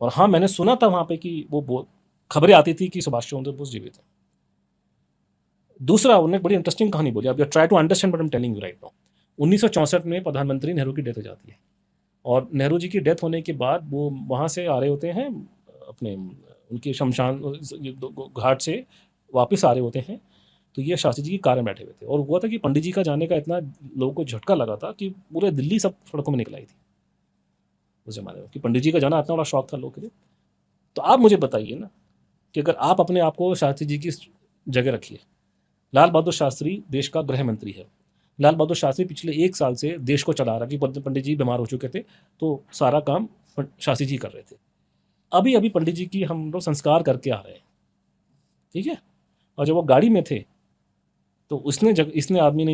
और हाँ मैंने सुना था वहाँ पे कि वो खबरें आती थी कि सुभाष चंद्र बोस जीवित है। दूसरा, उन्होंने बड़ी इंटरेस्टिंग कहानी बोली, अब try to understand what I am telling you right now. 1964 में प्रधानमंत्री नेहरू की डेथ हो जाती है, और नेहरू जी की डेथ होने के बाद वो वहाँ से आ रहे होते हैं, अपने उनके शमशान घाट से वापस आ रहे होते हैं, तो ये शास्त्री जी की कार में बैठे हुए थे। और हुआ था कि पंडित जी का जाने का इतना लोगों को झटका लगा था कि पूरे दिल्ली सब सड़कों में निकल आई थी उस जमाने में, कि पंडित जी का जाना इतना बड़ा शौक था लोगों के लिए। तो आप मुझे बताइए ना कि अगर आप अपने आप को शास्त्री जी की जगह रखिए, लाल बहादुर शास्त्री देश का गृह मंत्री है, लाल बहादुर शास्त्री पिछले 1 साल से देश को चला रहा, कि पंडित जी बीमार हो चुके थे तो सारा काम शास्त्री जी कर रहे थे। अभी अभी पंडित जी की हम लोग संस्कार करके आ रहे हैं, ठीक है। और जब वो गाड़ी में थे तो इसने आदमी ने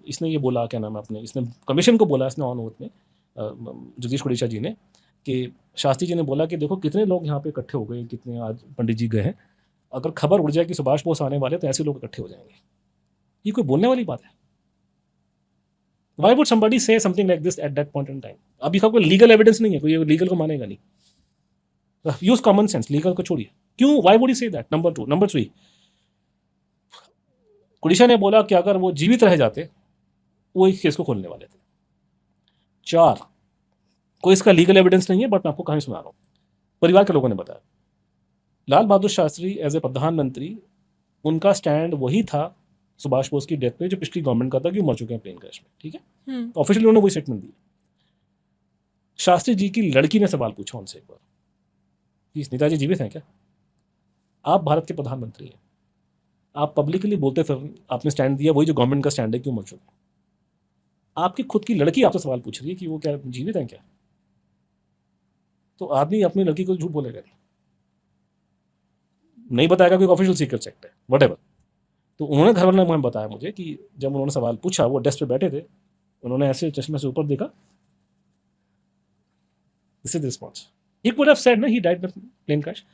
इसने ये बोला, क्या नाम है अपने, इसने कमीशन को बोला, इसने ऑन ओथ में जगदीश कोडिशा जी ने, कि शास्त्री जी ने बोला कि देखो कितने लोग यहाँ पे इकट्ठे हो गए, कितने आज पंडित जी गए हैं, अगर खबर उड़ जाए कि सुभाष बोस आने वाले तो ऐसे लोग इकट्ठे हो जाएंगे। ये कोई बोलने वाली बात है? Why would somebody say something like this at that point in time? अभी का कोई लीगल एविडेंस नहीं है, कोई लीगल को मानेगा नहीं। यूज कॉमन सेंस, लीगल को छोड़िए। क्यों, why would he say that? Number 2। Number 3, कुडिशा ने बोला कि अगर वो जीवित रह जाते वो इस केस को खोलने वाले थे। 4, कोई इसका लीगल एविडेंस नहीं है, बट मैं आपको कहानी सुना रहा हूँ, परिवार के लोगों ने बताया। लाल बहादुर शास्त्री एज ए प्रधानमंत्री, उनका स्टैंड वही था सुभाष बोस की डेथ पे जो पिछली गवर्नमेंट का था कि मर चुके हैं प्लेन क्रैश में, ठीक है। ऑफिशियली उन्होंने वही स्टेटमेंट दी। शास्त्री जी की लड़की ने सवाल पूछा उनसे एक बार कि नेताजी जीवित हैं क्या? आप भारत के प्रधानमंत्री हैं, आप पब्लिकली बोलते फिर आपने स्टैंड दिया वही जो गवर्नमेंट का स्टैंड है, क्यों मर चुके? आपकी खुद की लड़की आपसे सवाल पूछ रही है कि वो क्या जीवित हैं क्या? तो आदमी अपनी लड़की को झूठ बोलेगा नहीं बताएगा, कोई ऑफिशियल सीक्रेट सेक्ट है, व्हाटएवर। तो उन्होंने घर वालों ने बताया मुझे कि जब उन्होंने सवाल पूछा, वो डेस्क पे बैठे थे, उन्होंने ऐसे चश्मे से ऊपर देखा, this is the response. He could have said ना he died in plane crash,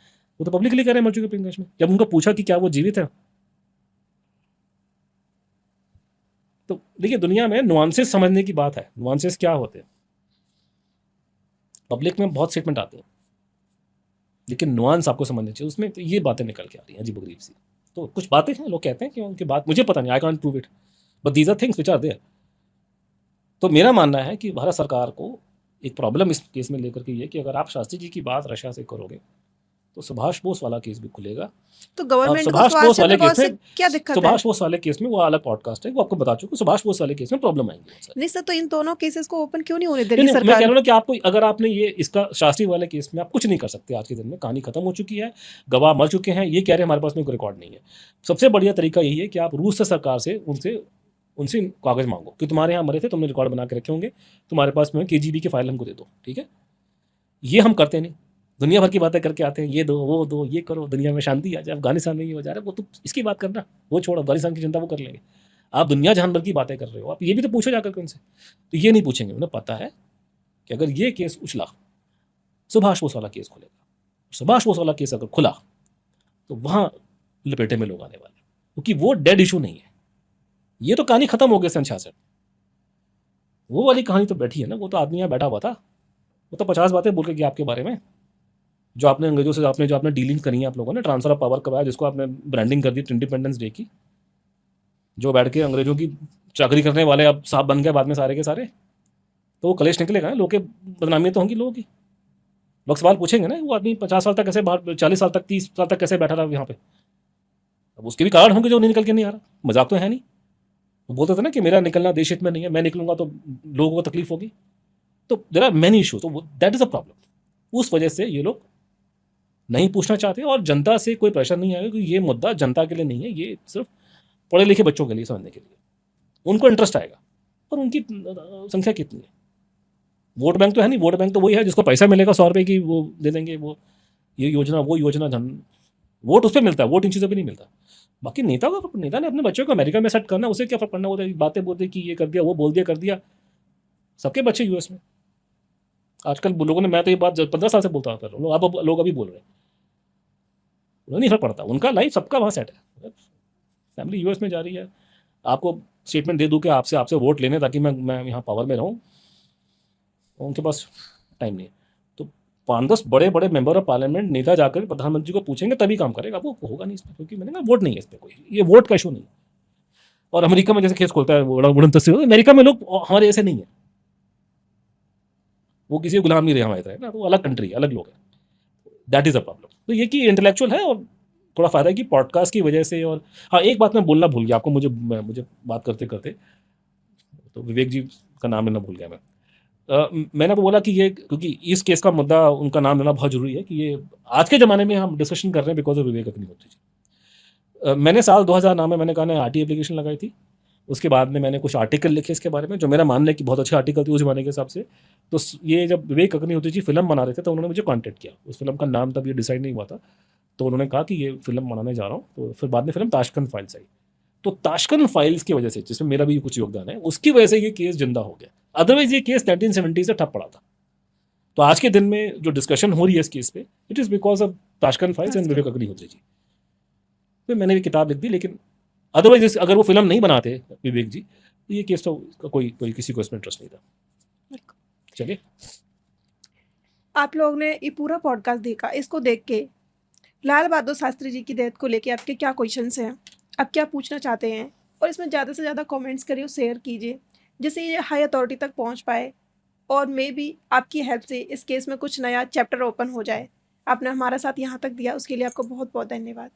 वो तो पब्लिकली कह रहे हैं मर चुके प्लेन क्रैश में। जब उनको पूछा कि क्या वो जीवित है, तो देखिए दुनिया में नुआंसेस समझने की बात है। नुआंसेस क्या होते हैं? पब्लिक में बहुत स्टेटमेंट आते हैं, लेकिन नुआंस आपको समझना चाहिए उसमें। तो ये बातें निकल के आ रही हैं अजीब-गरीब सी। तो कुछ बातें हैं, लोग कहते हैं कि उनकी बात मुझे पता नहीं, I can't prove it, but these are things which are there. तो मेरा मानना है कि भारत सरकार को एक प्रॉब्लम इस केस में लेकर के ये कि अगर आप शास्त्री जी की बात रशिया से करोगे तो सुभाष बोस वाला केस भी खुलेगा। तो अब गवर्नमेंट को सुभाष बोस वाले केस से में, क्या दिक्कत है? सुभाष बोस वाले केस में वो अलग पॉडकास्ट है, वो आपको बता चुका। सुभाष बोस वाले केस में प्रॉब्लम आएंगी बहुत सारी। नहीं सर, तो इन दोनों केसेस को ओपन क्यों नहीं होने दे नहीं रही नहीं, मैं कह सरकार? रहा हूँ ना कि आपको, अगर आपने ये इसका शास्त्री वाले केस में आप कुछ नहीं कर सकते। आज के दिन में कहानी खत्म हो चुकी है, गवाह मर चुके हैं, ये कह रहे हैं हमारे पास में कोई रिकॉर्ड नहीं है। सबसे बढ़िया तरीका यही है कि आप रूस से सरकार से उनसे कागज मांगो कि तुम्हारे यहाँ मरे थे, तुमने रिकॉर्ड बना के रखे होंगे, तुम्हारे पास में KGB की फाइल हमको दे दो, ठीक है। ये हम करते नहीं, दुनिया भर की बातें करके आते हैं, ये दो वो दो, ये करो, दुनिया में शांति आ जाए। अफगानिस्तान में ये हो जा रहा है, वो तो इसकी बात करना, वो छोड़ो, अफगानिस्तान की चिंता वो कर लेंगे। आप दुनिया जहान भर की बातें कर रहे हो, आप ये भी तो पूछो जाकर के उनसे। तो ये नहीं पूछेंगे, उन्हें पता है कि अगर ये केस उछला, सुभाष बोस वाला केस खुलेगा। सुभाष बोस वाला केस अगर खुला तो वहाँ लपेटे में लोग आने वाले, क्योंकि वो डेड इशू नहीं है। ये तो कहानी खत्म हो गई सन 66। वो वाली कहानी तो बैठी है ना, वो तो आदमी यहाँ बैठा हुआ था, वो तो 50 बातें बोल के गया आपके बारे में। जो आपने अंग्रेजों से जो आपने डीलिंग करी है आप लोगों ने, ट्रांसफर ऑफ पावर करवाया, जिसको आपने ब्रांडिंग कर दी इंडिपेंडेंस डे की, जो बैठ के अंग्रेजों की चाकरी करने वाले अब साहब बन गए बाद में सारे के सारे, तो वो कलेश निकलेगा, लोग के बदनामी तो होंगी लोगों की। लोग सवाल पूछेंगे ना, वो आदमी 50 साल तक कैसे बाहर, 40 साल तक, 30 साल तक कैसे बैठा रहा यहाँ पे? अब उसके भी कारण होंगे जो नहीं निकल के नहीं आ रहा, मजाक तो है नहीं। वो बोलते थे ना कि मेरा निकलना देश हित में नहीं है, मैं निकलूंगा तो लोगों को तकलीफ होगी। तो देयर आर मेनी इशू, तो दैट इज अ प्रॉब्लम। उस वजह से ये लोग नहीं पूछना चाहते, और जनता से कोई प्रेशर नहीं आएगा, क्योंकि ये मुद्दा जनता के लिए नहीं है, ये सिर्फ पढ़े लिखे बच्चों के लिए समझने के लिए। उनको इंटरेस्ट आएगा, और उनकी संख्या कितनी है? वोट बैंक तो है नहीं, वोट बैंक तो वही है जिसको पैसा मिलेगा 100 रुपये की, वो दे देंगे, वो ये योजना वो योजना, वोट उस पर मिलता है, वोट इन चीज़ों पर नहीं मिलता। बाकी नेता ने अपने बच्चों को अमेरिका में सेट करना, उसे क्या फर्क पड़ना? वो बातें बोलते कि ये कर दिया, वो बोल दिया, कर दिया। सबके बच्चे यूएस में आजकल लोगों ने, मैं तो ये बात 15 साल से बोलता हूँ, अब लोग अभी बोल रहे हैं, उन्हें नहीं फर्क पड़ता, उनका लाइफ सबका वहाँ सेट है। फैमिली यूएस में जा रही है, आपको स्टेटमेंट दे दूँ कि आपसे वोट लेने ताकि मैं यहाँ पावर में रहूँ, उनके पास टाइम नहीं है। तो 5-10 बड़े बड़े मेंबर ऑफ पार्लियामेंट नेता जाकर प्रधानमंत्री को पूछेंगे तभी काम करेगा, वो होगा नहीं इसमें, क्योंकि मैंने कहा वोट नहीं है इसमें, कोई ये वोट का इशू नहीं है। और अमेरिका में जैसे केस खोलता है उड़न तस्वीर, अमेरिका में लोग हमारे ऐसे नहीं है। वो किसी गुलाम नहीं रहे हमारी तरह ना, तो वो अलग कंट्री अलग लोग हैं, दैट इज़ अ प्रॉब्लम। तो ये कि इंटेलेक्चुअल है और थोड़ा फ़ायदा है कि पॉडकास्ट की वजह से। और हाँ, एक बात मैं बोलना भूल गया आपको, मुझे बात करते करते, तो विवेक जी का नाम लेना भूल गया मैं। मैंने आपको बोला कि ये, क्योंकि इस केस का मुद्दा उनका नाम लेना बहुत ज़रूरी है कि ये आज के ज़माने में हम डिस्कशन कर रहे हैं बिकॉज ऑफ विवेक अग्निहोत्री जी। मैंने साल 2009 में मैंने कहा ना आरटी एप्लीकेशन लगाई थी। उसके बाद में मैंने कुछ आर्टिकल लिखे इसके बारे में, जो मेरा मानना है कि बहुत अच्छे आर्टिकल थे उस ज़माने के हिसाब से। तो ये जब विवेक अग्निहोत्री जी फिल्म बना रहे थे तो उन्होंने मुझे कॉन्टैक्ट किया। उस फिल्म का नाम तब ये डिसाइड नहीं हुआ था, तो उन्होंने कहा कि ये फिल्म बनाने जा रहा हूँ। तो फिर बाद में फिल्म ताशकंद फाइल्स आई। तो ताशकंद फाइल्स की वजह से, जिसमें मेरा भी कुछ योगदान है, उसकी वजह से ये केस जिंदा हो गया। अदरवाइज ये केस 1970 से ठप पड़ा था। तो आज के दिन में जो डिस्कशन हो रही है इस केस पे, it is because of Tashkent Files and Vivek Agnihotri ji. फिर मैंने भी किताब लिख दी, लेकिन अदरवाइज अगर वो फिल्म नहीं बनाते विवेक जी, तो ये केस तो कोई किसी को इसमें इंटरेस्ट नहीं था। चलिए, आप लोग ने ये पूरा पॉडकास्ट देखा, इसको देख के लाल बहादुर शास्त्री जी की डेथ को लेके आपके क्या क्वेश्चंस हैं, आप क्या पूछना चाहते हैं, और इसमें ज़्यादा से ज़्यादा कमेंट्स करिए और शेयर कीजिए, जिससे ये हाई अथॉरिटी तक पहुंच पाए और मे भी आपकी हेल्प से इस केस में कुछ नया चैप्टर ओपन हो जाए। आपने हमारा साथ यहाँ तक दिया, उसके लिए आपको बहुत बहुत धन्यवाद।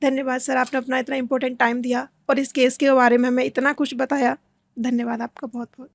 धन्यवाद सर, आपने अपना इतना इम्पोर्टेंट टाइम दिया और इस केस के बारे में हमें इतना कुछ बताया। धन्यवाद आपका बहुत बहुत।